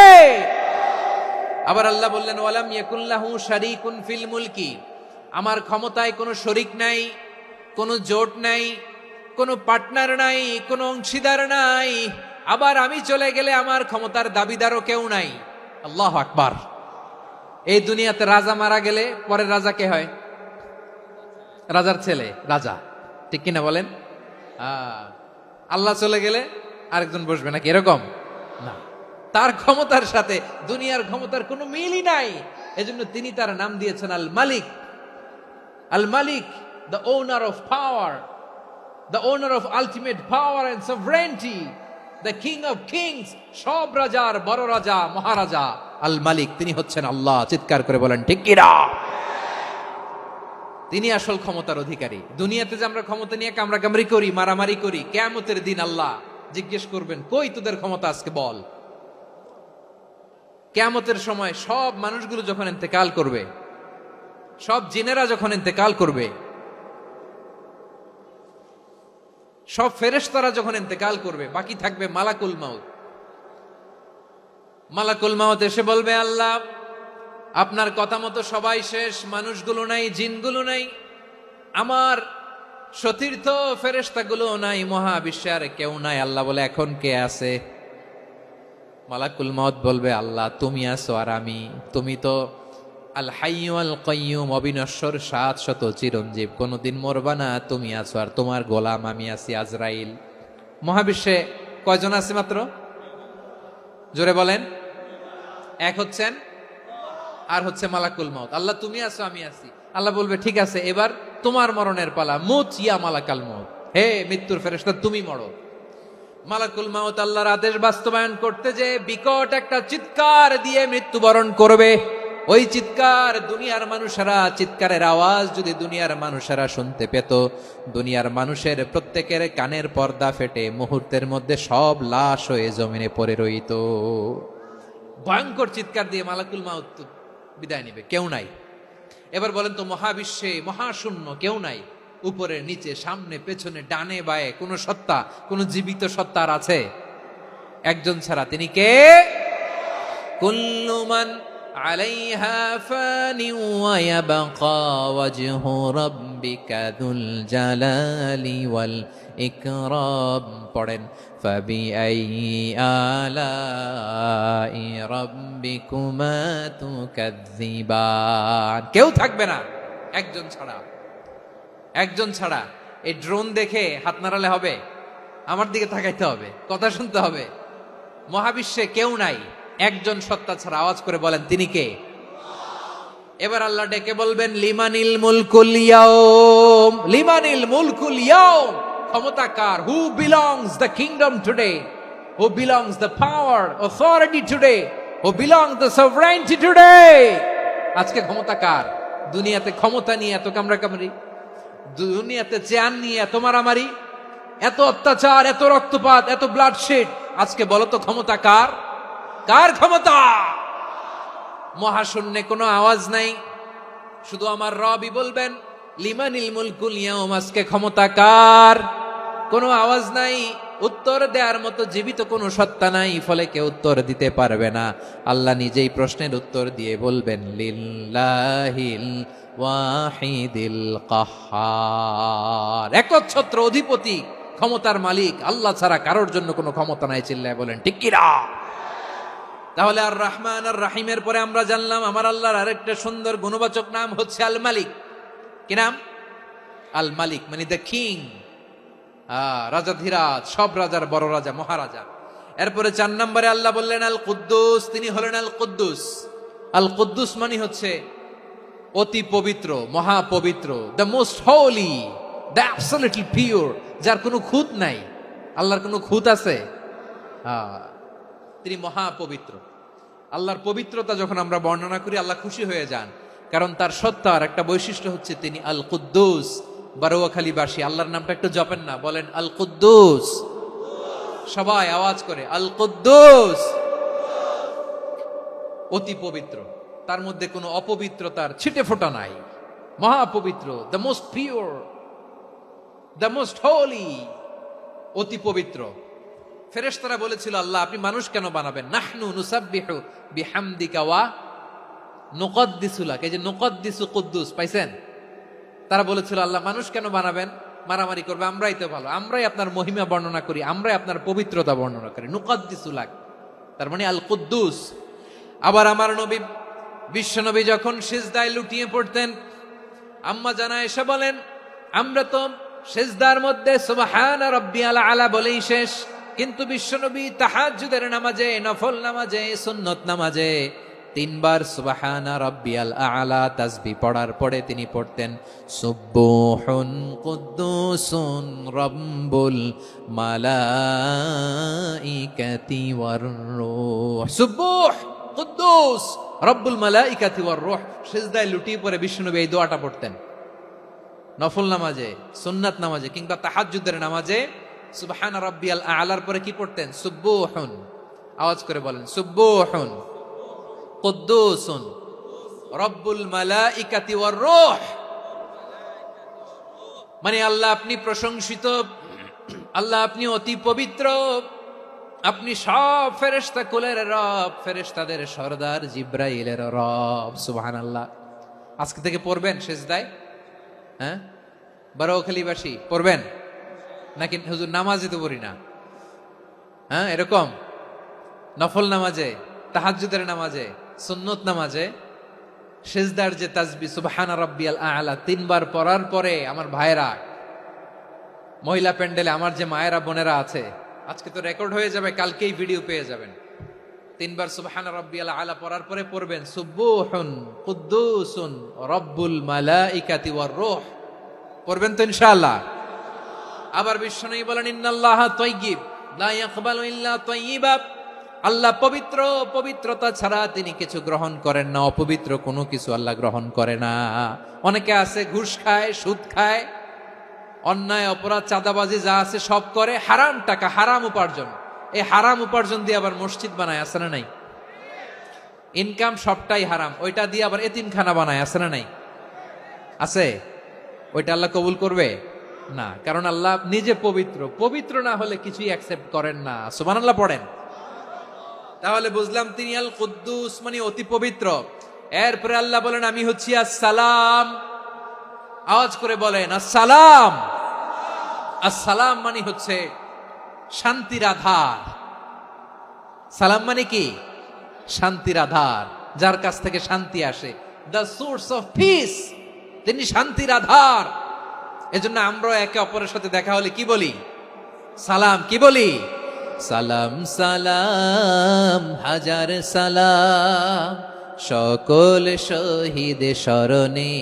আবার আল্লাহ বললেন, ওয়ালাম ইয়াকুল্লাহু শারীকুন ফিল মুলকি, আমার ক্ষমতায় কোনো শরিক নাই, কোনো জোট নাই, কোনো পার্টনার নাই, কোনো অংশীদার নাই। আবার আমি চলে গেলে আমার ক্ষমতার দাবিদারও কেউ নাই। আল্লাহু আকবার। এই দুনিয়াতে রাজা মারা গেলে পরের রাজা কে হয়? রাজার ছেলে রাজা, ঠিক কিনা বলেন? আল্লাহ চলে গেলে আরেকজন বসবে নাকি? এরকম না, তার ক্ষমতার সাথে দুনিয়ার ক্ষমতার কোনো মিলই নাই। এজন্য তিনি তার নাম দিয়েছেন আল মালিক। আল মালিক, the owner of power, the owner of ultimate power and sovereignty, the king of kings, সব রাজার বড় রাজা, মহারাজা আল মালিক, তিনি হচ্ছেন আল্লাহ। চিৎকার করে বলেন ঠিক কিনা? তিনি আসল ক্ষমতার অধিকারী। দুনিয়াতে যে আমরা ক্ষমতা নিয়ে কামড়াকামড়ি করি, মারামারি করি, কিয়ামতের দিন আল্লাহ জিজ্ঞেস করবেন, কই তোদের ক্ষমতা, আজকে বল। কিয়ামতের সময় সব মানুষগুলো যখন ইন্তেকাল করবে, সব জিনেরা যখন ইন্তেকাল করবে, সব ফেরেশতারা যখন ইন্তেকাল করবে, বাকি থাকবে মালাকুল মাউত। মালাকুল মাউত এসে বলবে, আল্লাহ আপনার কথা মতো সবাই শেষ, মানুষগুলো নাই, জিনগুলো নাই, আমার সতীর্থ ফেরেশতাগুলো নাই, মহাবিশ্বে আর কেউ নাই। আল্লাহ বলে, এখন কে আছে? মালাকুল মাউত বলবে, আল্লাহ তুমি আছো আর আমি। তুমি তো আল হাইয়্যু আল কাইয়্যুম, অবিনশ্বর, শাশ্বত, চিরঞ্জীব, কোনদিন মরবা না, তুমি আছো আর তোমার গোলাম আমি আছি আজরাইল। মহাবিশ্বে কয়জন আছে মাত্র? জোরে বলেন। এক হচ্ছেন, আর হচ্ছে মালাকুল মাউত। আল্লাহ তুমি আছো আমি আছি। আল্লাহ বলবে, ঠিক আছে, এবার তোমার মরণের পালা, মুত ইয়া মালাকাল মাউত, হে মৃত্যুর ফেরেশতা তুমি মরো। মালাকুল মাউত আল্লাহর আদেশ বাস্তবায়ন করতে যে বিকট একটা চিৎকার দিয়ে মৃত্যুবরণ করবে। ওই চিৎকার দুনিয়ার মানুষেরা, চিৎকারের আওয়াজ যদি দুনিয়ার মানুষেরা শুনতে পেত, দুনিয়ার মানুষের প্রত্যেকের কানের পর্দা ফেটে মুহূর্তের মধ্যে সব লাশ হয়ে জমিনে পড়ে রইত। ভয়ঙ্কর চিৎকার দিয়ে মালাকুল মাউত বিদায় নিবে, কেউ নাই। এবার বলেন তো, মহাবিশ্বে মহাশূন্য, কেউ নাই, উপরে নিচে, সামনে পেছনে, ডানে বায়ে কোন সত্তা, কোন জীবিত সত্তার আছে? একজন ছাড়া, তিনি কে? কুল্লু মান আলাইহা ফানি ওয়া ইয়াবকা ওয়াজহু রাব্বিকা যুল জালালি ওয়াল ইকরাম। পড়েন, ফাবিআইয়ি আলাই রাব্বিকুমা তুকাযযিবান। কেউ থাকবে না একজন ছাড়া, একজন ছাড়া। এই ড্রোন দেখে হাত নাড়ালে হবে? আমার দিকে তাকাইতে হবে, কথা শুনতে হবে। মহাবিশ্বে কেউ নাই একজন সত্তা ছাড়া। আওয়াজ করে বলেন, তিনি কে? এবার আল্লাহ ডেকে বলবেন, লিমানিল মুলকুল ইয়াউম, লিমানিল মুলকুল ইয়াউম, ক্ষমতা কার? Who belongs the kingdom today? Who belongs the power authority today? Who belongs the sovereignty today? আজকে ক্ষমতা কার? দুনিয়াতে ক্ষমতা নিয়ে এত কামড়াকামড়ি, দুনিয়াতে চেয়ার নিয়ে এত মারামারি, এত অত্যাচার, এত রক্তপাত, এত ব্লাডশেড। আজকে বলো তো ক্ষমতা কার? কার ক্ষমতা? মহাশূন্যে কোনো আওয়াজ নাই, শুধু আমার রবই বলবেন লিমানিল মুলকুল ইয়াউম। আজকে ক্ষমতা কার? কোনো আওয়াজ নাই, উত্তর দেওয়ার মতো জীবিত কোনো সত্তা নাই, ফলে কেউ উত্তর দিতে পারবে না। আল্লাহ নিজেই প্রশ্নের উত্তর দিয়ে বলবেন লিল্লাহিল ওয়াহিদিল কাহ্হার। একচ্ছত্র অধিপতি, ক্ষমতার মালিক আল্লাহ ছাড়া কারোর জন্য কোনো ক্ষমতা নাই। চিল্লায় বলেন ঠিক কিনা? তাহলে আর রহমান আর রাহিমের পরে আমরা জানলাম আমার আল্লাহর আরেকটা সুন্দর গুণবাচক নাম হচ্ছে আল মালিক। কি নাম? আল মালিক, মানে দ্য কিং, রাজাধিরাজ, সব রাজার বড় রাজা, মহারাজা। এরপরে 4 নম্বরে আল্লাহ বললেন আল কুদ্দুস, তিনি হলেন আল কুদ্দুস। আল কুদ্দুস মানে হচ্ছে অতি পবিত্র, মহাপবিত্র, the most holy, the absolutely pure, যার কোনো খুঁত নাই। আল্লাহর কোনো খুঁত আছে? তিনি মহাপবিত্র। আল্লাহর পবিত্রতা যখন আমরা বর্ণনা করি আল্লাহ খুশি হয়ে যান, কারণ তার সত্তার একটা বৈশিষ্ট্য হচ্ছে তিনি আল কুদ্দুস। বারোয়াখালীবাসী আল্লাহর নামটা একটু জপেন না, বলেন আল কুদ্দুস, সবাই আওয়াজ করে আল কুদ্দুস। অতি পবিত্র, তার মধ্যে কোনো অপবিত্রতার ছিটে ফোঁটা নাই, মহাপবিত্র, the most pure, the most holy, অতি পবিত্র। ফেরেশতারা বলেছিল আল্লাহ আপনি মানুষ কেন বানাবেন? নাহনু নুসাব্বিহু বিহামদিকা ওয়া নুকদ্দিসু লাক। এই যে নুকদ্দিসু কুদ্দুস পাইছেন? তারা বলেছিল আল্লাহ মানুষ কেন বানাবেন? মারামারি করবে, আমরাই তো ভালো, আমরাই আপনার মহিমা বর্ণনা করি, আমরাই আপনার পবিত্রতা বর্ণনা করি। নুকদ্দিসু লাক, তার মানে আল কুদ্দুস। আবার আমার নবী, বিশ্ব নবী যখন সিজদায় লুটিয়ে পড়তেন, আম্মা জানা এসে বলেন আমরা তো সিজদার মধ্যে সুবহানা রাব্বিয়াল আলা বলেই শেষ, কিন্তু বিশ্বনবী তাহাজ্জুদের নামাজে, নফল নামাজে, সুন্নত নামাজে 3 বার সুবহানা রাব্বিয়াল আলা তাসবিহ পড়ার পরে তিনি পড়তেন সুবহুন কুদ্দুসুন রাব্বুল মালাইকাতি ওয়ার রূহ। সুবহ কুদ্দুস রব্বুল মালাইকাতি ওয়ার রূহ। সিজদায় লুটিয়ে পড়ে বিশ্বনবী এই দোয়াটা পড়তেন। নফল নামাজে, সুন্নাত নামাজে কিংবা তাহাজ্জুদের নামাজে সুবহানা রাব্বিয়াল আলার পরে কি পড়তেন? সুবহুন। আওয়াজ করে বলেন সুবহুন কুদ্দুসুন রব্বুল মালাইকাতি ওয়ার রূহ। মানে আল্লাহ আপনি প্রশংসিত, আল্লাহ আপনি অতি পবিত্র, আপনি সব ফেরেশতা কুলের রব, ফেরেশতাদের সরদার জিব্রাইলের রব। সুবহানাল্লাহ। আজকে থেকে পড়বেন সিজদায়? হ্যাঁ, বারোখালীবাসী পড়বেন নাকি? হুজুর নামাজে তো পড়ি না। হ্যাঁ, এরকম নফল নামাজে, তাহাজ্জুদের নামাজে, সুন্নত নামাজে সিজদার যে তাসবিহ সুবহানা রাব্বিয়াল আলা 3 বার পড়ার পরে আমার ভাইরা, মহিলা প্যান্ডেলে আমার যে মায়েরা বোনেরা আছে, আজকে তো রেকর্ড হয়ে যাবে, কালকেই ভিডিও পেয়ে যাবেন। 3 বার সুবহানা রাব্বিয়াল আলা পড়ার পরে পড়বেন সুবহুন কুদ্দুসুন রব্বুল মালাইকাতি ওয়ার রূহ। পড়বেন তো ইনশাআল্লাহ? আবার বিশ্বনবী বলেন ইন্নাল্লাহা তাইয়্যিব লা ইয়াকবালু ইল্লা তাইয়্যিবা। আল্লাহ পবিত্র, পবিত্রতা ছাড়া তিনি কিছু গ্রহণ করেন না, অপবিত্র কোনো কিছু আল্লাহ গ্রহণ করে না। অনেকে আছে ঘুষ খায়, সুদ খায়, অন্যায় অপরাধ চাঁদাবাজি যা আছে সব করে, হারাম টাকা, হারাম উপার্জন। এই হারাম উপার্জন দিয়ে আবার মসজিদ বানায়, আছে না নাই? ইনকাম সবটাই হারাম, ওইটা দিয়ে আবার এতিমখানা বানায়, আছে না নাই? আছে। ওইটা আল্লাহ কবুল করবে না, কারণ আল্লাহ নিজে পবিত্র, পবিত্র না হলে কিছুই অ্যাকসেপ্ট করেন না। সুবহানাল্লাহ পড়েন। তাহলে বুঝলাম তিনি আল কুদ্দুস মানে অতি পবিত্র। এরপরে আল্লাহ বলেন আমি হচ্ছি আসসালাম। আওয়াজ করে বলেন আসসালাম। আসসালাম মানে হচ্ছে শান্তির আধার। সালাম মানে কি? শান্তির আধার, যার কাছ থেকে শান্তি আসে, দ্য সোর্স অফ পিস। তিনি শান্তির আধার। এজন্য আমরা একে অপরের সাথে দেখা হলে কি বলি? সালাম। কি বলি? সালাম সালাম হাজার সালাম সকল শহীদ স্মরণে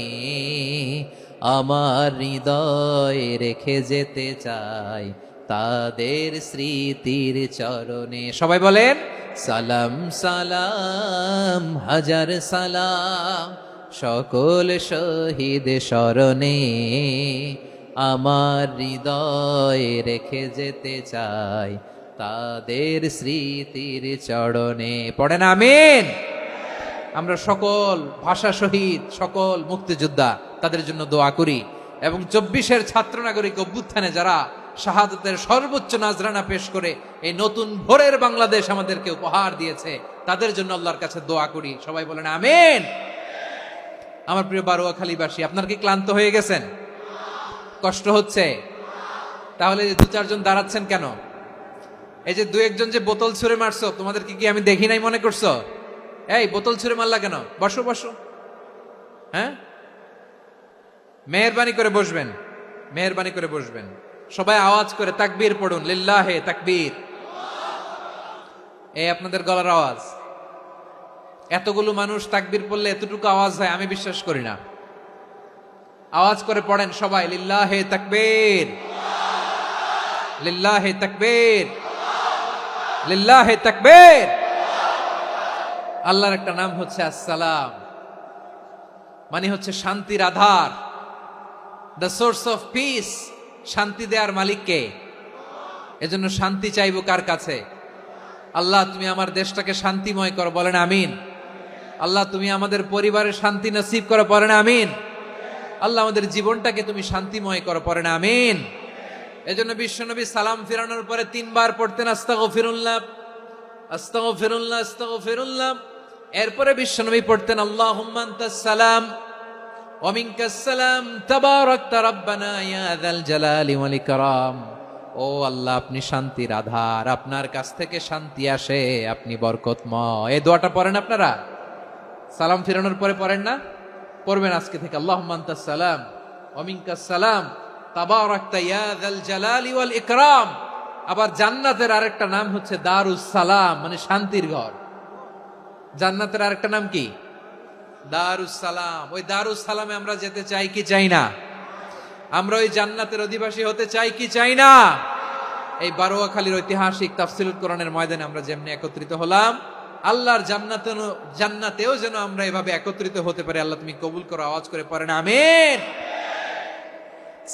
আমার হৃদয়ে রেখে যেতে চাই তাদের স্মৃতির চরণে। সবাই বলেন সালাম সালাম হাজার সালাম সকল শহীদ স্মরণে, আমার হৃদয়ে রেখে যেতে চাই তাদের স্মৃতির চরণে। পড়েন আমিন। আমরা সকল ভাষা শহীদ, সকল মুক্তিযোদ্ধা তাদের জন্য দোয়া করি, এবং 24-এর ছাত্র নাগরিক অভ্যুত্থানে যারা শাহাদাতের সর্বোচ্চ নাজরানা পেশ করে এই নতুন ভোরের বাংলাদেশ আমাদেরকে উপহার দিয়েছে, তাদের জন্য আল্লাহর কাছে দোয়া করি। সবাই বলেন আমিন। আমার প্রিয় বারোয়াখালীবাসী, আপনার কি ক্লান্ত হয়ে গেছেন? কষ্ট হচ্ছে? তাহলে 2-4 জন দাঁড়াচ্ছেন কেন? এই যে 2-1 জন যে বোতল ছুঁড়ে মারছো, তোমাদের কি আমি দেখি নাই মনে করছো? এই বোতল ছুঁড়ে মারলা কেন? বসো বসো। হ্যাঁ, মেহেরবানি করে বসবেন, মেহেরবানি করে বসবেন। সবাই আওয়াজ করে তাকবীর পড়ুন, লিল্লাহে তাকবীর। এই আপনাদের গলার আওয়াজ। এতগুলো মানুষ তাকবীর পড়লে এতটুকু আওয়াজ হয় আমি বিশ্বাস করি না। আওয়াজ করে পড়েন সবাই, লিল্লাহে তাকবীর, লিল্লাহে তাকবীর, লিল্লাহে তাকবীর। আল্লাহর একটা নাম হচ্ছে আসসালাম, মানে হচ্ছে শান্তির আধার, দ্য সোর্স অফ পিস। শান্তি দেওয়ার মালিককে। এজন্য শান্তি চাইবো কার কাছে? আল্লাহ তুমি আমার দেশটাকে শান্তিময় করো, বলেন আমিন। আল্লাহ তুমি আমাদের পরিবারের শান্তি নসিব করো, বলেন আমিন। আল্লাহ আমাদের জীবনটাকে তুমি শান্তিময় করো, পড়েন আমিন। এজন্য বিশ্বনবী সালাম ফিরানোর পরে 3 বার পড়তেন আস্তাগফিরুল্লাহ, আস্তাগফিরুল্লাহ, আস্তাগফিরুল্লাহ। এরপরে বিশ্বনবী পড়তেন আল্লাহুম্মা আনতাস সালাম ওয়া মিনকাস সালাম তাবারাকতা রাব্বানা ইয়া যাল জালালি ওয়াল ইকরাম। ও আল্লাহ, আপনি শান্তির আধার, আপনার কাছ থেকে শান্তি আসে, আপনি বরকতময়। এই দোয়াটা পড়েন আপনারা? সালাম ফিরানোর পরে পড়েন না? পড়বেন আজকে থেকে, আল্লাহুম্মা আনতাস সালাম ওয়া মিনকাস সালাম তাবারাকতা ইয়া যাল জালালি ওয়াল ইকরাম। আবার জান্নাতের আরেকটা নাম হচ্ছে দারুস সালাম, মানে শান্তির ঘর। জান্নাতের আরেকটা নাম কি? দারুস সালাম। ওই দারুস সালামে আমরা যেতে চাই কি চাই না? আমরা ওই জান্নাতের অধিবাসী হতে চাই কি চাই না? এই বারোয়াখালীর ঐতিহাসিক তাফসীরুল কোরআনের ময়দানে আমরা যেমনি একত্রিত হলাম, আল্লাহর জান্নাতেও যেন আমরা এভাবে একত্রিত হতে পারি। আল্লাহ তুমি কবুল করো। আওয়াজ করে পড়েন আমিন।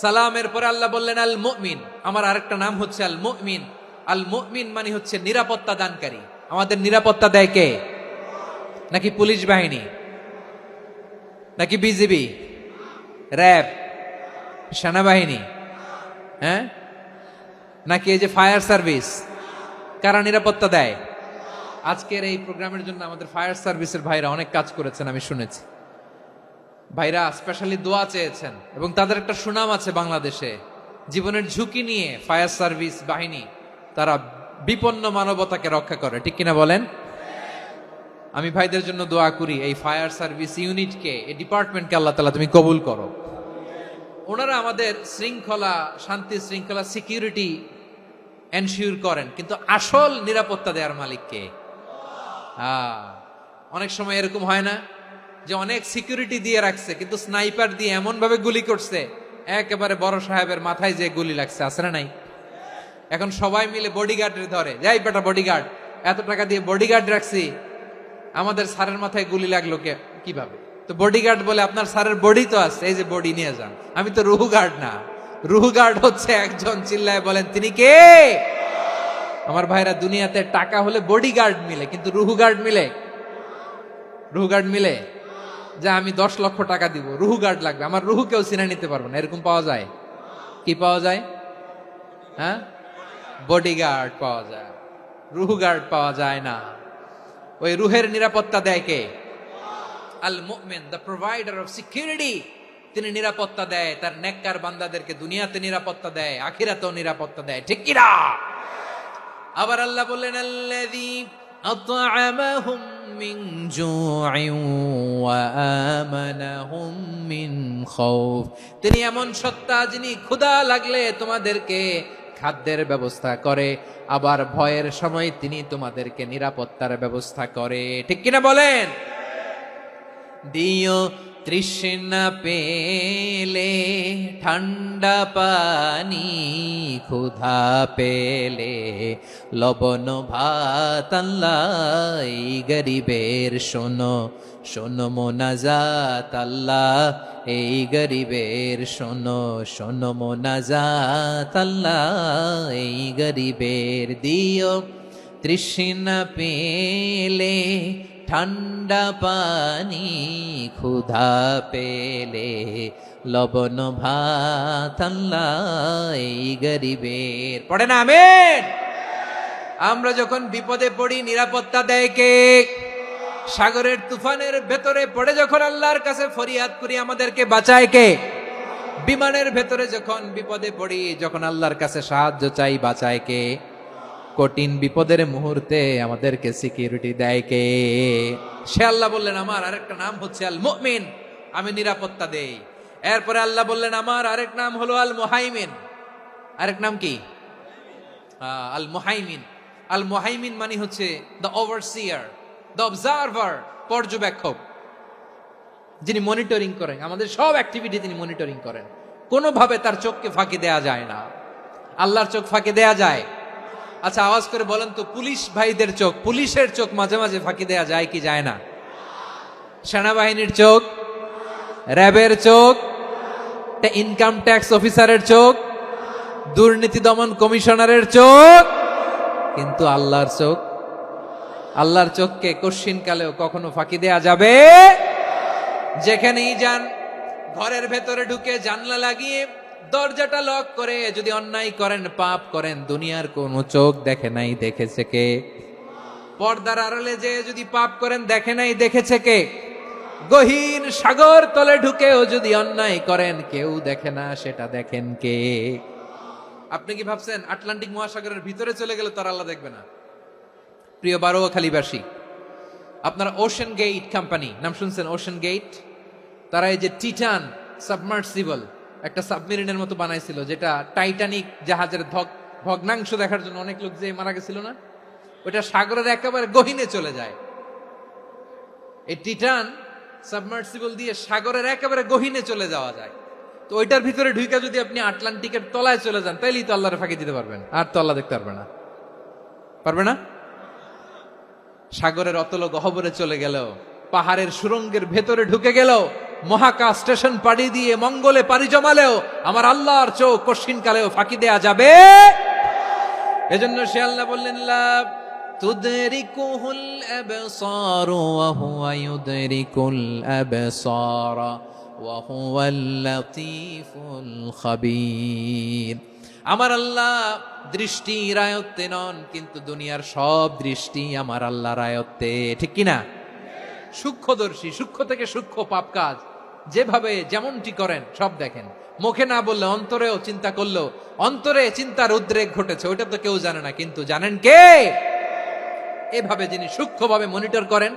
সালামের পরে আল্লাহ বললেন আল মুমিন। আমার আরেকটা নাম হচ্ছে আল মুমিন। আল মুমিন মানে হচ্ছে নিরাপত্তা দানকারী। আমাদের নিরাপত্তা দেয় কে? নাকি পুলিশ বাহিনী, নাকি বিজিবি, র্যাব, সেনাবাহিনী, হ্যাঁ, নাকি এই যে ফায়ার সার্ভিস? কারা নিরাপত্তা দেয়? আজকের এই প্রোগ্রামের জন্য আমাদের ফায়ার সার্ভিসের ভাইরা অনেক কাজ করেছেন, আমি শুনেছি। ভাইরা স্পেশালি দোয়া চেয়েছেন, এবং তাদের একটা সুনাম আছে বাংলাদেশে। জীবনের ঝুঁকি নিয়ে ফায়ার সার্ভিস বাহিনী তারা বিপন্ন মানবতাকে রক্ষা করে, ঠিক কিনা বলেন? আমি ভাইদের জন্য দোয়া করি, এই ফায়ার সার্ভিস ইউনিটকে, এই ডিপার্টমেন্টকে আল্লাহ তাআলা তুমি কবুল করো। ওনারা আমাদের শৃঙ্খলা, শান্তি শৃঙ্খলা, সিকিউরিটি এনশিওর করেন, কিন্তু আসল নিরাপত্তা দেওয়ার মালিক কে? অনেক সময় এরকম হয় না যে অনেক সিকিউরিটি দিয়ে রাখছে, কিন্তু স্নাইপার দিয়ে এমন ভাবে গুলি করছে একেবারে বড় সাহেবের মাথায় যে গুলি লাগছে, আছে না নাই? এখন সবাই মিলে বডিগার্ডের ধরে, যাই বেটা বডিগার্ড, এত টাকা দিয়ে বডিগার্ড রাখছি, আমাদের স্যারের মাথায় গুলি লাগলো কিভাবে? তো বডিগার্ড বলে আপনার স্যারের বডি তো আছে, এই যে বডি নিয়ে যান। আমি তো রুহু গার্ড না। রুহু গার্ড হচ্ছে একজন, চিল্লায় বলেন তিনি কে? আমার ভাইরা, দুনিয়াতে টাকা হলে বডিগার্ড মিলে, কিন্তু রুহু গার্ড মিলে? রুহু গার্ড মিলে? যা আমি 10 লক্ষ টাকা দিব, রুহু গার্ড লাগবে, আমার রুহু কেউ চিনে নিতে পারবো না, এরকম পাওয়া যায়? কি পাওয়া যায়? হ্যাঁ, বডিগার্ড পাওয়া যায়, রুহু গার্ড পাওয়া যায় না। ওই রুহের নিরাপত্তা দেয় কে? আল মুমিন, দ্য প্রোভাইডার অফ সিকিউরিটি। তিনি নিরাপত্তা দেয় তার নেককার বান্দাদেরকে, দুনিয়াতে নিরাপত্তা দেয়, আখিরাতেও নিরাপত্তা দেয়, ঠিক কি না? আবার আল্লাহ বললেন আল্লাযী আত'আমাহুম মিন জু'ইন ওয়া আমানাহুম মিন খাউফ। তিনি এমন সত্তা যিনি ক্ষুধা লাগলে তোমাদেরকে খাদ্যের ব্যবস্থা করে, আবার ভয়ের সময় তিনি তোমাদেরকে নিরাপত্তার ব্যবস্থা করে, ঠিক কিনা বলেন? দিও তৃষ্ণা পেলে ঠান্ডা পানি, ক্ষুধা পেলে লবণ ভাত, আল্লাহ এই গরিবের শোনো শোনো মোনাজাত, আল্লাহ এই গরিবের শোনো শোনো মোনাজাত, আল্লাহ এই গরিবের দিও তৃষ্ণা পেলে ঠান্ডা পানি, ক্ষুধা পেলে লবণ ভাত, আল্লাহ এই গরিবের। পড়ে না আমিন। আমরা যখন বিপদে পড়ি নিরাপত্তা দেয় কে? সাগরের তুফানের ভেতরে পড়ে যখন আল্লাহর কাছে ফরিয়াদ করি আমাদেরকে বাঁচায় কে? বিমানের ভেতরে যখন বিপদে পড়ি, যখন আল্লাহর কাছে সাহায্য চাই বাঁচায় কে? কঠিন বিপদের মুহূর্তে আমাদেরকে সিকিউরিটি দেয় কে? সে আল্লাহ বললেন আমার আরেকটা নাম হচ্ছে আল মুমিন, আমি নিরাপত্তা দেই। এরপরে আল্লাহ বললেন আমার আরেক নাম হলো আল মুহাইমিন। আরেক নাম কি? আল মুহাইমিন। আল মুহাইমিন মানে হচ্ছে দ্য ওভারসিয়ার, দ্য অবজারভার, পর্যবেক্ষক, যিনি মনিটরিং করেন আমাদের সব অ্যাক্টিভিটি, তিনি মনিটরিং করেন। কোনোভাবে তার চোখকে ফাঁকি দেয়া যায় না। আল্লাহর চোখ ফাঁকি দেয়া যায়? আচ্ছা আওয়াজ করে বলেন তো, পুলিশ ভাইদের চোখ, পুলিশের চোখ মাঝে মাঝে ফাঁকি দেয়া যায় কি যায় না? সেনাবাহিনীর চোখ, র্যাবের চোখ, ইনকাম ট্যাক্স অফিসারের চোখ, দুর্নীতি দমন কমিশনারের চোখ, কিন্তু আল্লাহর চোখ, আল্লাহর চোখকে কশ্চিন কালেও কখনো ফাঁকি দেয়া যাবে? যেখানেই যান, ঘরের ভেতরে ঢুকে জানলা লাগিয়ে দরজাটা লক করে যদি অন্যায় করেন, পাপ করেন, দুনিয়ার কোন চোখ দেখে নাই দেখেছে কে? পর্দার আড়ালে যে যদি পাপ করেন, দেখে নাই দেখেছে কে? গহীন সাগর তলে ঢুকেও যদি অন্যায় করেন, কেউ দেখে না, সেটা দেখেন কে? আপনি কি ভাবছেন আটলান্টিক মহাসাগরের ভিতরে চলে গেলে তার আল্লাহ দেখবে না? প্রিয় বারোয়াখালীবাসী, আপনারা ওশেন গেট কোম্পানি নাম শুনছেন? ওশেন গেট, তারা এই যে টিটান সাবমার্সিবল একটা সাবমেরিনের মতো বানাইছিল, যেটা টাইটানিক জাহাজের ভগ্নাংশ দেখার জন্য অনেক লোক যে মারা গেছিল না, ওটা সাগরের একেবারে গহীনে চলে যায়। এই টিটান সাবমার্সিবল দিয়ে সাগরের একেবারে গহীনে চলে যাওয়া যায়। তো ওইটার ভিতরে ঢুকে যদি আপনি আটলান্টিকের তলায় চলে যান, তাইলেই তো আল্লাহর ফাঁকি দিতে পারবেন, আর তো আল্লাহ দেখতে পারবে না। পারবে না? সাগরের অতল গহ্বরে চলে গেল, পাহাড়ের সুরঙ্গের ভেতরে ঢুকে গেল, মহাকাশ স্টেশন পাড়ি দিয়ে মঙ্গলে পাড়ি জমালেও আমার আল্লাহর চোখ কশ্চিন কালেও ফাঁকি দেয়া যাবে? এজন্য সে আল্লাহ বললেন লা তুদরিকুহুল আবসার ওয়া হুয়া ইউদরিকুল আবসার ওয়া হুয়াল লাতীফুল খাবীর। আমার আল্লাহ দৃষ্টির আয়ত্তে নন, কিন্তু দুনিয়ার সব দৃষ্টি আমার আল্লাহর আয়ত্তে, ঠিক কিনা? সূক্ষ্মদর্শী, সূক্ষ্ম থেকে সূক্ষ্ম পাপ কাজ যেভাবে যেমনটি করেন সব দেখেন। মুখে না বললে অন্তরেও চিন্তা করলো, অন্তরে চিন্তার উদ্রেক ঘটেছে, ওইটা তো কেউ জানে না, কিন্তু জানেন কে? এভাবে যিনি সূক্ষ্মভাবে মনিটর করেন,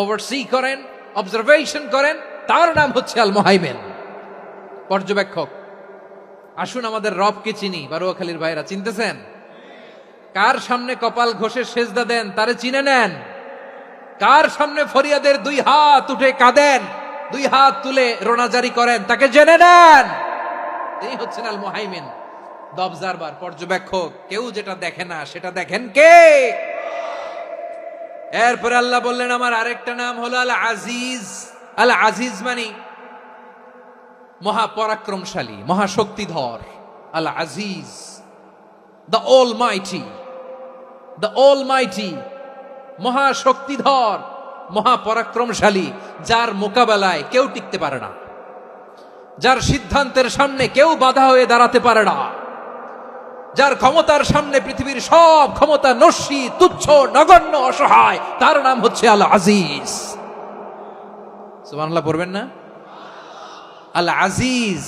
ওভারসি করেন, অবজারভেশন করেন, তার নাম হচ্ছে আল মুহাইমিন, পর্যবেক্ষক। আসুন আমাদের রবকে চিনি। বারোয়াখালীর ভাইরা চিনতেছেন? কার সামনে কপাল ঘষে সেজদা দেন তারে চিনে নেন। কার সামনে ফরিয়াদের দুই হাত উঠে কাঁদেন, দুই হাত তুলে রোনাজারি করেন, তাকে জেনে নেন। তিনি হচ্ছেন আল মুহাইমিন, দ্য অবজারভার, পর্যবেক্ষক। কেউ যেটা দেখে না সেটা দেখেন কে? এরপরে আল্লাহ বললেন আমার আরেকটা নাম হলো আল আজিজ। আল আজিজ মানে মহাপরাক্রমশালী, মহাশক্তিধর। আল আজিজ, দ্য অলমাইটি, দ্য অলমাইটি, মহাশক্তিধর, মহাপরাক্রমশালী, যার মোকাবেলায় কেউ টিকতে পারে না, যার সিদ্ধান্তের সামনে কেউ বাধা হয়ে দাঁড়াতে পারে না, যার ক্ষমতার সামনে পৃথিবীর সব ক্ষমতা নস্যি, তুচ্ছ, নগণ্য, অসহায়, তার নাম হচ্ছে আল আজিজ। সুবহানাল্লাহ পড়বেন না? আল আজিজ,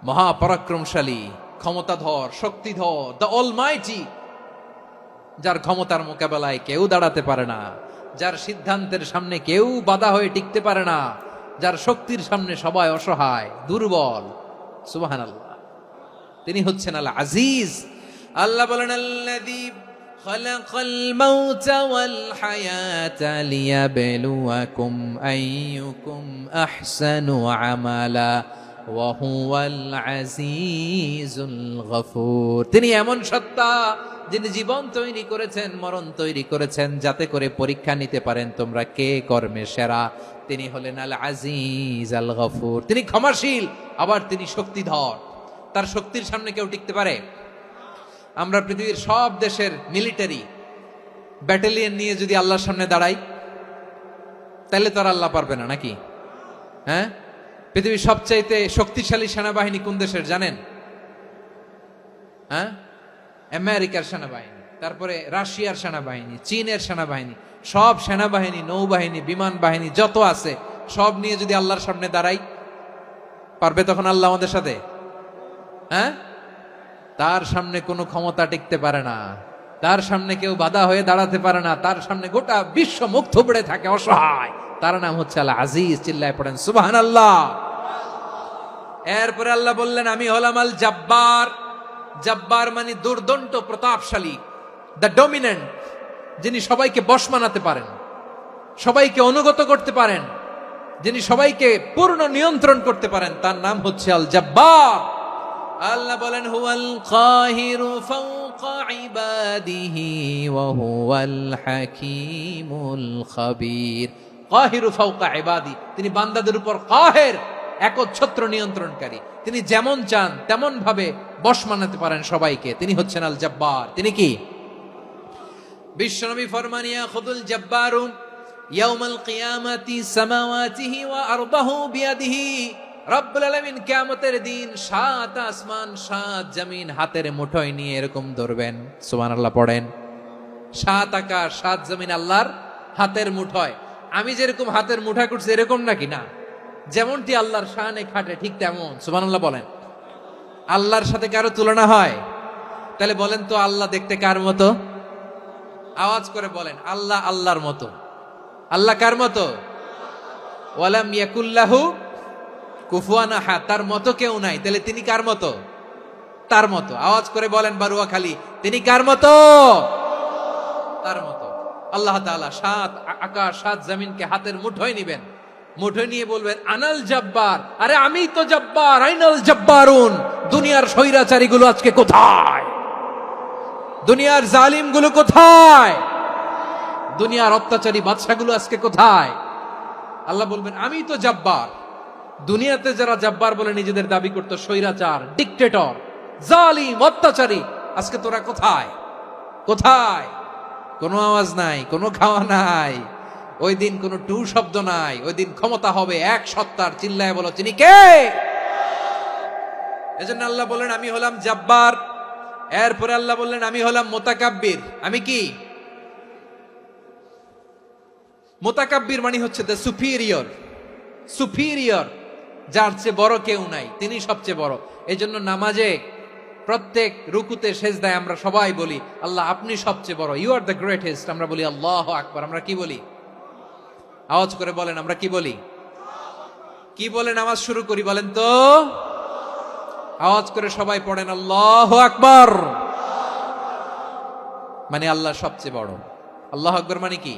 মহাপরাক্রমশালী, ক্ষমতাধর, শক্তিধর, দ্য অলমাইটি, যার ক্ষমতার মোকাবেলায় কেউ দাঁড়াতে পারে না, যার সিদ্ধান্তের সামনে কেউ বাধা হয়ে টিকতে পারে না, যার শক্তির সামনে সবাই অসহায়, দুর্বল। সুবহানাল্লাহ, তিনি হচ্ছেন আল আজিজ। আল্লাহ বলেন আল্লাযী খালাকাল মাউতা ওয়াল হায়াতা লিয়াবলুয়াকুম আইয়ুকুম আহসানু আমালা ওয়া হুয়াল আজিজুল গফুর। তিনি এমন সত্তা যিনি জীবন তৈরি করেছেন, মরণ তৈরি করেছেন, যাতে করে পরীক্ষা নিতে পারেন তোমরা কে কর্মে সেরা। তিনি হলেন আল আজিজ আল গফুর। তিনি ক্ষমাশীল, আবার তিনি শক্তিধর। তার শক্তির সামনে কেউ টিকতে পারে? আমরা পৃথিবীর সব দেশের মিলিটারি ব্যাটালিয়ন নিয়ে যদি আল্লাহর সামনে দাঁড়াই, তাহলে তো আর আল্লাহ পারবে না নাকি? হ্যাঁ, পৃথিবীর সবচাইতে শক্তিশালী সেনাবাহিনী কোন দেশের জানেন? হ্যাঁ, আমেরিকার সেনাবাহিনী, তারপরে রাশিয়ার সেনাবাহিনী, চীনের সেনাবাহিনী। সব সেনাবাহিনী, নৌবাহিনী, বিমান বাহিনী যত আছে সব নিয়ে যদি আল্লাহর সামনে দাঁড়াই, পারবে তখন আল্লাহ আমাদের সাথে? হ্যাঁ, তার সামনে কোনো ক্ষমতা টিকতে পারে না, তার সামনে কেউ বাধা হয়ে দাঁড়াতে পারে না, তার সামনে গোটা বিশ্ব মুখ থুবড়ে থাকে অসহায়। তার নাম হচ্ছে আল আজিজ। চিল্লায় পড়েন সুবহানাল্লাহ। এরপরে আল্লাহ বললেন আমি হলাম আল জব্বার। জব্বার মানে দুর্দন্ত প্রতাপশালী, দ্য ডমিনেন্ট, যিনি সবাইকে বশ মানাতে পারেন, সবাইকে অনুগত করতে পারেন, যিনি সবাইকে পূর্ণ নিয়ন্ত্রণ করতে পারেন, তার নাম হচ্ছে আল জব্বার। আল্লাহ বলেন হুয়াল কাহিরু ফাওকা ইবাদিহি ওয়া হুয়াল হাকীমুল খাবীর। কাহিরু ফাওকা ইবাদি, তিনি বান্দাদের উপর কাহের, একচ্ছত্র নিয়ন্ত্রণকারী। তিনি যেমন চান তেমন ভাবে বশ মানাতে পারেন সবাইকে। তিনি হচ্ছেন আল জব্বার। তিনি কি? বিশ্বনবী ফরমান ইয়াখুদুল জব্বারু ইয়াউমাল কিয়ামাতি সামাওয়াতিহি ওয়া আরদাহু বিয়াদিহি। রব্বুল আলামিন কিয়ামতের দিন 7 আসমান 7 জমিন হাতের মুঠোয় নিয়ে এরকম ধরবেন। সুবহানাল্লাহ পড়েন। 7 আকাশ 7 জমিন আল্লাহর হাতের মুঠোয়। আমি যেরকম হাতের মুঠা করছি এরকম নাকি? না, যেমনটি আল্লাহর শানে খাটে ঠিক তেমন। সুবহানাল্লাহ বলেন। আল্লাহর সাথে কারো তুলনা হয়? তাহলে বলেন তো আল্লাহ দেখতে কার মতো? আওয়াজ করে বলেন আল্লাহ আল্লাহর মতো। আল্লাহ কার মতো? ওয়ালাম ইয়াকুল্লাহু কুফুয়ান আহাদ, তার মতো কেউ নাই। তাহলে তিনি কার মতো? তার মতো। আওয়াজ করে বলেন বারুয়াখালী, তিনি কার মতো? তার মতো। আল্লাহ তাআলা 7 আকাশ 7 জমিনকে হাতের মুঠোয় নিবেন, মুঠোয় নিয়ে বলবেন আনাল জব্বার। আরে আমি তো জব্বার, আইনাল জব্বারুন। দুনিয়ার স্বৈরাচারী গুলো আজকে কোথায়? দুনিয়ার জালিম গুলো কোথায়? দুনিয়ার অত্যাচারী বাদশাগুলো আজকে কোথায়? আল্লাহ বলবেন আমি তো জব্বার। দুনিয়াতে যারা জব্বার বলে নিজেদের দাবি করতো, স্বৈরাচার, ডিক্টেটর, জালিম, অত্যাচারী, আজকে তোরা কোথায়? কোথায়? কোনো আওয়াজ নাই, কোনো খাওয়া নাই, ওই দিন কোনো টু শব্দ নাই। ওই দিন ক্ষমতা হবে এক সত্তার। চিল্লায় বলো তিনি কে? এজন্য আল্লাহ বললেন আমি হলাম জব্বার। এরপরে আল্লাহ বললেন আমি হলাম মুতাকাব্বির। আমি কি? মুতাকাব্বির মানে হচ্ছে দ্য সুপিরিয়র। সুপিরিয়র, যার চেয়ে বড় কেউ নাই, তিনি সবচেয়ে বড়। এই জন্য নামাজে প্রত্যেক রুকুতে সেজদায় আমরা সবাই বলি আল্লাহ আপনি সবচেয়ে বড়, ইউ আর দ্য গ্রেটেস্ট। আমরা বলি আল্লাহু আকবার। আমরা কি বলি? আওয়াজ করে বলেন আমরা কি বলি? কি বলে নামাজ শুরু করি বলেন তো? আওয়াজ করে সবাই পড়েন আল্লাহু আকবার। মানে আল্লাহ সবচেয়ে বড়। আল্লাহু আকবার মানে কি?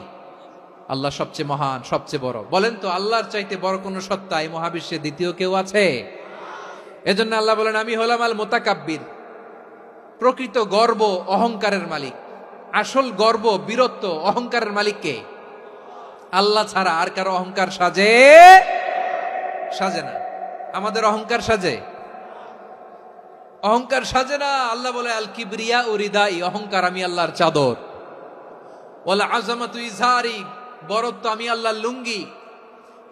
আল্লাহ সবচেয়ে মহান, সবচেয়ে বড়। বলেন তো আল্লাহর চাইতে বড় কোন সত্তা এই মহাবিশ্বে দ্বিতীয় কেউ আছে? এজন্য আল্লাহ বলেন আমি হলাম আল মুতাকাব্বির। প্রকৃত গর্ব অহংকারের মালিক। আসল গর্ব, বীরত্ব, অহংকারের মালিক কে? আল্লাহ ছাড়া আর কারো অহংকার সাজে? সাজে না। আমাদের অহংকার সাজে? অহংকার সাজে না। আল্লাহ বলে আল কিবরিয়া ও রিদাই, অহংকার আমি আল্লাহর চাদর। ওয়াল আযামাতু ইজারি, বরত্ব আমি আল্লাহর লুঙ্গি।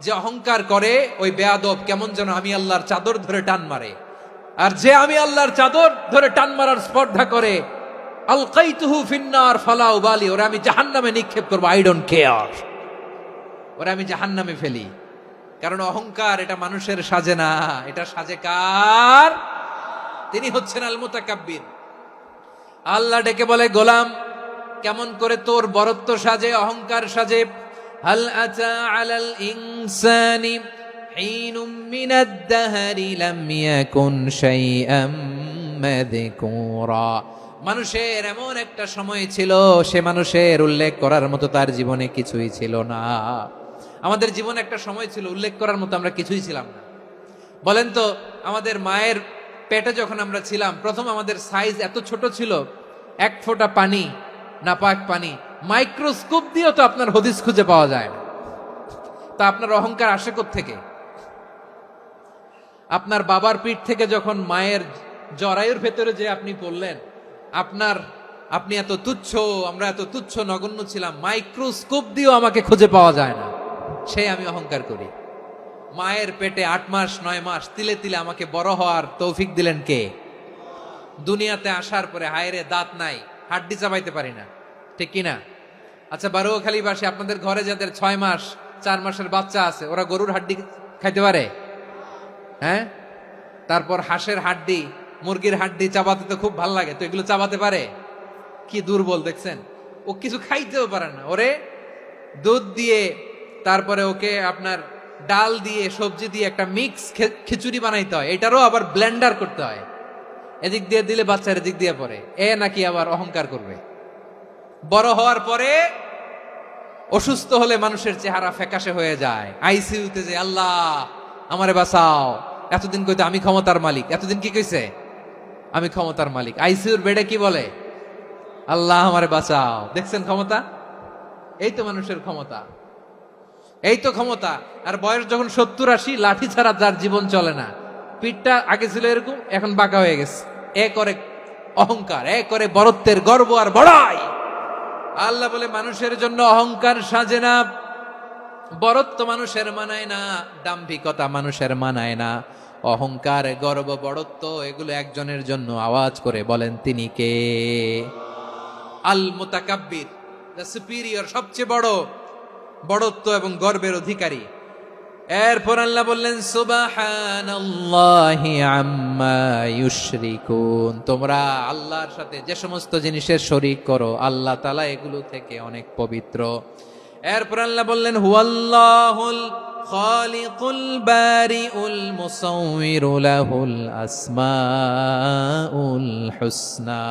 যে অহংকার করে ওই বেয়াদব কেমন যেন আমি আল্লাহর চাদর ধরে টান মারে। আর যে আমি আল্লাহর চাদর ধরে টান মারার স্পর্ধা করে আলকাইতুহু ফিন্নার ফালা উবালি, ওরা আমি জাহান্নামে নিক্ষেপ করবো, আই ডোন্ট কেয়ার, ওরা আমি জাহান্নামে ফেলি। কারণ অহংকার এটা মানুষের সাজে না, এটা সাজে কার? তিনি হচ্ছেন আল মুতাকাব্বির। আল্লাহ ডেকে বলে গোলাম কেমন করে তোর বরত্ব সাজে, অহংকার সাজে? হাল আতা আলাল ইনসানি হিনুম মিনাদ দাহরি লাম ইয়াকুন শাইআম মাযকুরা। মানুষের এমন একটা সময় ছিল, সে মানুষের উল্লেখ করার মতো তার জীবনে কিছুই ছিল না। আমাদের জীবনে একটা সময় ছিল উল্লেখ করার মতো আমরা কিছুই ছিলাম না। বলেন তো, আমাদের মায়ের পেটে যখন আমরা ছিলাম, প্রথম আমাদের সাইজ এত ছোট ছিল, এক ফোঁটা পানি, নাপাক পানি, মাইক্রোস্কোপ দিয়েও তো আপনার হদিস খুঁজে পাওয়া যায় না। তা আপনার অহংকার আসে থেকে? আপনার বাবার পিঠ থেকে যখন মায়ের জরায়ুর ভেতরে যে আপনি পড়লেন, আপনি এত তুচ্ছ, আমরা এত তুচ্ছ নগণ্য ছিলাম, মাইক্রোস্কোপ দিয়েও আমাকে খুঁজে পাওয়া যায় না, সেই আমি অহংকার করি। মায়ের পেটে 8 মাস 9 মাস তিলে তিলে আমাকে বড় হওয়ার তৌফিক দিলেন কে? দুনিয়াতে আসার পরে হায়রে দাঁত নাই, হাড্ডি চাবাইতে পারি না, ঠিক কিনা? আচ্ছা, বারোখালীবাসী, আপনাদের ঘরে যাদের 6 মাস 4 মাসের বাচ্চা আছে, ওরা গরুর হাড্ডি খাইতে পারে? হ্যাঁ। তারপর হাঁসের হাড্ডি, মুরগির হাড্ডি চাবাতে তো খুব ভাল লাগে, তো এগুলো চাবাতে পারে? কি দুর্বল দেখছেন, ও কিছু খাইতেও পারে না। ওরে দুধ দিয়ে, তারপরে ওকে আপনার ডাল দিয়ে, সবজি দিয়ে একটা মিক্স খিচুড়ি বানাইতে হয়, এটারও আবার ব্লেন্ডার করতে হয়। এদিক দিয়ে দিলে বাচ্চার এদিক দিয়ে পড়ে, এ নাকি আবার অহংকার করবে। বড় হওয়ার পরে অসুস্থ হলে মানুষের চেহারা ফ্যাকাশে হয়ে যায়, আইসিইউতে যে আল্লাহ আমারে বাঁচাও, এতদিন কইতে আমি ক্ষমতার মালিক, এতদিন কি কইছে আমি ক্ষমতার মালিক, আইসিইউর বেডে কি বলে আল্লাহ আমারে বাঁচাও। দেখছেন ক্ষমতা? এই তো মানুষের ক্ষমতা, এই তো ক্ষমতা। আর বয়স যখন 70-80, লাঠি ছাড়া যার জীবন চলে না, পিঠটা আগে ছিল এরকম, এখন বাঁকা হয়ে গেছে। এ করে অহংকার, এ করে বড়ত্বের গর্ব আর বড়াই। আল্লাহ বলে মানুষের জন্য অহংকার সাজে না, বড়ত্ব মানুষের মানায় না, দাম্ভিকতা মানুষের মানায় না, অহংকার গর্ব বড়ত্ব এগুলো একজনের জন্য। আওয়াজ করে বলেন তিনি কে? আল মুতাকাব্বির, দ্য সুপিরিয়র, সবচেয়ে বড় বড়ত্ব এবং গর্বের অধিকারী। এরপর আল্লাহ বললেন সুবহানাল্লাহি আম্মা ইউশরিকুন, তোমরা আল্লাহর সাথে যে সমস্ত জিনিসের শরীক করো, আল্লাহ তাআলা এগুলো থেকে অনেক পবিত্র। এরপর আল্লাহ বললেন হুয়াল্লাহুল খালিকুল বারিউল মুসাউবিরু লাহুল আসমাউল হুসনা।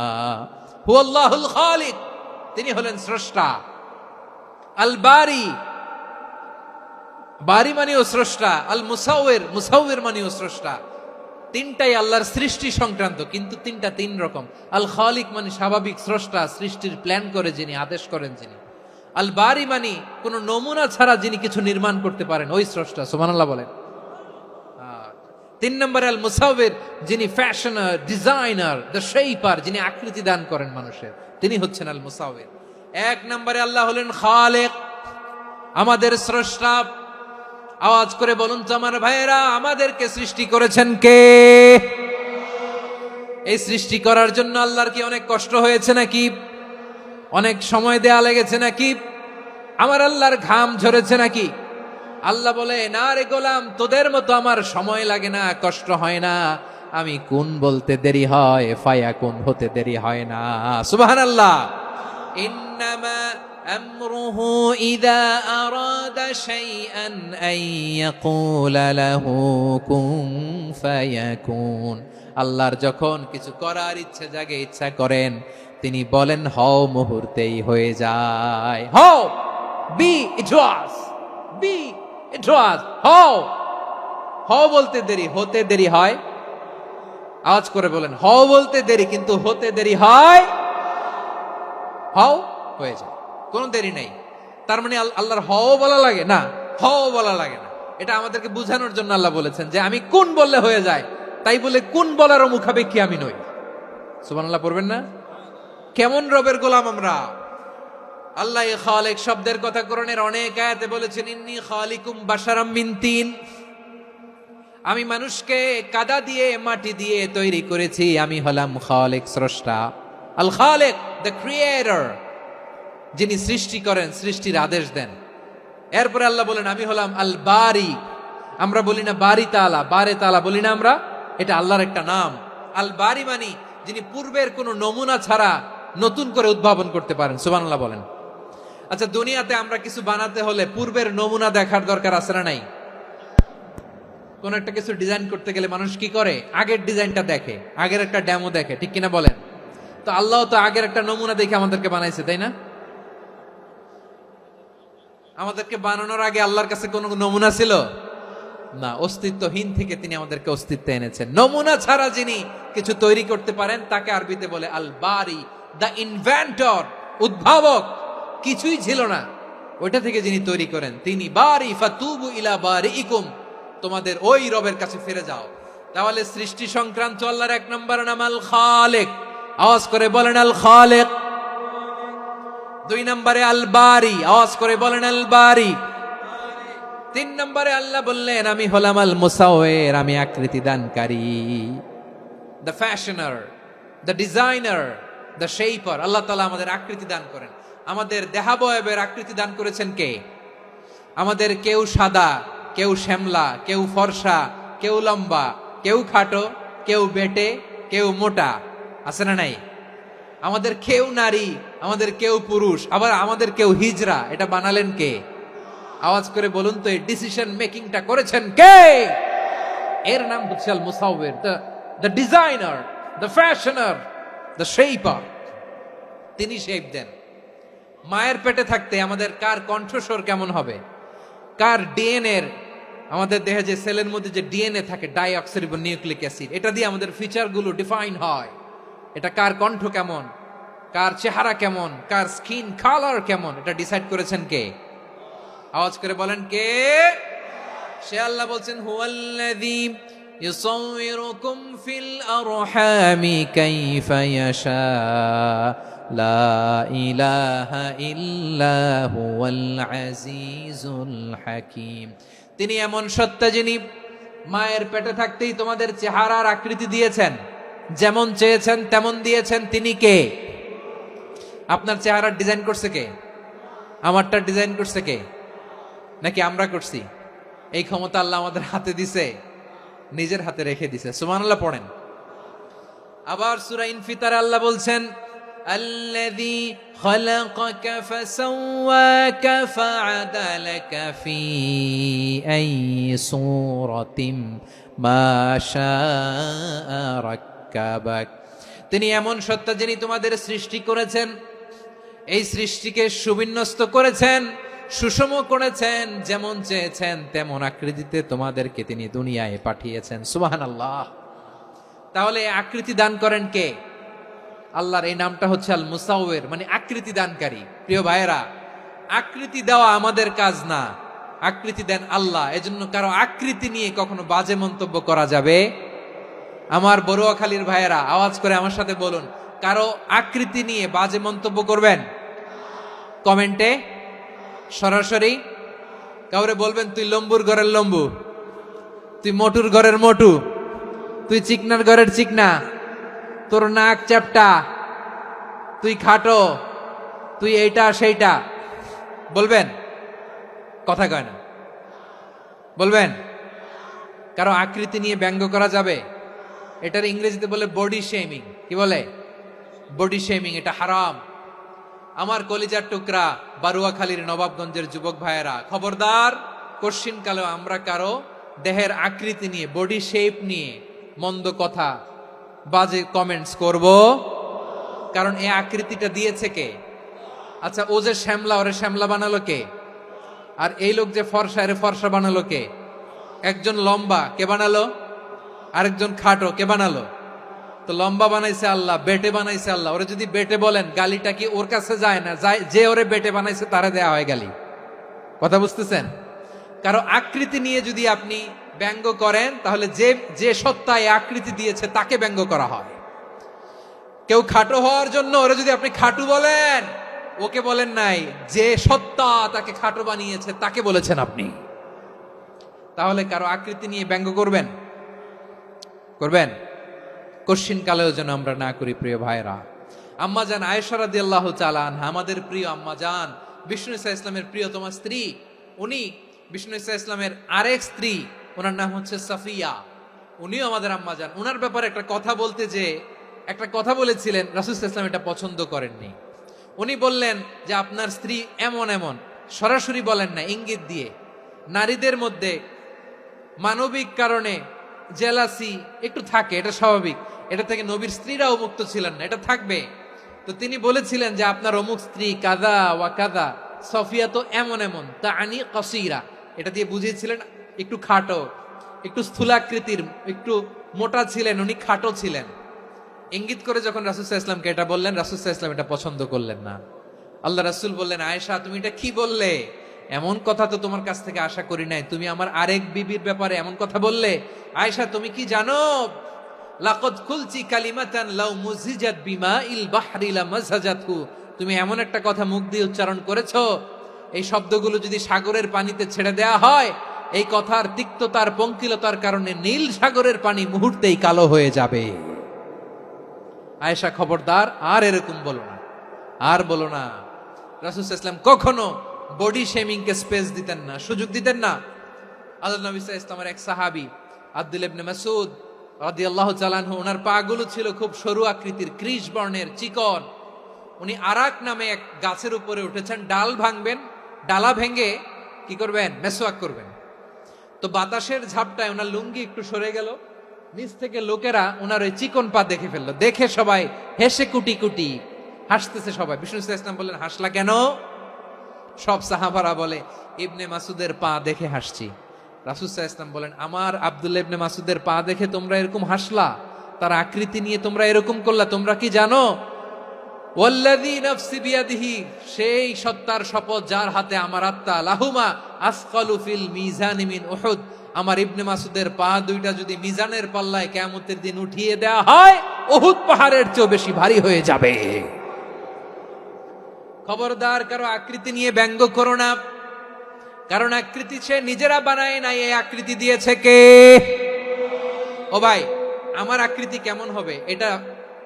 হুয়াল্লাহুল খালিক, তিনি হলেন স্রষ্টা। আল বারি, বারি মানেও স্রষ্টা। আল মুসাউবির, মুসাউবির মানেও স্রষ্টা। তিনটাই আল্লাহর সৃষ্টি সংক্রান্ত, কিন্তু তিনটা তিন রকম। আল খালিক মানে স্বাভাবিক স্রষ্টা, সৃষ্টির প্ল্যান করে যিনি, আদেশ করেন যিনি। আল বারি মানে কোন নমুনা ছাড়া যিনি কিছু নির্মাণ করতে পারেন, ওই স্রষ্টা। সুবহানাল্লাহ বলেন। 3 নম্বরে আল মুসাউবির, যিনি ফ্যাশনার, ডিজাইনার, দ্য শেপার, যিনি আকৃতি দান করেন মানুষের, তিনি হচ্ছেন আল মুসাউবির। 1 নম্বরে আল্লাহ হলেন খালেক, আমাদের স্রষ্টা। আওয়াজ করে বলুন তো আমার ভাইয়েরা, আমাদেরকে সৃষ্টি করেছেন কে? এই সৃষ্টি করার জন্য আল্লাহর কি অনেক কষ্ট হয়েছে নাকি? অনেক সময় দেয়া লেগেছে নাকি? আমার আল্লাহর ঘাম ঝরেছে নাকি? আল্লাহ বলে, না রে গোলাম, তোদের মতো আমার সময় লাগে না, কষ্ট হয় না। আমি কোন বলতে দেরি হয়, ফায়াকুন হতে দেরি হয় না। সুবহানাল্লাহ। ইন্নামা আমরুহু ইযা আরাদা শাইআন আন ইয়াকুলা লাহু কুন ফায়াকুন। আল্লাহর যখন কিছু করার ইচ্ছে জাগে, ইচ্ছা করেন, তিনি বলেন হও, মুহূর্তেই হয়ে যায়। হও, বি ইট ওয়াজ, বি ইট ওয়াজ। হও, হও বলতে দেরি, হতে দেরি হয়। আওয়াজ করে বলেন, হও বলতে দেরি, কিন্তু হতে দেরি হয়। হও, হয়ে যায়, কোনো দেরি নেই। তার মানে আল্লাহর হও বলা লাগে না, হও বলা লাগে না। এটা আমাদেরকে বোঝানোর জন্য আল্লাহ বলেছেন যে আমি কোন বললে হয়ে যায়, তাই বলে কোন বলারও মুখাপেক্ষী আমি নই। সুবহানাল্লাহ পড়বেন না? কেমন রবের গোলাম আমরা। আল্লাহ খালিক শব্দের কথা কোরআনের অনেক আয়াতে বলেছেন, ইন্নী খালিকুম বাশারাম মিন তিন, আমি মানুষকে কাদা দিয়ে, মাটি দিয়ে তৈরি করেছি, আমি হলাম খালিক, স্রষ্টা। আল খালিক, দ্য ক্রিয়েটর, যিনি সৃষ্টি করেন, সৃষ্টির আদেশ দেন। এরপরে আল্লাহ বলেন আমি হলাম আল বারি। আমরা বলি না বারি তাআলা, বারে তাআলা বলি না আমরা, এটা আল্লাহর একটা নাম। আল বারি মানি যিনি পূর্বের কোনো নমুনা ছাড়া নতুন করে উদ্ভাবন করতে পারেন। সুবহানাল্লাহ বলেন। আচ্ছা, দুনিয়াতে আমরা কিছু বানাতে হলে পূর্বের নমুনা দেখার দরকার আছে না নাই? কোন একটা কিছু ডিজাইন করতে গেলে মানুষ কি করে? আগের ডিজাইনটা দেখে, আগের একটা ডেমো দেখে, ঠিক কিনা বলেন? তো আল্লাহ তো আগের একটা নমুনা দেখে আমাদেরকে বানাইছে, তাই না? আমাদেরকে বানানোর আগে আল্লাহর কাছে কোনো নমুনা ছিল না, অস্তিত্বহীন থেকে তিনি আমাদেরকে অস্তিত্বে এনেছেন। নমুনা ছাড়া যিনি কিছু তৈরি করতে পারেন তাকে আরবিতে বলে আল বারি, দ্য ইনভেন্টর, উদ্ভাবক। কিছুই ছিল না, ওইটা থেকে যিনি তৈরি করেন তিনি বারি। ফাতুবু ইলা বারিইকুম, তোমাদের ওই রবের কাছে ফিরে যাও। তাহলে সৃষ্টি সংক্রান্ত আল্লাহর এক নম্বর নাম আল খালেক, আওয়াজ করে বলেন আল খালেক। দুই নম্বরে আল বারি, আওয়াজ করে বলেন আল বারি। তিন নম্বরে আল্লাহ বললেন আমি হলাম আল মুসাওয়ির, আমি আকৃতি দানকারী, the fashioner, the designer, the shaper. Allah তাআলা আমাদের আকৃতি দান করেন। আমাদের দেহাবয়বের আকৃতি দান করেছেন কে? আমাদের কেউ সাদা, কেউ শ্যামলা, কেউ ফর্সা, কেউ লম্বা, কেউ খাটো, কেউ বেটে, কেউ মোটা, আছে না নাই? আমাদের কেউ নারী, আমাদের কেউ পুরুষ, আবার আমাদের কেউ হিজড়া। এটা বানালেন কে? আওয়াজ করে বলুন তো, এই ডিসিশন মেকিংটা করেছেন কে? এর নাম হচ্ছে আল মুসাওয়ির, the designer, the fashioner, the shaper. তিনি শেপ দেন। মায়ের পেটে থাকতে আমাদের কার কণ্ঠস্বর কেমন হবে, কার ডিএনএ, আমাদের দেহে যে সেলের মধ্যে যে ডিএনএ থাকে, ডাইঅক্সিরিবো নিউক্লিক অ্যাসিড, এটা দিয়ে আমাদের ফিচারগুলো ডিফাইন হয়। এটা কার কণ্ঠ কেমন, কার চেহারা কেমন, কার স্কিন কালার কেমন, এটা ডিসাইড করেছেন কে? আওয়াজ করে বলেন কে? সে আল্লাহ বলছেন হুয়াল্লাযী ইউসাউয়িরুকুম ফিল আরহামি কাইফা ইয়াশা লা ইলাহা ইল্লা হুয়াল আজিজুল হাকীম। তিনি এমন সত্তা যিনি মায়ের পেটে থাকতেই তোমাদের চেহারার আকৃতি দিয়েছেন, যেমন চেয়েছেন তেমন দিয়েছেন। তিনি কে? আপনার চেহারার ডিজাইন করছে কে? আমারটা ডিজাইন করছে কে? নাকি আমরা করছি? এই ক্ষমতা আল্লাহ আমাদের হাতে দিছে, নিজের হাতে রেখে দিছে। সুবহানাল্লাহ পড়েন। আবার সূরা ইনফিতার আল্লাহ বলছেন আল্লাযী খালাকাকা ফাসাওয়াকা ফাআদালাকা ফি আইয়ি সূরাতিন মা শাআ রাক্কাবাক। তিনি এমন সত্তা যিনি তোমাদের সৃষ্টি করেছেন, এই সৃষ্টিকে সুবিন্যস্ত করেছেন, সুষম করেছেন, যেমন চেয়েছেন তেমন আকৃতিতে তোমাদেরকে তিনি দুনিয়ায় পাঠিয়েছেন। সুবহানাল্লাহ। তাহলে আকৃতি দান করেন কে? আল্লাহর এই নামটা হচ্ছে আল মুসাওয়ির, মানে আকৃতি দানকারী। প্রিয় ভাইয়েরা, আকৃতি দেওয়া আমাদের কাজ না, আকৃতি দেন আল্লাহ। এজন্য কারো আকৃতি নিয়ে কখনো বাজে মন্তব্য করা যাবে? আমার বড়ুয়াখালীর ভাইয়েরা আওয়াজ করে আমার সাথে বলুন, কারো আকৃতি নিয়ে বাজে মন্তব্য করবেন? কমেন্টে সরাসরি কাউরে বলবেন তুই লম্বুর ঘরের লম্বু, তুই মোটুর ঘরের মোটু, তুই চিকনার ঘরের চিকনা, তোর নাক চ্যাপটা, তুই খাটো, তুই এইটা সেইটা বলবেন? কথা কয় না, বলবেন? কারো আকৃতি নিয়ে ব্যঙ্গ করা যাবে? এটার ইংরেজিতে বলে বডি শেমিং। কি বলে? Body shaming. এটা হারাম। আমার কলিজার টুকরা বারুয়াখালীর নবাবগঞ্জের যুবক ভাইয়েরা, খবরদার, কোশ্চিনকালেও আমরা কারো দেহের আকৃতি নিয়ে, বডি শেপ নিয়ে মন্দ কথা, বাজে কমেন্টস করব। কারণ এই আকৃতিটা দিয়েছে কে? আচ্ছা, ও যে শ্যামলা, ওরে শ্যামলা বানালো কে? আর এই লোক যে ফর্সা, এরে ফর্সা বানালো কে? একজন লম্বা, কে বানালো? আরেকজন খাটো, কে বানালো? তো লম্বা বানাইছে আল্লাহ, বেটে বানাইছে আল্লাহ। ওরে যদি বেটে বলেন, গালিটা কি ওর কাছে যায় না? যায়। যে ওরে বেটে বানাইছে তারে দেয়া হয় গালি। কথা বুঝতেছেন? কারো আকৃতি নিয়ে যদি আপনি ব্যঙ্গ করেন, তাহলে যে যে সত্তা এই আকৃতি দিয়েছে তাকে ব্যঙ্গ করা হয়। কেউ খাটো হওয়ার জন্য ওরে যদি আপনি খাটু বলেন, ওকে বলেন নাই, যে সত্তা তাকে খাটো বানিয়েছে তাকে বলেছেন আপনি। তাহলে কারো আকৃতি নিয়ে ব্যঙ্গ করবেন? করবেন? কোশ্চিন কালেও যেন আমরা না করি। প্রিয় ভাইরা, আম্মাজান আয়েশা রাদিয়াল্লাহু তাআলা আনহা, আমাদের প্রিয় আম্মাজান, বিষ্ণু ইসা ইসলামের প্রিয়তমা স্ত্রী, উনি বিষ্ণু ইসা ইসলামের আরেক স্ত্রী, ওনার নাম হচ্ছে সাফিয়া, উনিও আমাদের আম্মাজান। ওনার ব্যাপারে একটা কথা বলতে যে একটা কথা বলেছিলেন, রাসূল সাল্লাল্লাহু আলাইহি ওয়াসাল্লাম এটা পছন্দ করেননি। উনি বললেন যে আপনার স্ত্রী এমন এমন, সরাসরি বলেন না, ইঙ্গিত দিয়ে। নারীদের মধ্যে মানবিক কারণে জেলাসি একটু থাকে, এটা স্বাভাবিক। এটা থেকে নবীর স্ত্রীরাও মুক্ত ছিলেন না, এটা থাকবে। তো তিনি বলেছিলেন যে আপনার অমুক স্ত্রী কাদা ওয়া কাদা, সফিয়া তো এমন এমন, তা আনি কসিরা, এটা দিয়ে বুঝিয়েছিলেন একটু খাটো, একটু স্থূলাকৃতির, একটু মোটা ছিলেন, উনি খাটো ছিলেন। ইঙ্গিত করে যখন রাসূল সাল্লাল্লাহু আলাইহি ওয়াসাল্লামকে এটা বললেন, রাসূল সাল্লাল্লাহু আলাইহি ওয়াসাল্লাম এটা পছন্দ করলেন না। আল্লাহ রাসূল বললেন, আয়েশা তুমি এটা কি বললে? এমন কথা তো তোমার কাছ থেকে আশা করি নাই, তুমি আমার আরেক বিবির ব্যাপারে এমন কথা বললে। আয়েশা তুমি কি জানো, লাকাদ কুলতি কালিমাতান লাউ মুজিজাত বিমাইল বাহরি লামাজাজাতহু, তুমি এমন একটা কথা মুখ দিয়ে উচ্চারণ করেছো, এই শব্দগুলো যদি সাগরের পানিতে ছেড়ে দেয়া হয়, এই কথার তিক্ততার পঙ্কিলতার কারণে নীল সাগরের পানি মুহূর্তেই কালো হয়ে যাবে। আয়েশা খবরদার, আর এরকম বলো না, আর বলো না। রাসূল সাল্লাল্লাহু আলাইহি ওয়াসাল্লাম কখনো বডি শেমিং কে স্পেস দিতেন না, সুযোগ দিতেন না। আল্লাহ নবী সাল্লাল্লাহু আলাইহি ওয়াসাল্লামের এক সাহাবী আব্দুল্লাহ ইবনে মাসউদ রাদিয়াল্লাহু তাআলা আনহু, ওনার পাগুলো ছিল খুব সরু আকৃতির, কৃষ বর্ণের, চিকন। উনি আরাক নামে এক গাছের উপরে উঠেছেন, ডাল ভাঙবেন, ডালা ভেঙে কি করবেন, মেসওয়াক করবেন। তো বাতাসের ঝাপটায় ওনার লুঙ্গি একটু সরে গেল, নিচ থেকে লোকেরা ওনার ওই চিকন পা দেখে ফেললো, দেখে সবাই হেসে কুটি কুটি হাসতেছে সবাই। বিষ্ণু সাল্লাল্লাহু আলাইহি ওয়াসাল্লাম বললেন, হাসলা কেন? সব সাহাবারা বলে, ইবনে মাসুদের পা দেখে হাসছি। রাসূল সাল্লাল্লাহু আলাইহি ওয়াসাল্লাম বলেন, আমার আব্দুল্লাহ ইবনে মাসুদের পা দেখে তোমরা এরকম হাসলা, তার আকৃতি নিয়ে তোমরা এরকম করলা, তোমরা কি জানো? ওয়াল্লাযী নাফসি বিয়াদিহি, সেই সত্তার শপথ যার হাতে আমার আত্মা, লাহুমা আসকালু ফিল মিজানি মিন উহুদ, আমার ইবনে মাসুদের পা দুইটা যদি মিজানের পাল্লায় কিয়ামতের দিন উঠিয়ে দেয়া হয়, উহুদ পাহাড়ের চেয়ে বেশি ভারী হয়ে যাবে। খবরদার, কারো আকৃতি নিয়ে ব্যঙ্গ করো না, কারণ আকৃতি সে নিজেরা বানায় নাই, এই আকৃতি দিয়েছে কে? ও ভাই, আমার আকৃতি কেমন হবে এটা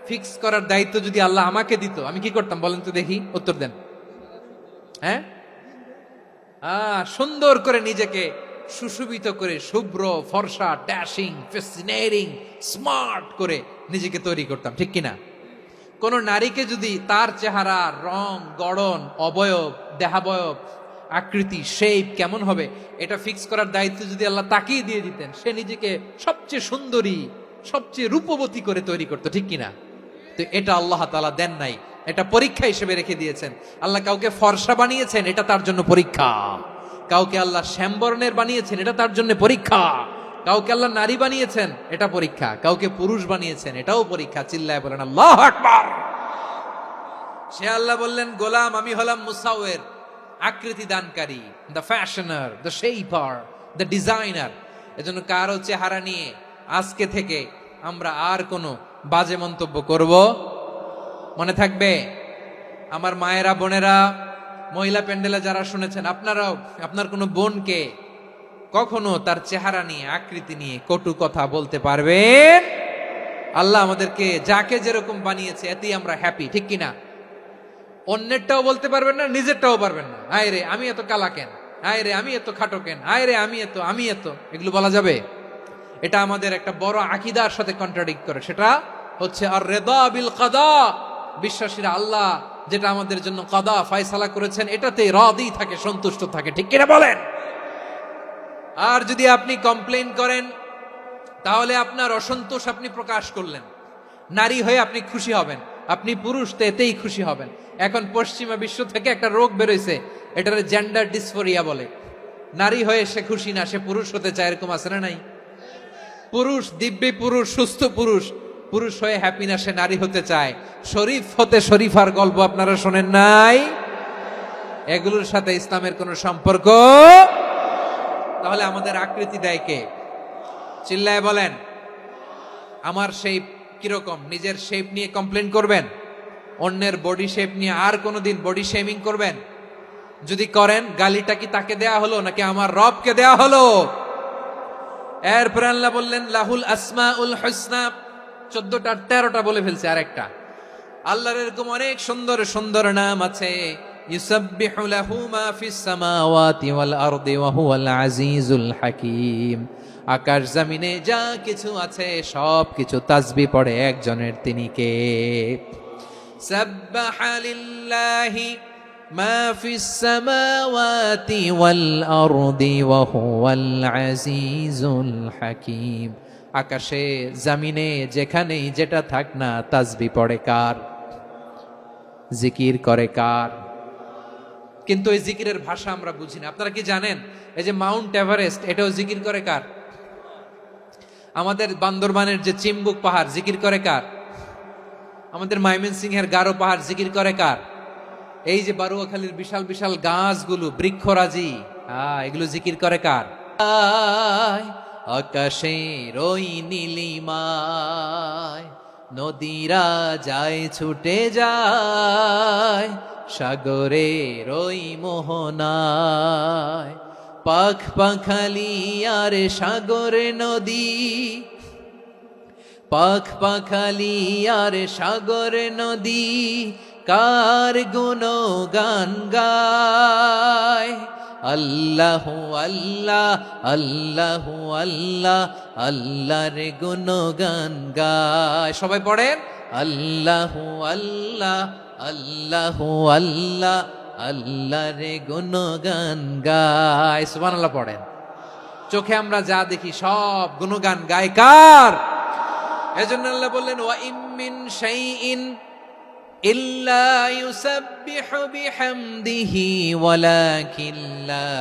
ফিক্স করার দায়িত্ব যদি আল্লাহ আমাকে দিত, আমি কি করতাম বলেন তো দেখি, উত্তর দেন। হ্যাঁ, সুন্দর করে নিজেকে সুশোভিত করে, শুভ্র ফর্সা, ড্যাশিং, ফ্যাসিনেটিং, স্মার্ট করে নিজেকে তৈরি করতাম, ঠিক কিনা? কোন নারীকে যদি তার চেহারা, রং, গড়ন, অবয়ব, দেহাবয়ব, আকৃতি, শেপ কেমন হবে এটা ফিক্স করার দায়িত্ব যদি আল্লাহ তাকেই দিয়ে দিতেন, সে নিজেকে সবচেয়ে সুন্দরী, সবচেয়ে রূপবতী করে তৈরি করতো, ঠিক কিনা? তো এটা আল্লাহ তাআলা দেন নাই, এটা পরীক্ষা হিসেবে রেখে দিয়েছেন। আল্লাহ কাউকে ফর্সা বানিয়েছেন, এটা তার জন্য পরীক্ষা। কাউকে আল্লাহ শ্যামবর্ণের বানিয়েছেন, এটা তার জন্য পরীক্ষা। কাউকে আল্লাহ নারী বানিয়েছেন, এটা পরীক্ষা। কাউকে পুরুষ বানিয়েছেন, এটাও পরীক্ষা। চিল্লায় বলেন আল্লাহু আকবার। সে আল্লাহ বললেন, গোলাম আমি হলাম মুসাওয়ির, আকৃতি দানকারী, the fashioner, the shaper, the designer. এজন্য কারো চেহারা নিয়ে আজকে থেকে আমরা আর কোনো বাজে মন্তব্য করব, মনে থাকবে? আমার মায়েরা, বোনেরা, মহিলা প্যান্ডেলে যারা শুনেছেন, আপনারাও আপনার কোনো বোনকে কখনো তার চেহারা নিয়ে, আকৃতি নিয়ে কটু কথা বলতে পারবেন? আল্লাহ আমাদেরকে যাকে যেরকম বানিয়েছে এতেই আমরা হ্যাপি, ঠিক কিনা? অন্যেরটাও বলতে পারবেন না, নিজেরটাও পারবেন না। আয় রে আমি এত কালা কেন, আয় রে আমি এত খাটো কেন, আয় রে আমি এত, এগুলো বলা যাবে? এটা আমাদের একটা বড় আকীদার সাথে কন্ট্রাডিক্ট করে। সেটা হচ্ছে আর রিদা বিল কাদা, বিশ্বাসীরা আল্লাহ যেটা আমাদের জন্য কাদা ফয়সালা করেছেন এটাতে রাদি থাকে, সন্তুষ্ট থাকে, ঠিক কিনা বলেন? আর যদি আপনি কমপ্লেইন করেন তাহলে আপনার অসন্তোষ আপনি প্রকাশ করলেন। নারী হয়ে আপনি খুশি হবেন, আপনি পুরুষ তো এতেই খুশি হবেন। এখন পশ্চিমা বিশ্ব থেকে একটা রোগ বেরোইছে, এটারে জেন্ডার ডিসফোরিয়া বলে। নারী হয়ে সে খুশি না, সে পুরুষ হতে চায়, এরকম আছে না নাই? পুরুষ, দিব্যি পুরুষ, সুস্থ পুরুষ, পুরুষ হয়ে হ্যাপি না, সে নারী হতে চায়। শরীফ হতে শরীফার গল্প আপনারা শোনেন নাই? এগুলোর সাথে ইসলামের কোনো সম্পর্ক? তাহলে আমাদের আকৃতি দেয় কে? চিল্লায় বলেন। আমার শেপ কিরকম, নিজের শেপ নিয়ে কমপ্লেন করবেন? অন্যের বডি শেপ নিয়ে আর কোনোদিন বডি শেমিং করবেন? যদি করেন, গালিটা কি তাকে দেয়া হলো নাকি আমার রবকে দেয়া হলো? এরপর আল্লাহ বললেন লাহুল আসমাউল হুসনা, 14টা 13টা বলে ফেলছে, আর একটা। আল্লাহর এরকম অনেক সুন্দর সুন্দর নাম আছে। ইউসাব্বিহু লাহু মা ফিস সামাওয়াতি ওয়াল আরদি ওয়া হুয়াল আজিজুল হাকীম। আকাশ জমিনে যা কিছু আছে সব কিছু তাসবিহ পড়ে একজনের, তিনি কে? সাব্বাহা লিল্লাহি মা ফিস সামাওয়াতি ওয়াল আরদি ওয়া হুয়াল আজিজুল হাকীম। আকাশে জামিনে যেখানেই যেটা থাক না তাসবিহ পড়ে কার? জিকির করে কার? কিন্তু এই জিকিরের ভাষা আমরা বুঝি না। আপনারা কি জানেন এই যে মাউন্ট এভারেস্ট, এটাও জিকির করে কার? আমাদের বান্দরবানের যে চিম্বুক পাহাড় জিকির করে কার? আমাদের ময়মনসিংহের গারো পাহাড় জিকির করে কার? এই যে বারুয়াখালীর বিশাল বিশাল গাছগুলো, বৃক্ষরাজি, এগুলো জিকির করে কার? আকাশের ওই নীলিমায় নদীরা যায় ছুটে যায়, সাগরের ওই মোহনায় পাখ পাখালি আর সাগরে নদী, পাখ পাখালি আর সাগরে নদী কার গুণগান গায়। আল্লাহ আল্লাহ আল্লাহ আল্লাহ আল্লাহর গুণগান গায়। সবাই পড়েন আল্লাহ আল্লাহ আল্লাহ আল্লাহ আল্লাহর গুণগান গায়। সুবহানাল্লাহ পড়েন। চোখে আমরা যা দেখি সব গুণগান গায় কার? এজন্য আল্লাহ বললেন ওয়া ইম মিন শাইইন ইল্লা ইউসাব্বিহু বিহামদিহি ওয়ালাকিন লা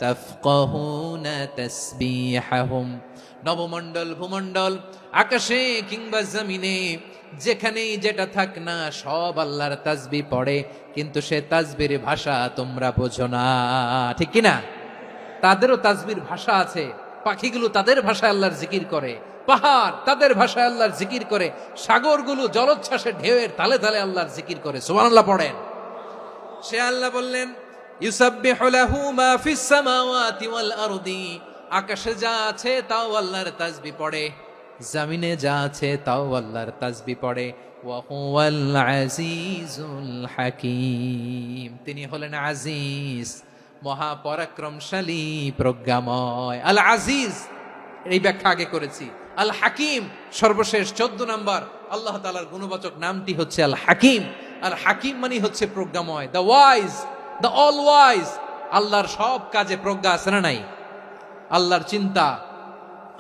তাফকাহুনা তাসবিহাহুম। নবমণ্ডল ভূমণ্ডল আকাশে কিংবা জমিনে যেখানেই যেটা থাক না সব আল্লাহর তাসবিহ পড়ে, কিন্তু সে তাসবির ভাষা তোমরা বোঝো না, ঠিক কিনা? তাদেরও তাসবির ভাষা আছে। পাখিগুলো তাদের ভাষায় আল্লাহর জিকির করে, পাহাড় তাদের ভাষায় আল্লাহর জিকির করে, সাগরগুলো জলোচ্ছ্বাসের ঢেউয়ের তালে তালে আল্লাহর জিকির করে। সুবহানাল্লাহ পড়েন। সে আল্লাহ বললেন ইউসাব্বিহু লাহু মা ফিস সামাওয়াতি ওয়াল আরদি, আকাশে যা আছে তাও আল্লাহর তাসবিহ পড়ে, জমিনে যা আছে তাও আল্লাহর তাসবিহ পড়ে। ওয়া হুয়াল আজিজুল হাকীম, তিনি হলেন আজিজ, মহাপরাক্রমশালী, প্রজ্ঞাময়। আল আজিজ এই ব্যাখ্যা আগে করেছি। আল হাকিম সর্বশেষ 14 নম্বর আল্লাহ তাআলার গুণবাচক নামটি হচ্ছে আল হাকিম। আল হাকিম মানে হচ্ছে প্রজ্ঞাময়, the wise, the all wise. আল্লাহর সব কাজে প্রজ্ঞা আছে না নাই? আল্লাহর চিন্তা,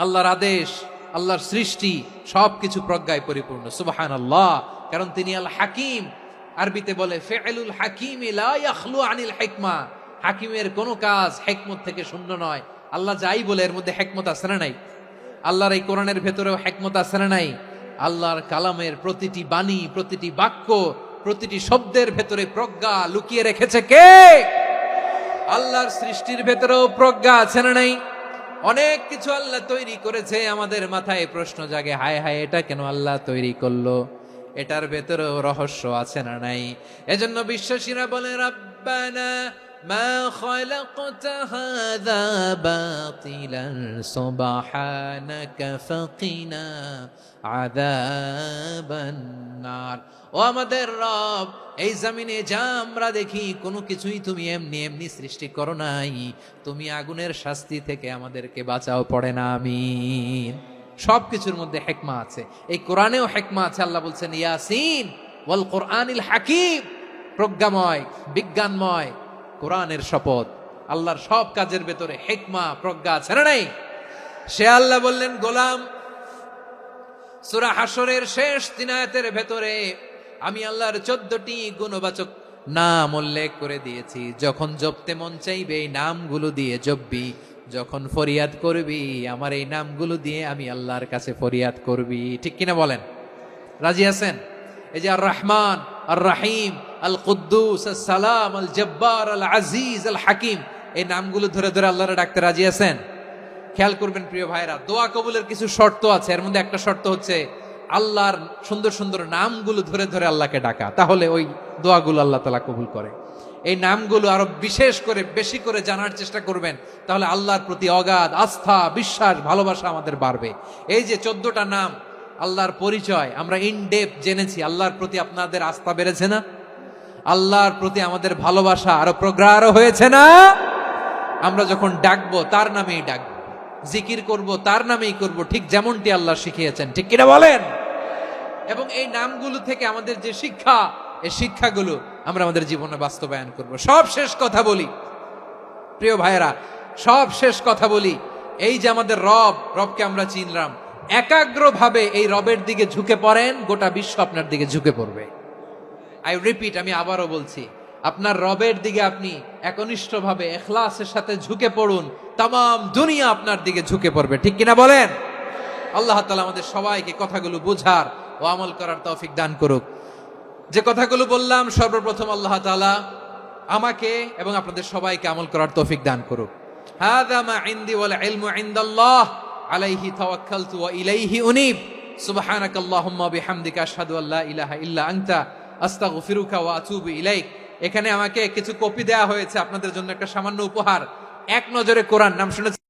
আল্লাহর আদেশ, আল্লাহর সৃষ্টি সবকিছু প্রজ্ঞায় পরিপূর্ণ। সুবহানাল্লাহ, কারণ তিনি আল হাকিম। আরবিতে বলে ফিআলুল হাকিম লা ইয়াখলু আনিল হিকমা, হাকিমের কোনো কাজ হিকমত থেকে শূন্য নয়। আল্লাহ যাই বলে এর মধ্যে হিকমত আছে না নাই? আল্লাহর এই কোরআনের ভেতরেও হিকমত আছে না নাই? আল্লাহর কালামের প্রতিটি বাণী, প্রতিটি বাক্য, প্রতিটি শব্দের ভেতরে প্রজ্ঞা লুকিয়ে রেখেছে কে? আল্লাহর সৃষ্টির ভেতরেও প্রজ্ঞা আছে না নাই? অনেক কিছু আল্লাহ তৈরি করেছে, আমাদের মাথায় প্রশ্ন জাগে, হায় হায় এটা কেন আল্লাহ তৈরি করলো? এটার ভেতরেও রহস্য আছে না নাই? এজন্য বিশ্বাসীরা বলে রাব্বানা মা খালাকতা হাযা বাতিলান সুবহানাকা ফাকিনা আযাবান নার। ও আমাদের রব, এই জমিনে যা আমরা দেখি কোনো কিছুই তুমি এমনি এমনি সৃষ্টি করো নাই, তুমি আগুনের শাস্তি থেকে আমাদেরকে বাঁচাও, পড়ে না আমিন। সবকিছুর মধ্যে হিকমা আছে, এই কোরআনেও হিকমা আছে। আল্লাহ বলছেন ইয়াসিন ওয়াল কোরআনিল হাকিম, প্রজ্ঞাময়, বিজ্ঞানময় কোরআনের শপথ। আল্লাহর সব কাজের ভেতরে হিকমা, প্রজ্ঞা আছে না নাই? সে আল্লাহ বললেন গোলাম, সূরা হাশরের শেষ 3 আয়াতের ভেতরে আমি আল্লাহর 14টি গুণবাচক নাম উল্লেখ করে দিয়েছি। যখন জপতে মন চাইবে এই নামগুলো দিয়ে জপবি, যখন ফরিয়াদ করবি আমার এই নামগুলো দিয়ে আমি আল্লাহর কাছে ফরিয়াদ করবি। ঠিক কিনা বলেন? রাজি আছেন? এই যে আর রহমান, আর রাহিম, আল কুদ্দুস, আস সালাম, আল জব্বার, আল আজিজ, আল হাকিম, এই নামগুলো ধরে ধরে আল্লাহরে ডাকতে রাজি আছেন? খেয়াল করবেন প্রিয় ভাইরা, দোয়া কবুলের কিছু শর্ত আছে। এর মধ্যে একটা শর্ত হচ্ছে আল্লাহর সুন্দর সুন্দর নামগুলো ধরে ধরে আল্লাহকে ডাকা, তাহলে ওই দোয়াগুলো আল্লাহ তাআলা কবুল করে। এই নামগুলো আরো বিশেষ করে বেশি করে জানার চেষ্টা করবেন, তাহলে আল্লাহর প্রতি অগাধ আস্থা, বিশ্বাস, ভালোবাসা আমাদের বাড়বে। এই যে 14টা নাম আল্লাহর পরিচয় আমরা ইন ডেপথ জেনেছি, আল্লাহর প্রতি আপনাদের আস্থা বেড়েছে না? আল্লাহর প্রতি আমাদের ভালোবাসা আরো প্রগাঢ় হয়েছে না? আমরা যখন ডাকবো তার নামেই ডাকবো, জিকির করব তার নামেই করব, ঠিক যেমনটি আল্লাহ শিখিয়েছেন। ঠিক কিনা বলেন? এবং এই নামগুলো থেকে আমাদের যে শিক্ষা, এই শিক্ষাগুলো আমরা আমাদের জীবনে বাস্তবায়ন করব। সব শেষ কথা বলি প্রিয় ভাইয়েরা, সব শেষ কথা বলি, এই যে আমাদের রবকে আমরা চিনলাম, একাগ্রভাবে এই রবের দিকে ঝুঁকে পড়েন, গোটা বিশ্ব আপনার দিকে ঝুঁকে পড়বে। আই রিপিট, আমি আবারও বলছি, আপনার রবের দিকে আপনি একনিষ্ঠভাবে ইখলাসের সাথে ঝুঁকে পড়ুন, তামাম দুনিয়া আপনার দিকে ঝুঁকে পড়বে। ঠিক কিনা বলেন? আল্লাহ তাআলা আমাদের সবাইকে কথাগুলো বোঝার ও আমল করার তৌফিক দান করুক। যে কথাগুলো বললাম, সর্বপ্রথম আল্লাহ তাআলা আমাকে এবং আপনাদের সবাইকে আমল করার তৌফিক দান করুক। হাযা মা ইনদি ওয়াল ইলমু ইনদাল্লাহ আলাইহি তাওয়াক্কালতু ওয়া ইলাইহি উনীব। সুবহানাকাল্লাহুম্মা বিহামদিকা আশহাদু আল্লা ইলাহা ইল্লা আনতা আস্তাগফিরুকা ওয়া আতুবু ইলাইক। এখানে আমাকে কিছু কপি দেয়া হয়েছে আপনাদের জন্য, একটা সামান্য উপহার। এক নজরে কোরআন নাম শুনেছেন?